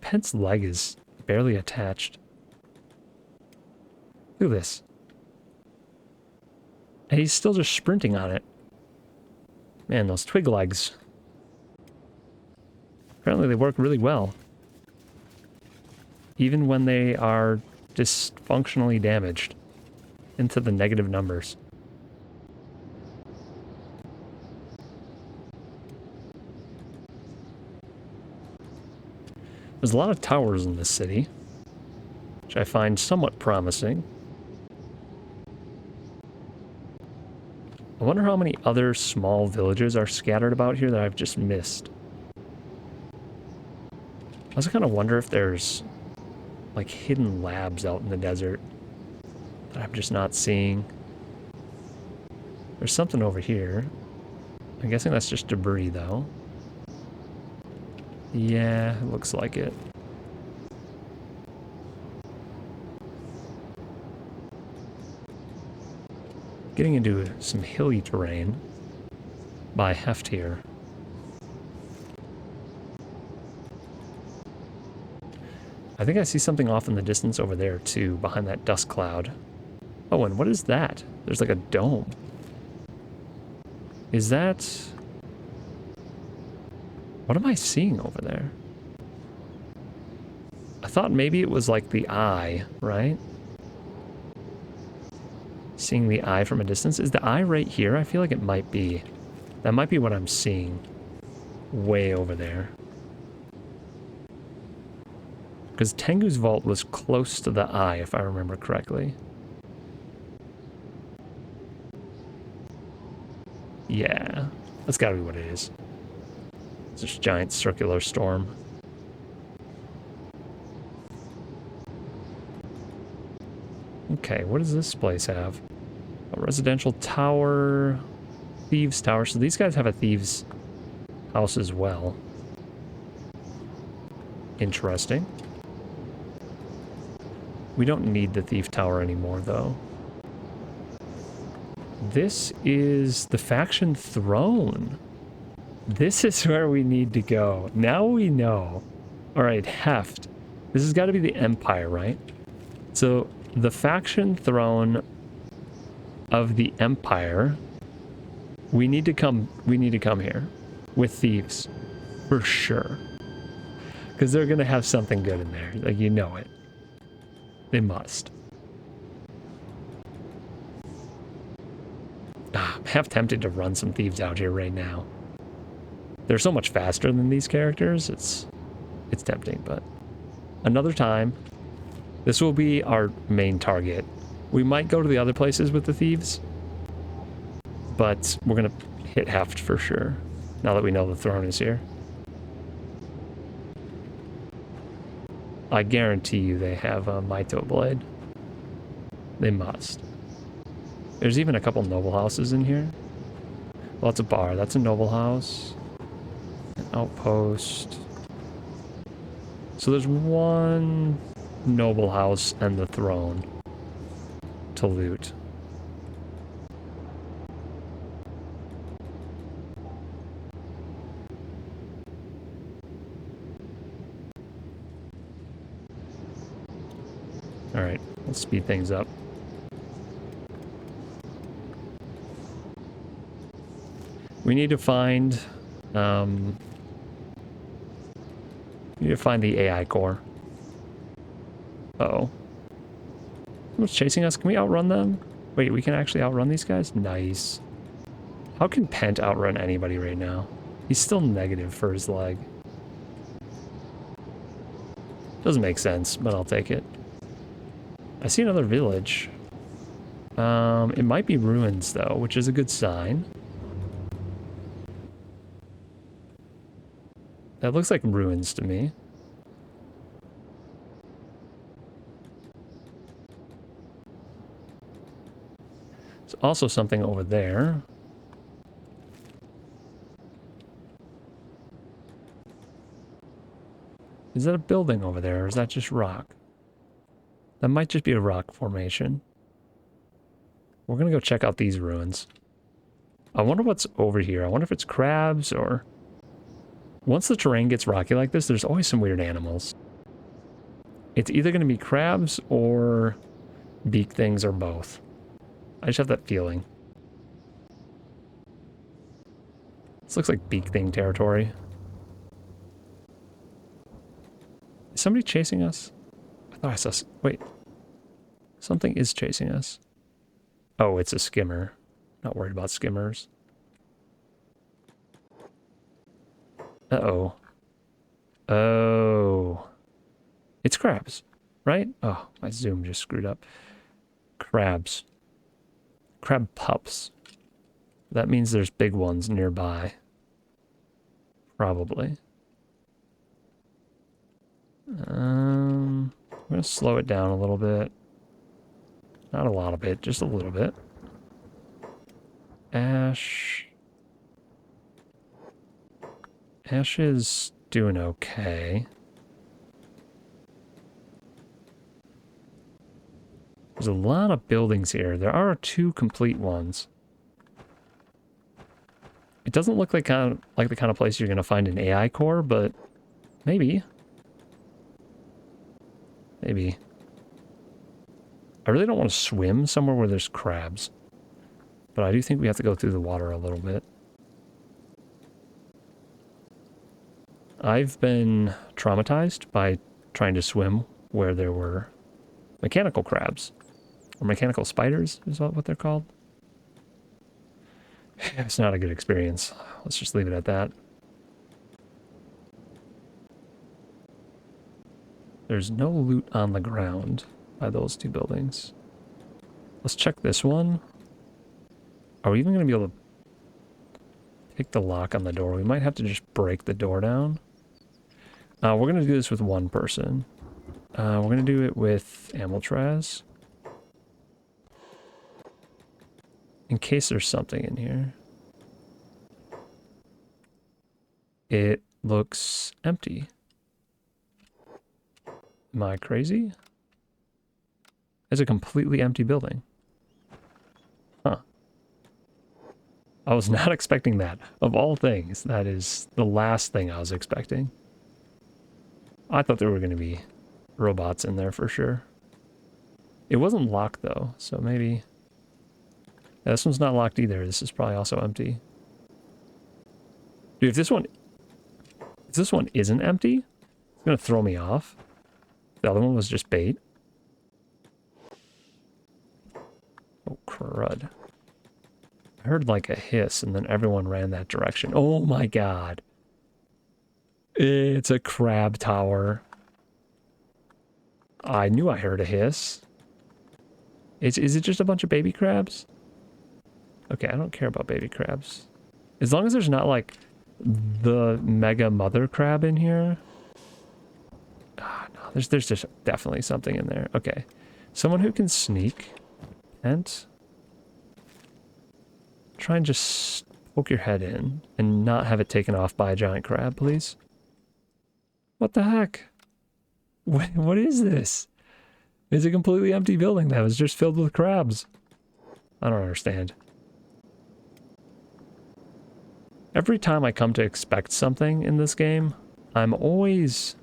Pent's leg is barely attached. Look at this. And he's still just sprinting on it. Man, those twig legs. Apparently they work really well. Even when they are dysfunctionally damaged. Into the negative numbers. There's a lot of towers in this city, which I find somewhat promising. I wonder how many other small villages are scattered about here that I've just missed. I also kind of wonder if there's like hidden labs out in the desert that I'm just not seeing. There's something over here. I'm guessing that's just debris though. Yeah, it looks like it. Getting into some hilly terrain by heft here. I think I see something off in the distance over there too, behind that dust cloud. Oh, and what is that? There's like a dome. Is that... What am I seeing over there? I thought maybe it was like the eye, right? Seeing the eye from a distance. Is the eye right here? I feel like it might be. That might be what I'm seeing. Way over there. Because Tengu's vault was close to the eye, if I remember correctly. Yeah, that's gotta be what it is. It's this giant circular storm. Okay, what does this place have? A residential tower, thieves tower. So these guys have a thieves house as well. Interesting. We don't need the thief tower anymore, though. This is the faction throne. This is where we need to go. Now we know. All right, heft. This has got to be the Empire, right? So the faction throne of the Empire. We need to come here with thieves for sure. Because they're going to have something good in there. Like, you know it. They must. I'm half tempted to run some thieves out here right now. They're so much faster than these characters. It's tempting, but another time. This will be our main target. We might go to the other places with the thieves, but we're gonna hit heft for sure. Now that we know the throne is here. I guarantee you they have a Maito blade. They must. There's even a couple noble houses in here. Well, that's a bar. That's a noble house. An outpost. So there's one noble house and the throne to loot. All right, let's speed things up. We need to find the AI core. Uh-oh. Someone's chasing us. Can we outrun them? Wait, we can actually outrun these guys? Nice. How can Pent outrun anybody right now? He's still negative for his leg. Doesn't make sense, but I'll take it. I see another village. It might be ruins, though, which is a good sign. That looks like ruins to me. There's also something over there. Is that a building over there, or is that just rock? That might just be a rock formation. We're gonna go check out these ruins. I wonder what's over here. I wonder if it's crabs or... Once the terrain gets rocky like this, there's always some weird animals. It's either gonna be crabs or beak things or both. I just have that feeling. This looks like beak thing territory. Is somebody chasing us? I thought I saw... Wait. Something is chasing us. Oh, it's a skimmer. Not worried about skimmers. Uh-oh. Oh. It's crabs, right? Oh, my zoom just screwed up. Crabs. Crab pups. That means there's big ones nearby. Probably. I'm gonna slow it down a little bit. Not a lot of it, just a little bit. Ash. Ash is doing okay. There's a lot of buildings here. There are 2 complete ones. It doesn't look like the kind of place you're going to find an AI core, but maybe. Maybe. I really don't want to swim somewhere where there's crabs. But I do think we have to go through the water a little bit. I've been traumatized by trying to swim where there were mechanical crabs. Or mechanical spiders, is what they're called. It's not a good experience. Let's just leave it at that. There's no loot on the ground by those 2 buildings. Let's check this one. Are we even going to be able to pick the lock on the door? We might have to just break the door down. We're going to do this with 1 person. We're going to do it with Amiltraz. In case there's something in here. It looks empty. Am I crazy? It's a completely empty building. Huh. I was not expecting that. Of all things, that is the last thing I was expecting. I thought there were going to be robots in there for sure. It wasn't locked though, so maybe... Yeah, this one's not locked either. This is probably also empty. Dude, if this one isn't empty, it's gonna throw me off. The other one was just bait. Oh, crud. I heard like a hiss and then everyone ran that direction. Oh my god. It's a crab tower. I knew I heard a hiss. Is it just a bunch of baby crabs? Okay, I don't care about baby crabs. As long as there's not like the mega mother crab in here. Ah, no, there's just definitely something in there. Okay. Someone who can sneak and try and just poke your head in and not have it taken off by a giant crab, please. What the heck? What is this? It's a completely empty building that was just filled with crabs. I don't understand. Every time I come to expect something in this game, I'm always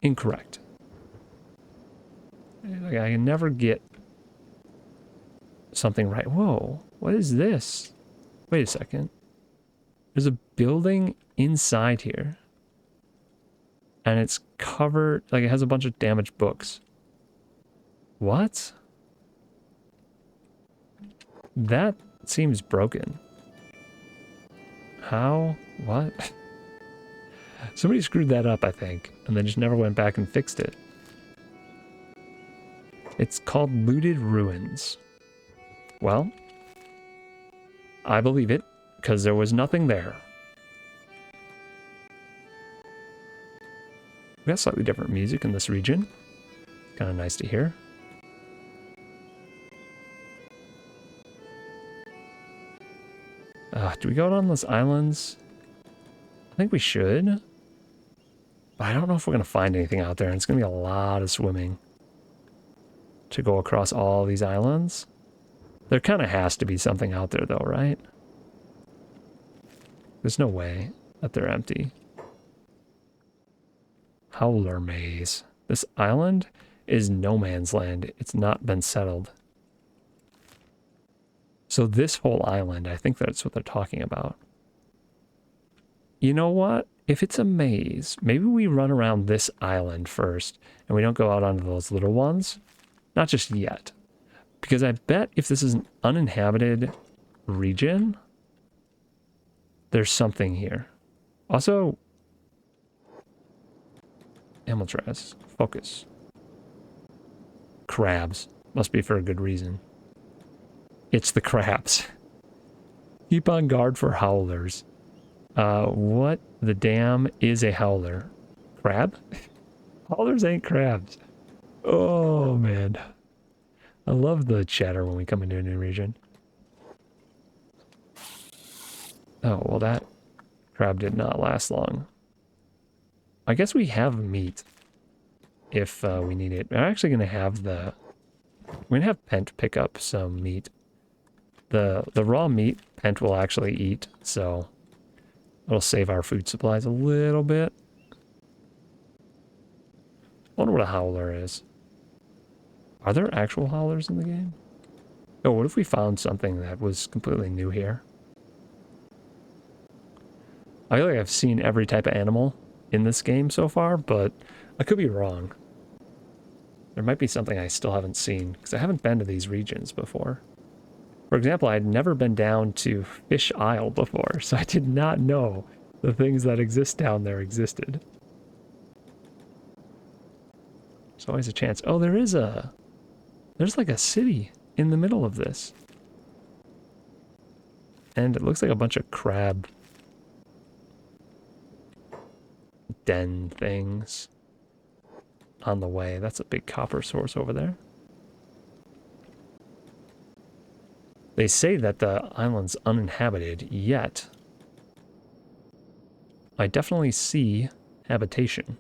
incorrect. Like, I can never get something right. Whoa, what is this? Wait a second. There's a building inside here. And it's covered, like it has a bunch of damaged books. What? That seems broken. How? What? Somebody screwed that up, I think, and then just never went back and fixed it. It's called Looted Ruins. Well, I believe it, because there was nothing there. We got slightly different music in this region. Kind of nice to hear. Do we go out on those islands? I think we should. But I don't know if we're going to find anything out there. And it's going to be a lot of swimming to go across all these islands. There kind of has to be something out there though, right? There's no way that they're empty. Howler Maze. This island is no man's land. It's not been settled. So this whole island, I think that's what they're talking about. You know what? If it's a maze, maybe we run around this island first and we don't go out onto those little ones. Not just yet. Because I bet if this is an uninhabited region, there's something here. Also, Amiltraz, focus. Crabs. Must be for a good reason. It's the crabs. Keep on guard for howlers. What the damn is a howler? Crab? Howlers ain't crabs. Oh, man. I love the chatter when we come into a new region. Oh, well that crab did not last long. I guess we have meat if we need it. I'm actually going to have we're going to have Pent pick up some meat. The raw meat Pent will actually eat, so it'll save our food supplies a little bit. I wonder what a howler is. Are there actual howlers in the game? Oh, what if we found something that was completely new here? I feel like I've seen every type of animal in this game so far, but I could be wrong. There might be something I still haven't seen, because I haven't been to these regions before. For example, I had never been down to Fish Isle before, so I did not know the things that exist down there existed. There's always a chance. Oh, there's like a city in the middle of this. And it looks like a bunch of crab den things on the way. That's a big copper source over there. They say that the island's uninhabited, yet I definitely see habitation.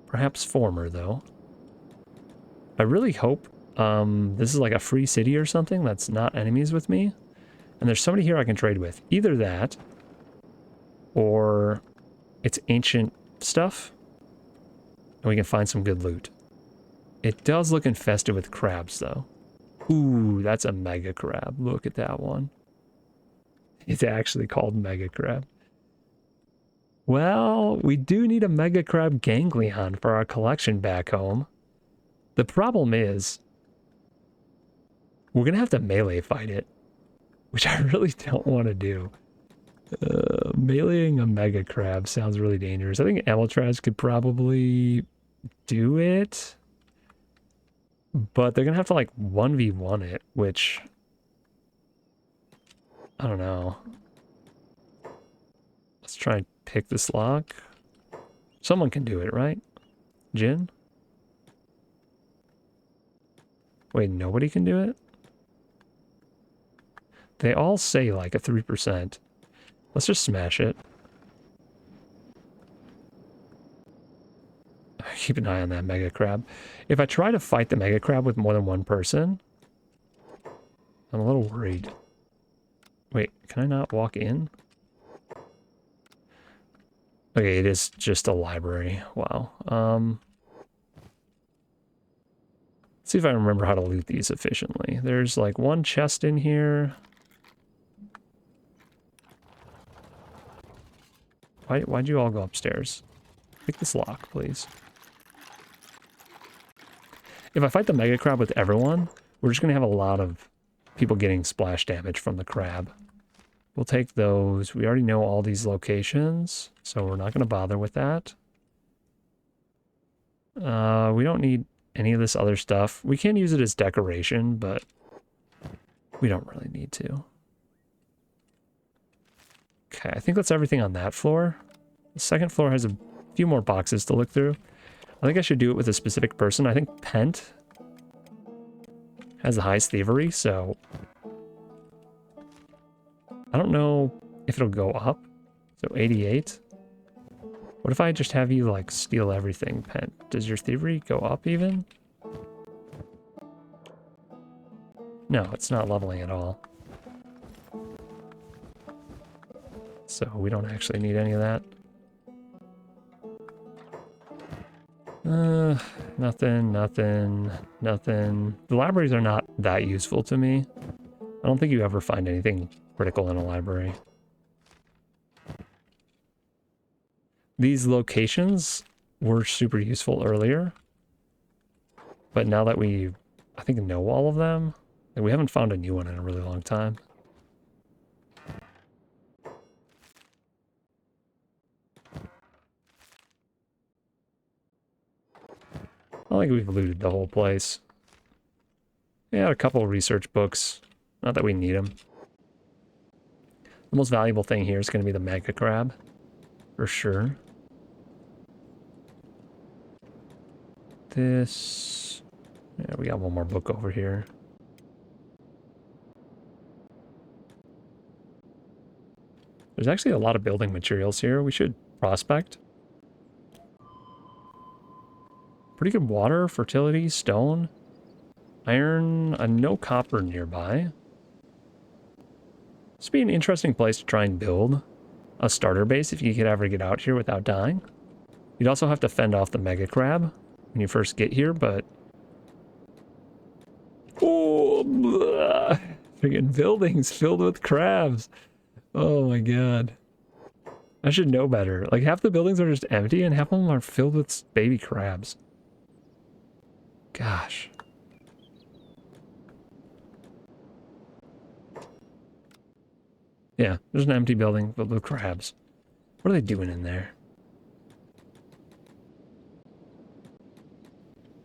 Perhaps former, though. I really hope this is like a free city or something that's not enemies with me. And there's somebody here I can trade with. Either that, or it's ancient stuff, and we can find some good loot. It does look infested with crabs, though. Ooh, that's a mega crab. Look at that one. It's actually called mega crab. Well, we do need a mega crab ganglion for our collection back home. The problem is, we're going to have to melee fight it, which I really don't want to do. Meleeing a mega crab sounds really dangerous. I think Amiltraz could probably do it, but they're going to have to like 1v1 it, which, I don't know. Let's try and pick this lock. Someone can do it, right? Jin? Wait, nobody can do it? They all say like a 3%. Let's just smash it. Keep an eye on that mega crab. If I try to fight the mega crab with more than one person, I'm a little worried. Wait, can I not walk in? Okay, it is just a library. Wow. Let's see if I remember how to loot these efficiently. There's like one chest in here. Why'd you all go upstairs? Pick this lock, please. If I fight the mega crab with everyone, we're just going to have a lot of people getting splash damage from the crab. We'll take those. We already know all these locations, so we're not going to bother with that. We don't need any of this other stuff. We can use it as decoration, but we don't really need to. Okay, I think that's everything on that floor. The second floor has a A few more boxes to look through. I think I should do it with a specific person. I think Pent has the highest thievery, so I don't know if it'll go up. So 88. What if I just have you, like, steal everything, Pent? Does your thievery go up even? No, it's not leveling at all. So we don't actually need any of that. Nothing. The libraries are not that useful to me. I don't think you ever find anything critical in a library. These locations were super useful earlier, but now that we, I think, know all of them, and we haven't found a new one in a really long time. I think we've looted the whole place. We had a couple of research books. Not that we need them. The most valuable thing here is going to be the mega crab, for sure. This... yeah, we got one more book over here. There's actually a lot of building materials here. We should prospect. Pretty good water, fertility, stone, iron, no copper nearby. This would be an interesting place to try and build a starter base if you could ever get out here without dying. You'd also have to fend off the mega crab when you first get here, but... oh, blah. Freaking buildings filled with crabs. Oh my god. I should know better. Like, half the buildings are just empty and half of them are filled with baby crabs. Gosh. Yeah, there's an empty building filled with crabs. What are they doing in there?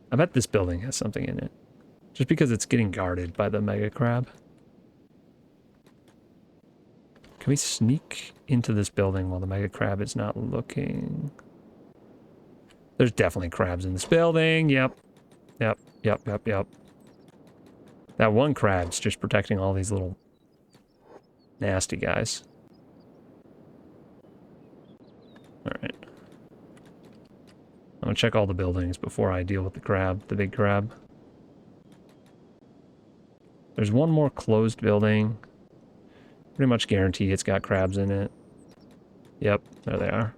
I bet this building has something in it. Just because it's getting guarded by the mega crab. Can we sneak into this building while the mega crab is not looking? There's definitely crabs in this building. Yep. That one crab's just protecting all these little nasty guys. Alright. I'm gonna check all the buildings before I deal with the crab, the big crab. There's one more closed building. Pretty much guarantee it's got crabs in it. Yep, there they are.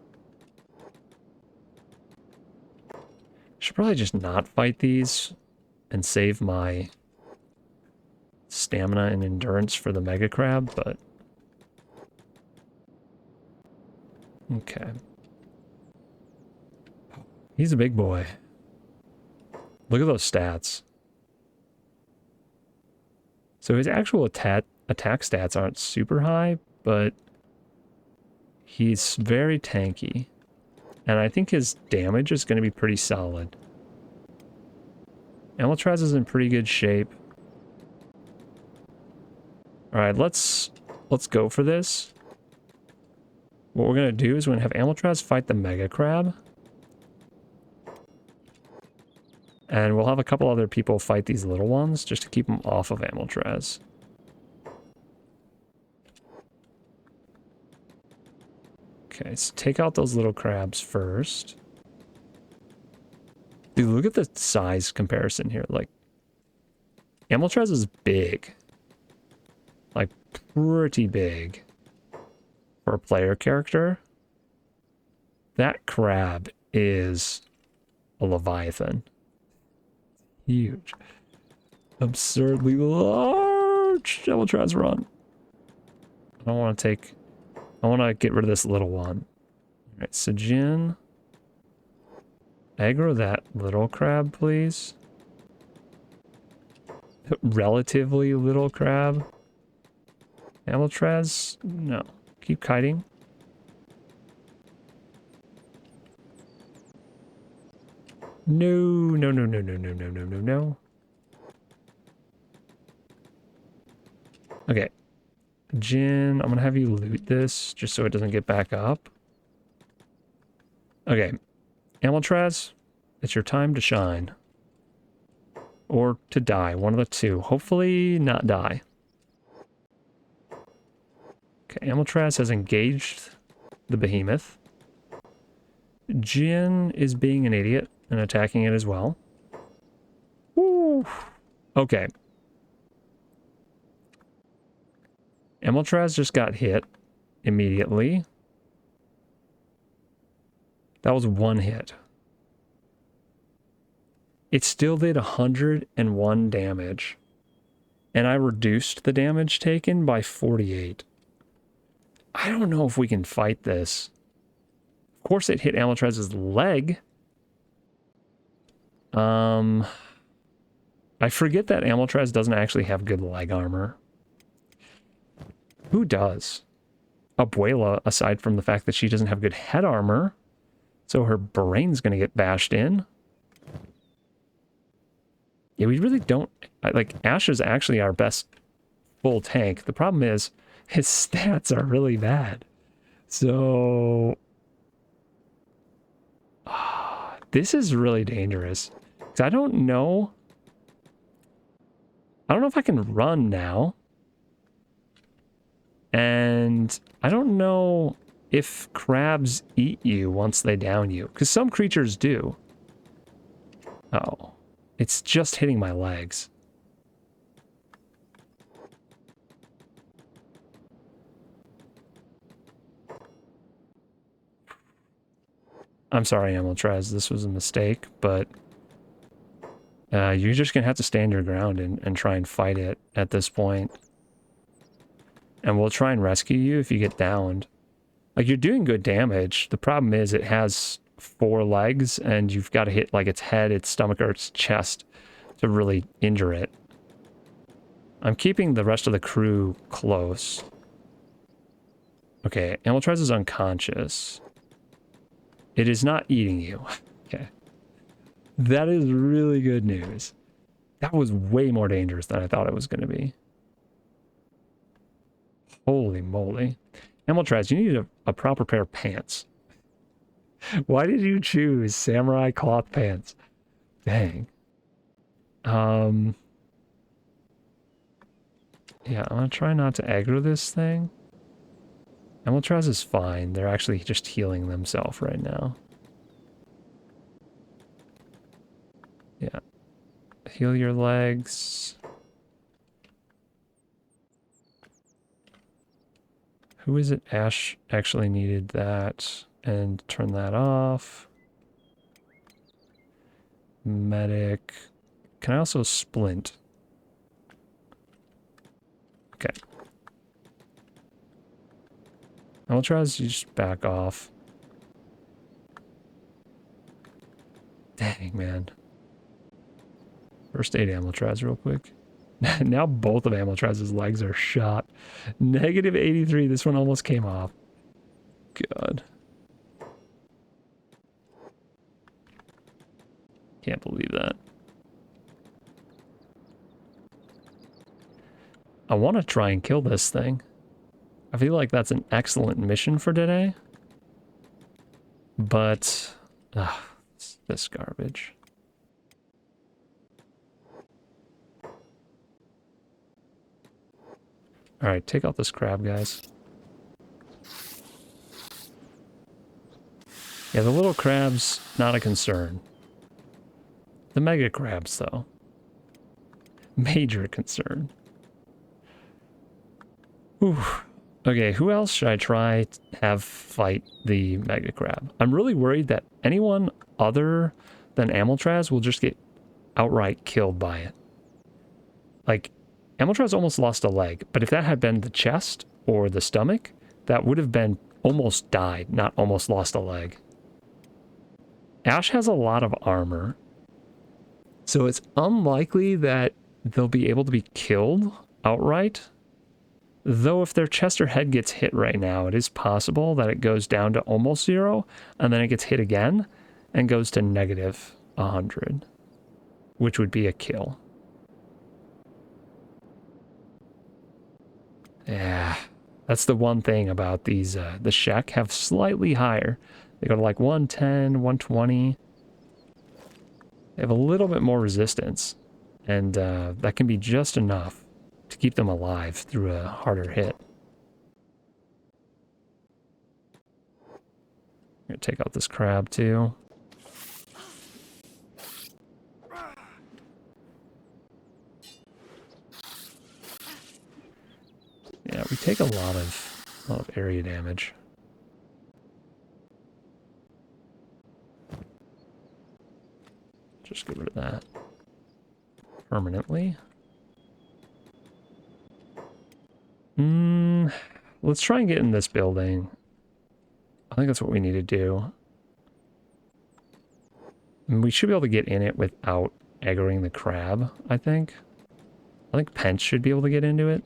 Should probably just not fight these and save my stamina and endurance for the mega crab, but... okay. He's a big boy. Look at those stats. So his actual attack stats aren't super high, but he's very tanky. And I think his damage is going to be pretty solid. Alcatraz is in pretty good shape. Alright, let's go for this. What we're going to do is we're going to have Alcatraz fight the Mega Crab. And we'll have a couple other people fight these little ones just to keep them off of Alcatraz. Okay, so take out those little crabs first. Dude, look at the size comparison here. Like, Alcatraz is big. Like, pretty big. For a player character. That crab is a Leviathan. Huge. Absurdly large. Alcatraz run. I don't want to take... I want to get rid of this little one. Alright, Sajin. Aggro that little crab, please. Relatively little crab. Alcatraz? No. Keep kiting. No. Okay. Jin, I'm gonna have you loot this just so it doesn't get back up. Okay, Amiltraz, it's your time to shine. Or to die, one of the two. Hopefully not die. Okay, Amiltraz has engaged the behemoth. Jin is being an idiot and attacking it as well. Woo! Okay. Amiltraz just got hit immediately. That was one hit. It still did 101 damage. And I reduced the damage taken by 48. I don't know if we can fight this. Of course it hit Amiltraz's leg. I forget that Amiltraz doesn't actually have good leg armor. Who does? Abuela, aside from the fact that she doesn't have good head armor. So her brain's going to get bashed in. Yeah, we really don't... Like, Ash is actually our best full tank. The problem is, his stats are really bad. So... this is really dangerous. Because I don't know... I don't know if I can run now. And I don't know if crabs eat you once they down you. Because some creatures do. Oh. It's just hitting my legs. I'm sorry, Amiltraz. This was a mistake, but... you're just going to have to stand your ground and try and fight it at this point. And we'll try and rescue you if you get downed. Like, you're doing good damage. The problem is it has 4 legs, and you've got to hit, like, its head, its stomach, or its chest to really injure it. I'm keeping the rest of the crew close. Okay, Amiltraz is unconscious. It is not eating you. Okay. That is really good news. That was way more dangerous than I thought it was going to be. Holy moly. Amiltraz, you need a proper pair of pants. Why did you choose samurai cloth pants? Dang. Yeah, I'm gonna try not to aggro this thing. Amiltraz is fine. They're actually just healing themselves right now. Yeah. Heal your legs. Who is it? Ash actually needed that. And turn that off. Medic. Can I also splint? Okay. Amiltraz, you just back off. Dang, man. First aid Amiltraz real quick. Now both of Amiltraz's legs are shot. Negative 83. This one almost came off. God. Can't believe that. I want to try and kill this thing. I feel like that's an excellent mission for today. But... it's this garbage. Alright, take out this crab, guys. Yeah, the little crab's not a concern. The mega crabs, though. Major concern. Ooh. Okay, who else should I try to have fight the mega crab? I'm really worried that anyone other than Amiltraz will just get outright killed by it. Like, Amiltraz almost lost a leg, but if that had been the chest or the stomach, that would have been almost died, not almost lost a leg. Ash has a lot of armor, so it's unlikely that they'll be able to be killed outright. Though if their chest or head gets hit right now, it is possible that it goes down to almost 0, and then it gets hit again, and goes to negative 100, which would be a kill. Yeah, that's the one thing about these, the Shek have slightly higher They go to like 110, 120. They have a little bit more resistance, and that can be just enough to keep them alive through a harder hit. I'm gonna take out this crab too. Yeah, we take a lot of area damage. Just get rid of that permanently. Let's try and get in this building. I think that's what we need to do. And we should be able to get in it without aggroing the crab, I think. I think Pence should be able to get into it.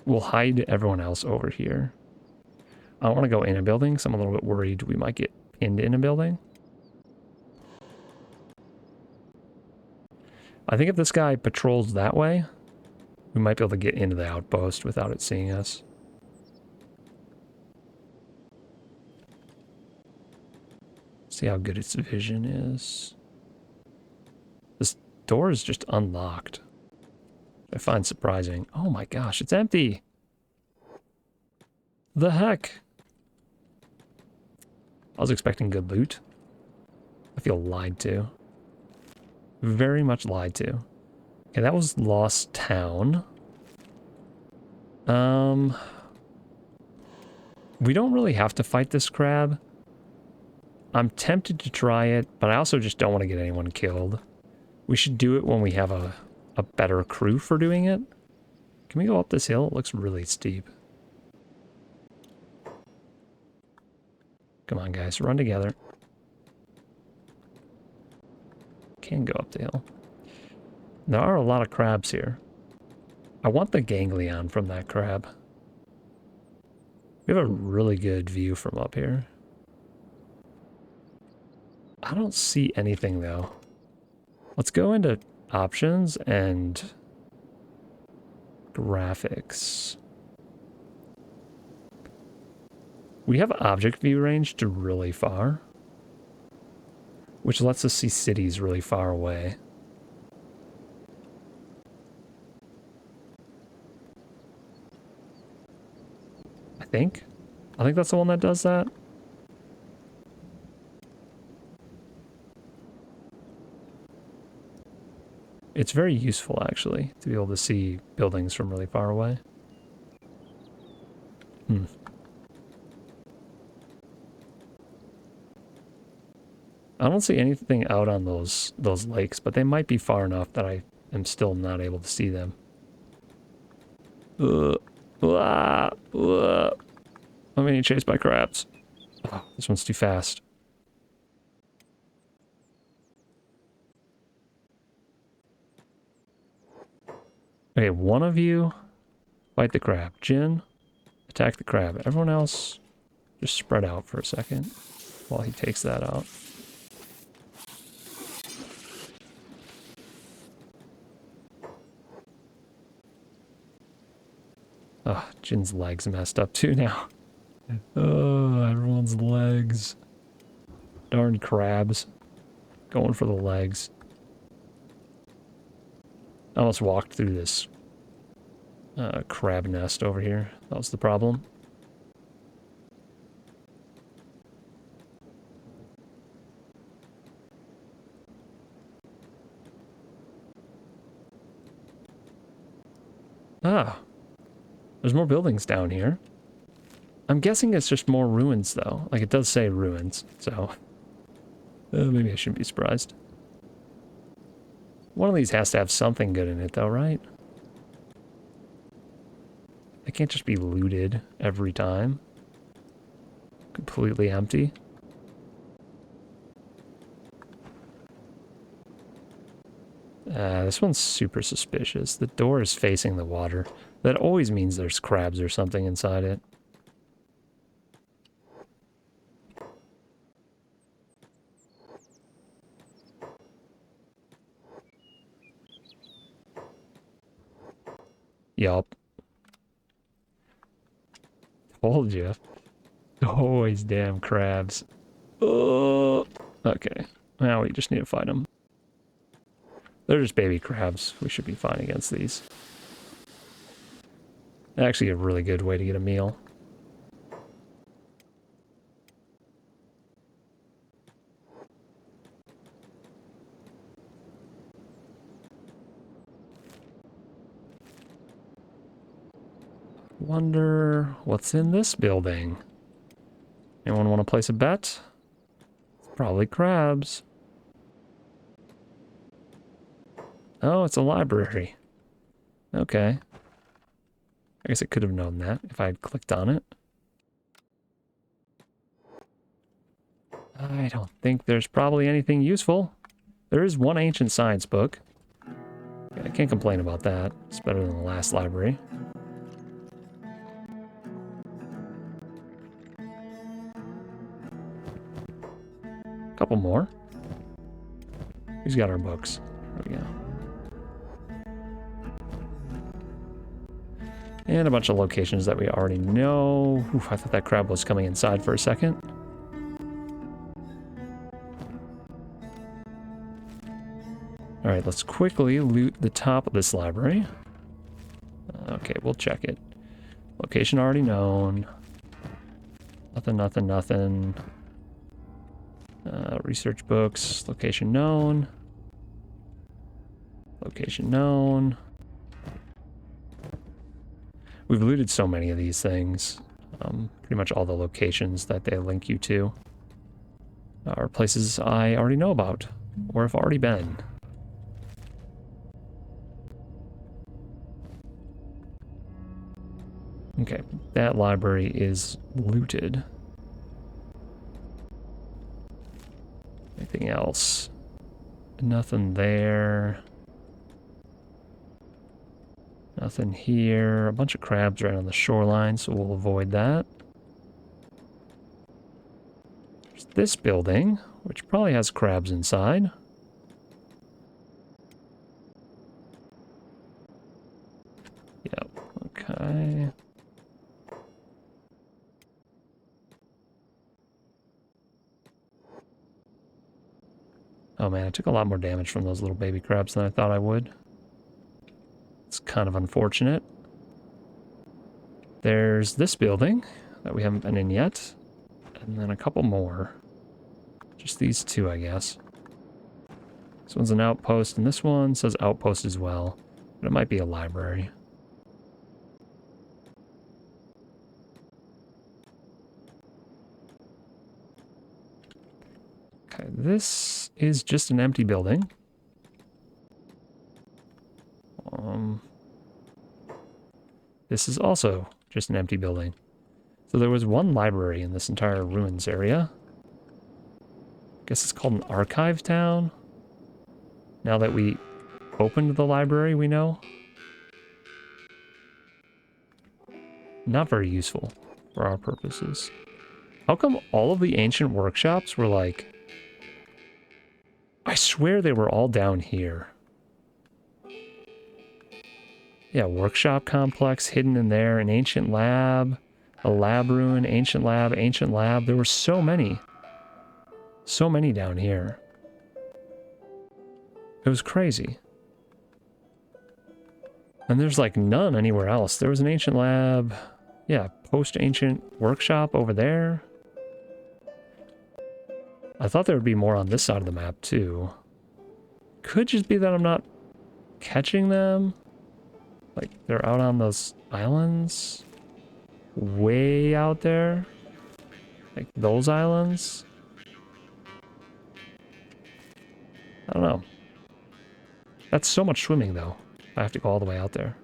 We'll hide everyone else over here. I don't want to go in a building, so I'm a little bit worried we might get pinned in a building. I think if this guy patrols that way, we might be able to get into the outpost without it seeing us. See how good its vision is. This door is just unlocked. I find surprising. Oh my gosh, it's empty. The heck? I was expecting good loot. I feel lied to. Very much lied to. Okay, that was Lost Town. We don't really have to fight this crab. I'm tempted to try it, but I also just don't want to get anyone killed. We should do it when we have a better crew for doing it. Can we go up this hill? It looks really steep. Come on, guys, run together. Can go up the hill. There are a lot of crabs here. I want the ganglion from that crab. We have a really good view from up here. I don't see anything though. Let's go into options and graphics. We have object view range to really far, which lets us see cities really far away. I think that's the one that does that. It's very useful, actually, to be able to see buildings from really far away. I don't see anything out on those lakes, but they might be far enough that I am still not able to see them. I'm being chased by crabs. Oh, this one's too fast. Okay, one of you fight the crab. Jin, attack the crab. Everyone else, just spread out for a second while he takes that out. Oh, Jin's legs messed up too now. Oh, everyone's legs. Darn crabs. Going for the legs. I almost walked through this crab nest over here. That was the problem. Ah. There's more buildings down here. I'm guessing it's just more ruins, though. Like, it does say ruins, so... maybe I shouldn't be surprised. One of these has to have something good in it, though, right? It can't just be looted every time. Completely empty. This one's super suspicious. The door is facing the water. That always means there's crabs or something inside it. Yup. Told you. Always damn crabs. Oh, okay. Now we just need to fight them. They're just baby crabs. We should be fine against these. Actually, a really good way to get a meal. Wonder what's in this building. Anyone want to place a bet? It's probably crabs. Oh, it's a library. Okay. I guess I could have known that if I had clicked on it. I don't think there's probably anything useful. There is one ancient science book. I can't complain about that. It's better than the last library. Couple more. Who's got our books? There we go. And a bunch of locations that we already know. Oof, I thought that crab was coming inside for a second. Alright, let's quickly loot the top of this library. Okay, we'll check it. Location already known. Nothing, nothing, nothing. Research books. Location known. Location known. We've looted so many of these things. Pretty much all the locations that they link you to are places I already know about or have already been. Okay, that library is looted. Anything else? Nothing there. Nothing here. A bunch of crabs right on the shoreline, so we'll avoid that. There's this building, which probably has crabs inside. Yep, okay. Oh man, I took a lot more damage from those little baby crabs than I thought I would. It's kind of unfortunate. There's this building that we haven't been in yet. And then a couple more. Just these two, I guess. This one's an outpost, and this one says outpost as well. But it might be a library. Okay, this is just an empty building. This is also just an empty building. So there was one library in this entire ruins area. I guess it's called an archive town. Now that we opened the library, we know. Not very useful for our purposes. How come all of the ancient workshops were like... I swear they were all down here. Yeah, workshop complex hidden in there, an ancient lab, a lab ruin, ancient lab, ancient lab. There were so many. So many down here. It was crazy. And there's like none anywhere else. There was an ancient lab. Yeah, post-ancient workshop over there. I thought there would be more on this side of the map too. Could just be that I'm not catching them. Like, they're out on those islands. Way out there. Like, those islands. I don't know. That's so much swimming, though. I have to go all the way out there.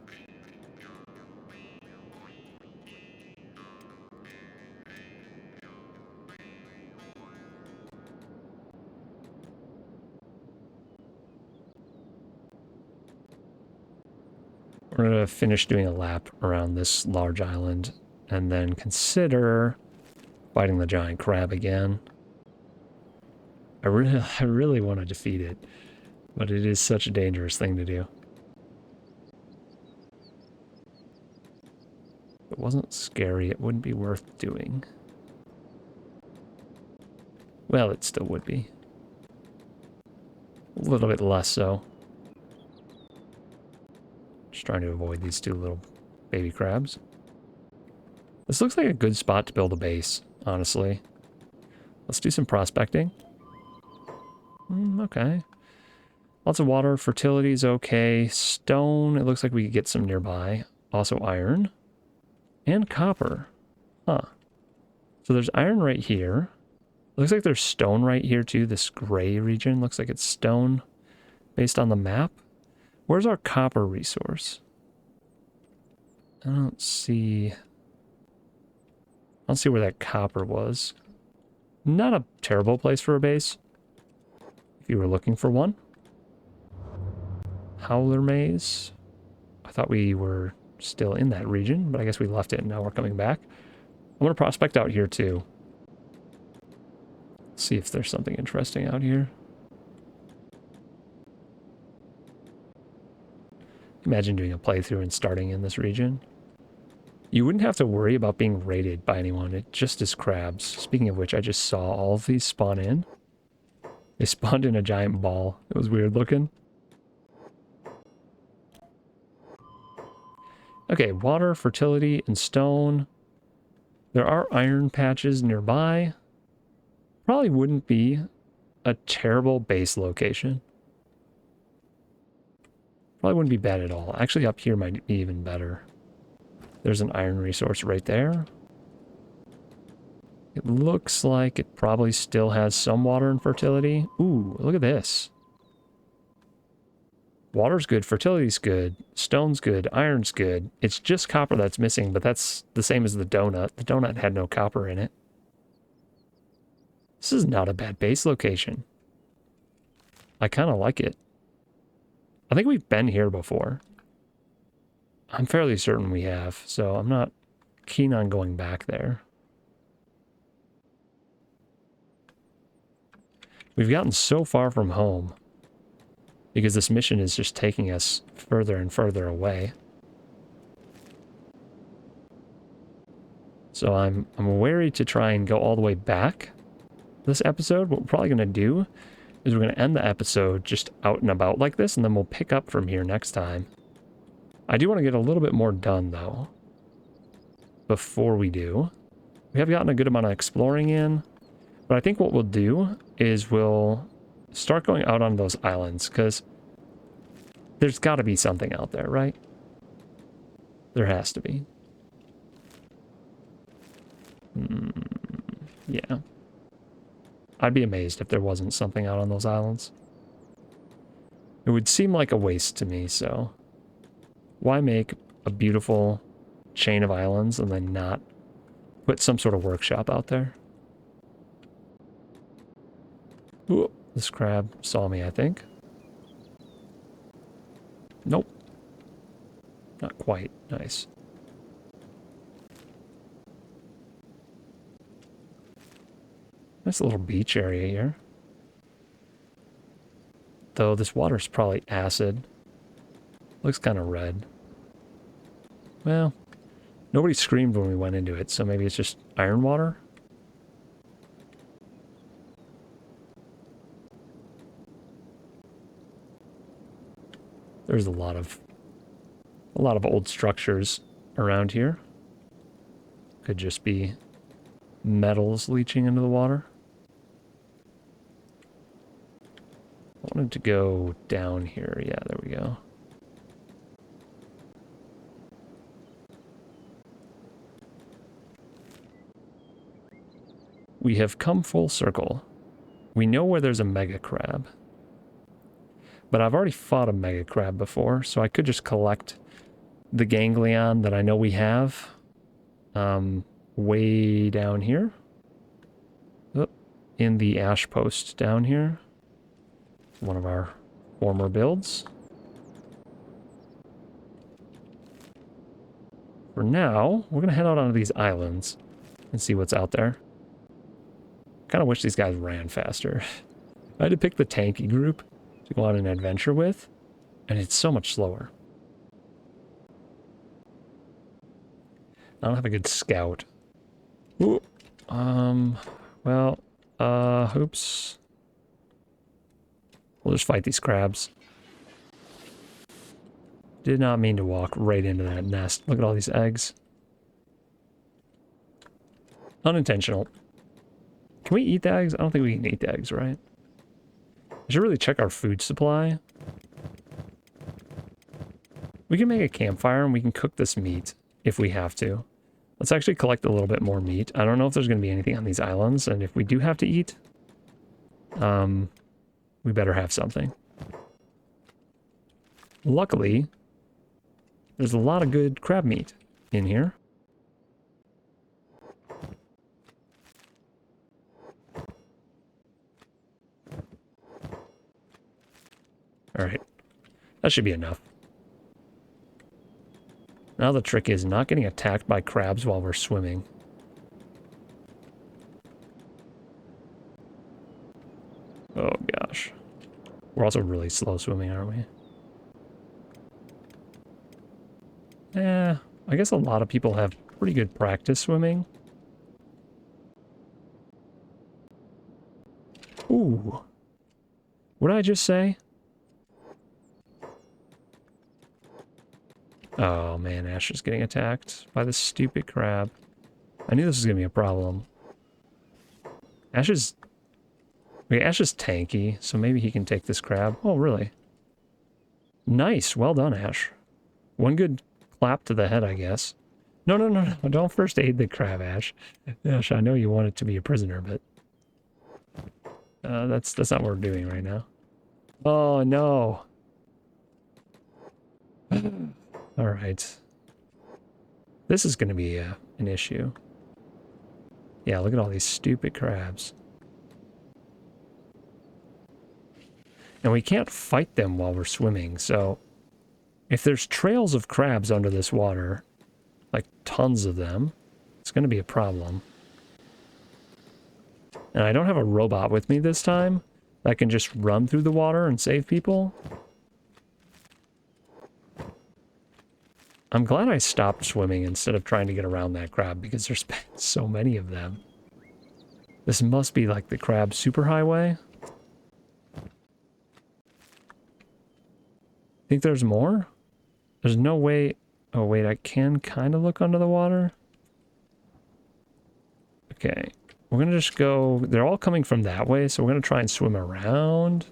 We're going to finish doing a lap around this large island and then consider fighting the giant crab again. I really want to defeat it, but it is such a dangerous thing to do. If it wasn't scary, it wouldn't be worth doing. Well, it still would be. A little bit less so. Just trying to avoid these two little baby crabs. This looks like a good spot to build a base, honestly. Let's do some prospecting. Okay. Lots of water. Fertility is okay. Stone, it looks like we could get some nearby. Also iron. And copper. Huh. So there's iron right here. Looks like there's stone right here too. This gray region looks like it's stone based on the map. Where's our copper resource? I don't see where that copper was. Not a terrible place for a base, if you were looking for one. Howler Maze. I thought we were still in that region, but I guess we left it and now we're coming back. I'm going to prospect out here too. See if there's something interesting out here. Imagine doing a playthrough and starting in this region. You wouldn't have to worry about being raided by anyone. It just is crabs. Speaking of which, I just saw all of these spawn in. They spawned in a giant ball. It was weird looking. Okay, water, fertility, and stone. There are iron patches nearby. Probably wouldn't be a terrible base location. Probably wouldn't be bad at all. Actually, up here might be even better. There's an iron resource right there. It looks like it probably still has some water and fertility. Ooh, look at this. Water's good, fertility's good, stone's good, iron's good. It's just copper that's missing, but that's the same as the donut. The donut had no copper in it. This is not a bad base location. I kind of like it. I think we've been here before. I'm fairly certain we have, so I'm not keen on going back there. We've gotten so far from home because this mission is just taking us further and further away. So I'm wary to try and go all the way back this episode. What we're probably going to do is we're going to end the episode just out and about like this, and then we'll pick up from here next time. I do want to get a little bit more done, though, before we do. We have gotten a good amount of exploring in, but I think what we'll do is we'll start going out on those islands, because there's got to be something out there, right? There has to be. Yeah. I'd be amazed if there wasn't something out on those islands. It would seem like a waste to me, so why make a beautiful chain of islands and then not put some sort of workshop out there? Ooh, this crab saw me, I think. Nope. Not quite. Nice. Nice little beach area here. Though this water's probably acid. Looks kind of red. Well, nobody screamed when we went into it, so maybe it's just iron water? There's a lot of old structures around here. Could just be metals leaching into the water. I wanted to go down here. Yeah, there we go. We have come full circle. We know where there's a mega crab. But I've already fought a mega crab before, so I could just collect the ganglion that I know we have. Way down here. Oh, in the ash post down here. One of our former builds. For now, we're going to head out onto these islands and see what's out there. Kind of wish these guys ran faster. I had to pick the tanky group to go on an adventure with, and it's so much slower. I don't have a good scout. Ooh. Well, Oops. We'll just fight these crabs. Did not mean to walk right into that nest. Look at all these eggs. Unintentional. Can we eat the eggs? I don't think we can eat the eggs, right? I should really check our food supply. We can make a campfire and we can cook this meat if we have to. Let's actually collect a little bit more meat. I don't know if there's going to be anything on these islands, and if we do have to eat, we better have something. Luckily, there's a lot of good crab meat in here. All right, that should be enough. Now the trick is not getting attacked by crabs while we're swimming. Oh gosh. We're also really slow swimming, aren't we? Yeah, I guess a lot of people have pretty good practice swimming. Ooh. What did I just say? Oh man, Ash is getting attacked by this stupid crab. I knew this was going to be a problem. Ash is tanky, so maybe he can take this crab. Oh, really? Nice. Well done, Ash. One good clap to the head, I guess. No. Don't first aid the crab, Ash. Ash, I know you want it to be a prisoner, but... that's not what we're doing right now. Oh, no. Alright. This is going to be an issue. Yeah, look at all these stupid crabs. And we can't fight them while we're swimming, so... if there's trails of crabs under this water, like tons of them, it's going to be a problem. And I don't have a robot with me this time that can just run through the water and save people. I'm glad I stopped swimming instead of trying to get around that crab because there's been so many of them. This must be like the crab superhighway. Think there's more? There's no way... oh wait, I can kind of look under the water. Okay, we're gonna just go... they're all coming from that way, so we're gonna try and swim around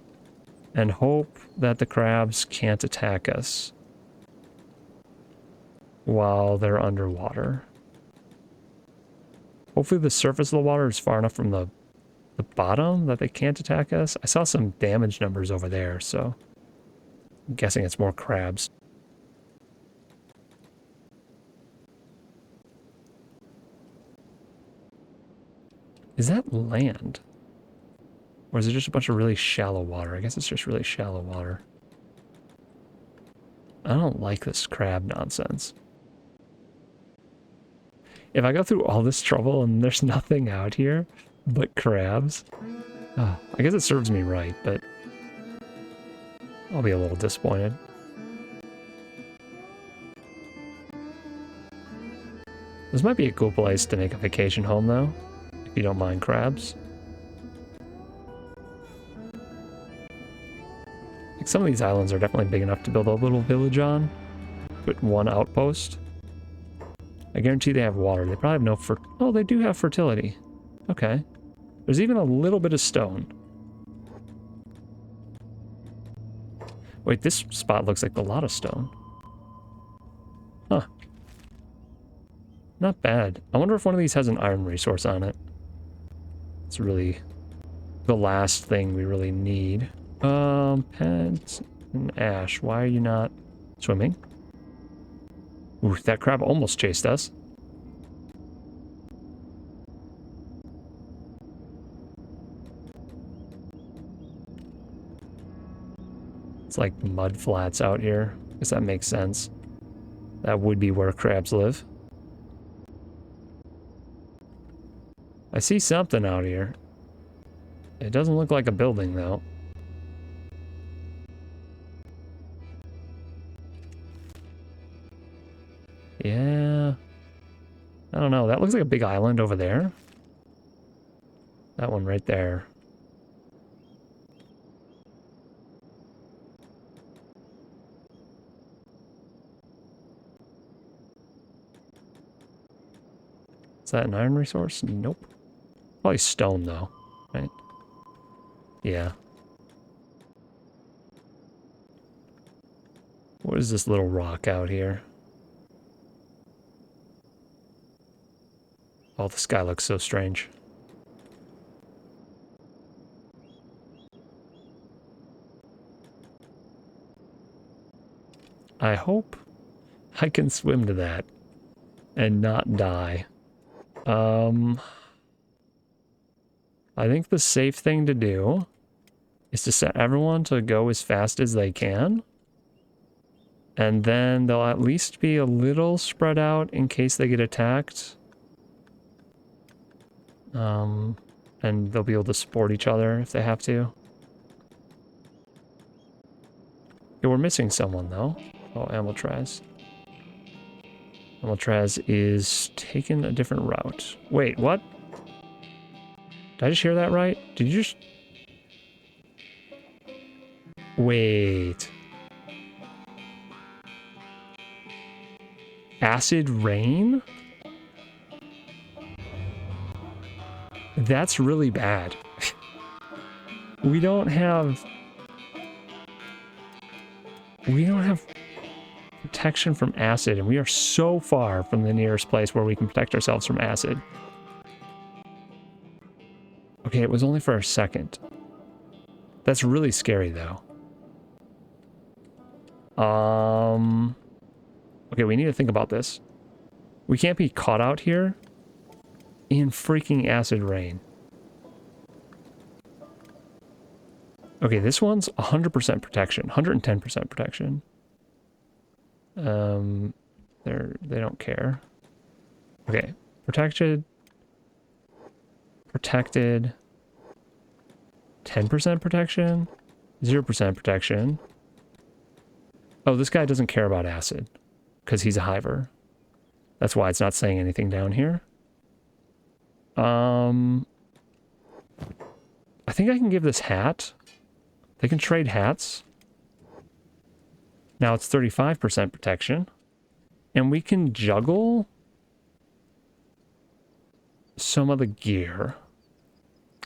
and hope that the crabs can't attack us while they're underwater. Hopefully the surface of the water is far enough from the bottom that they can't attack us. I saw some damage numbers over there, so I'm guessing it's more crabs. Is that land? Or is it just a bunch of really shallow water? I guess it's just really shallow water. I don't like this crab nonsense. If I go through all this trouble and there's nothing out here but crabs, I guess it serves me right, but I'll be a little disappointed. This might be a cool place to make a vacation home, though, if you don't mind crabs. Like some of these islands are definitely big enough to build a little village on. Put one outpost. I guarantee they have water. They probably have no oh, they do have fertility. Okay. There's even a little bit of stone. Wait, this spot looks like a lot of stone. Huh. Not bad. I wonder if one of these has an iron resource on it. It's really the last thing we really need. Pent and Ash, why are you not swimming? Ooh, that crab almost chased us. It's like mud flats out here. I guess that makes sense. That would be where crabs live. I see something out here. It doesn't look like a building, though. Yeah. I don't know. That looks like a big island over there. That one right there. Is that an iron resource? Nope. Probably stone, though, right? Yeah. What is this little rock out here? Oh, the sky looks so strange. I hope I can swim to that and not die. I think the safe thing to do is to set everyone to go as fast as they can. And then they'll at least be a little spread out in case they get attacked. And they'll be able to support each other if they have to. Yeah, we're missing someone though. Oh, Amiltraz. Amiltraz is taking a different route. Wait, what? Did I just hear that right? Did you just... Wait. Acid rain? That's really bad. We don't have protection from acid, and we are so far from the nearest place where we can protect ourselves from acid. Okay, it was only for a second. That's really scary, though. Okay, we need to think about this. We can't be caught out here in freaking acid rain. Okay, this one's 100% protection, 110% protection. They don't care. Okay, protected, 10% protection, 0% protection. Oh, this guy doesn't care about acid because he's a hiver. That's why it's not saying anything down here. I think I can give this hat. They can trade hats. Now it's 35% protection. And we can juggle some of the gear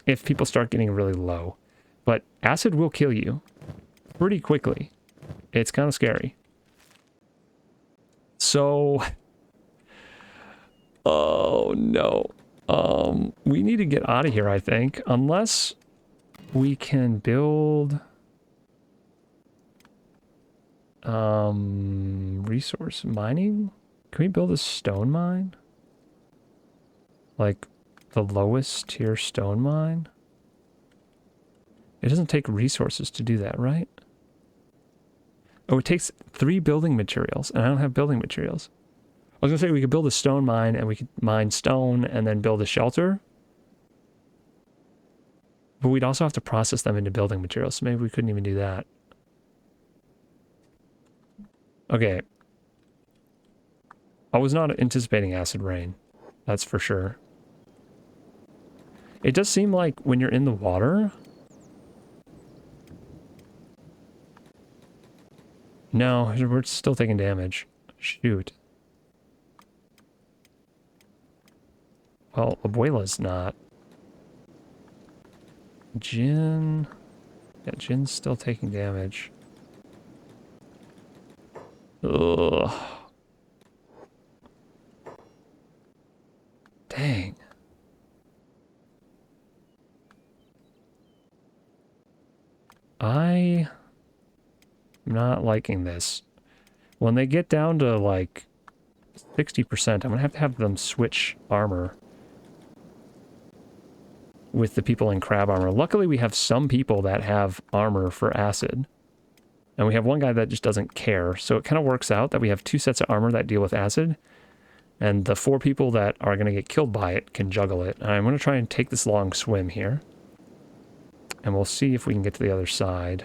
if people start getting really low. But acid will kill you pretty quickly. It's kind of scary. So... Oh, no. We need to get out of here, I think. Unless we can build... resource mining? Can we build a stone mine? Like, the lowest tier stone mine? It doesn't take resources to do that, right? Oh, it takes 3 building materials, and I don't have building materials. I was gonna say we could build a stone mine, and we could mine stone, and then build a shelter. But we'd also have to process them into building materials, so maybe we couldn't even do that. Okay. I was not anticipating acid rain. That's for sure. It does seem like when you're in the water... No, we're still taking damage. Shoot. Well, Abuela's not. Jin... Yeah, Jin's still taking damage. Ugh. Dang. I'm not liking this. When they get down to like 60%, I'm gonna have them switch armor with the people in crab armor. Luckily, we have some people that have armor for acid. And we have one guy that just doesn't care. So it kind of works out that we have 2 sets of armor that deal with acid. And the 4 people that are going to get killed by it can juggle it. And I'm going to try and take this long swim here. And we'll see if we can get to the other side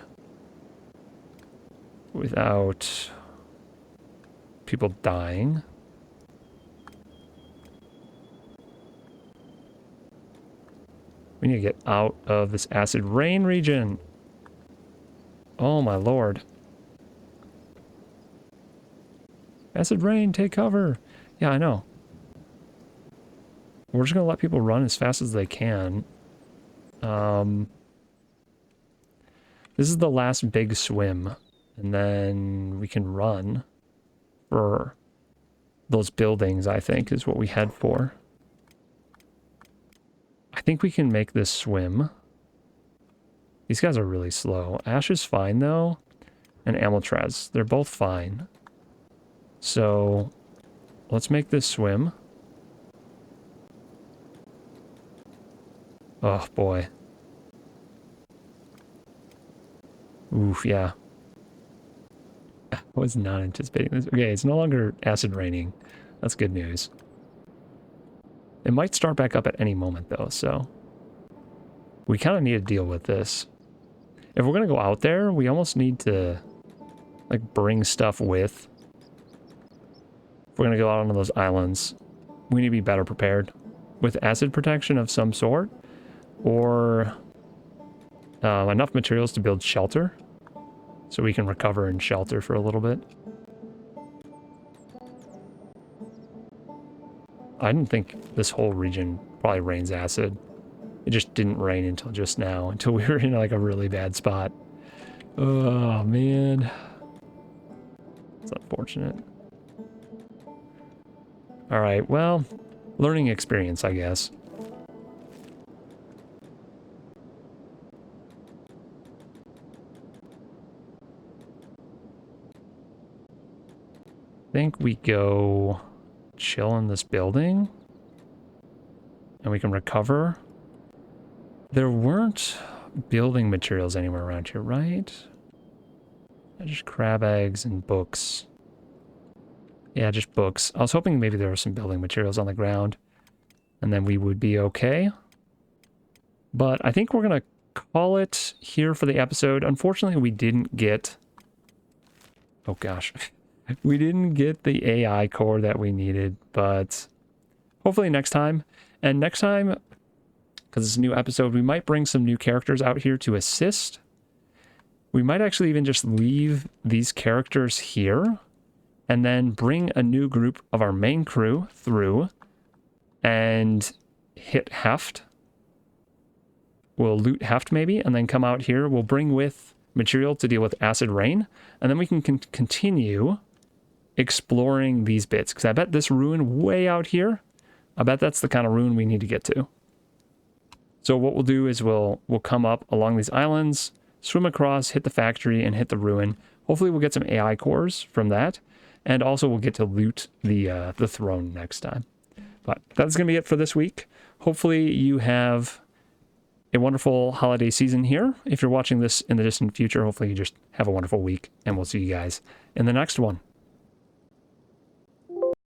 without people dying. We We need to get out of this acid rain region. Oh my lord. Acid rain, take cover. Yeah, I know. We're just gonna let people run as fast as they can. This is the last big swim, and then we can run for those buildings, I think, is what we head for. I think we can make this swim. These guys are really slow. Ash is fine, though, and Amiltraz. They're both fine. So, let's make this swim. Oh, boy. Oof, yeah. I was not anticipating this. Okay, it's no longer acid raining. That's good news. It might start back up at any moment, though, so... we kind of need to deal with this. If we're going to go out there, we almost need to, like, bring stuff with. If we're going to go out onto those islands, we need to be better prepared with acid protection of some sort, or enough materials to build shelter, so we can recover and shelter for a little bit. I didn't think this whole region probably rains acid. It just didn't rain until just now, until we were in like a really bad spot. Oh, man. It's unfortunate. All right, well, learning experience, I guess. I think we go chill in this building and we can recover. There weren't building materials anywhere around here, right? Just crab eggs and books. Yeah, just books. I was hoping maybe there were some building materials on the ground and then we would be okay. But I think we're going to call it here for the episode. Unfortunately, we didn't get... oh gosh. We didn't get the AI core that we needed, but hopefully next time. And next time, because it's a new episode, we might bring some new characters out here to assist. We might actually even just leave these characters here and then bring a new group of our main crew through and hit Heft. We'll loot Heft maybe, and then come out here. We'll bring with material to deal with acid rain, and then we can continue exploring these bits, because I bet this ruin way out here, I bet that's the kind of ruin we need to get to. So what we'll do is we'll come up along these islands, swim across, hit the factory, and hit the ruin. Hopefully we'll get some AI cores from that, and also we'll get to loot the throne next time. But that's going to be it for this week. Hopefully you have a wonderful holiday season here. If you're watching this in the distant future, hopefully you just have a wonderful week, and we'll see you guys in the next one.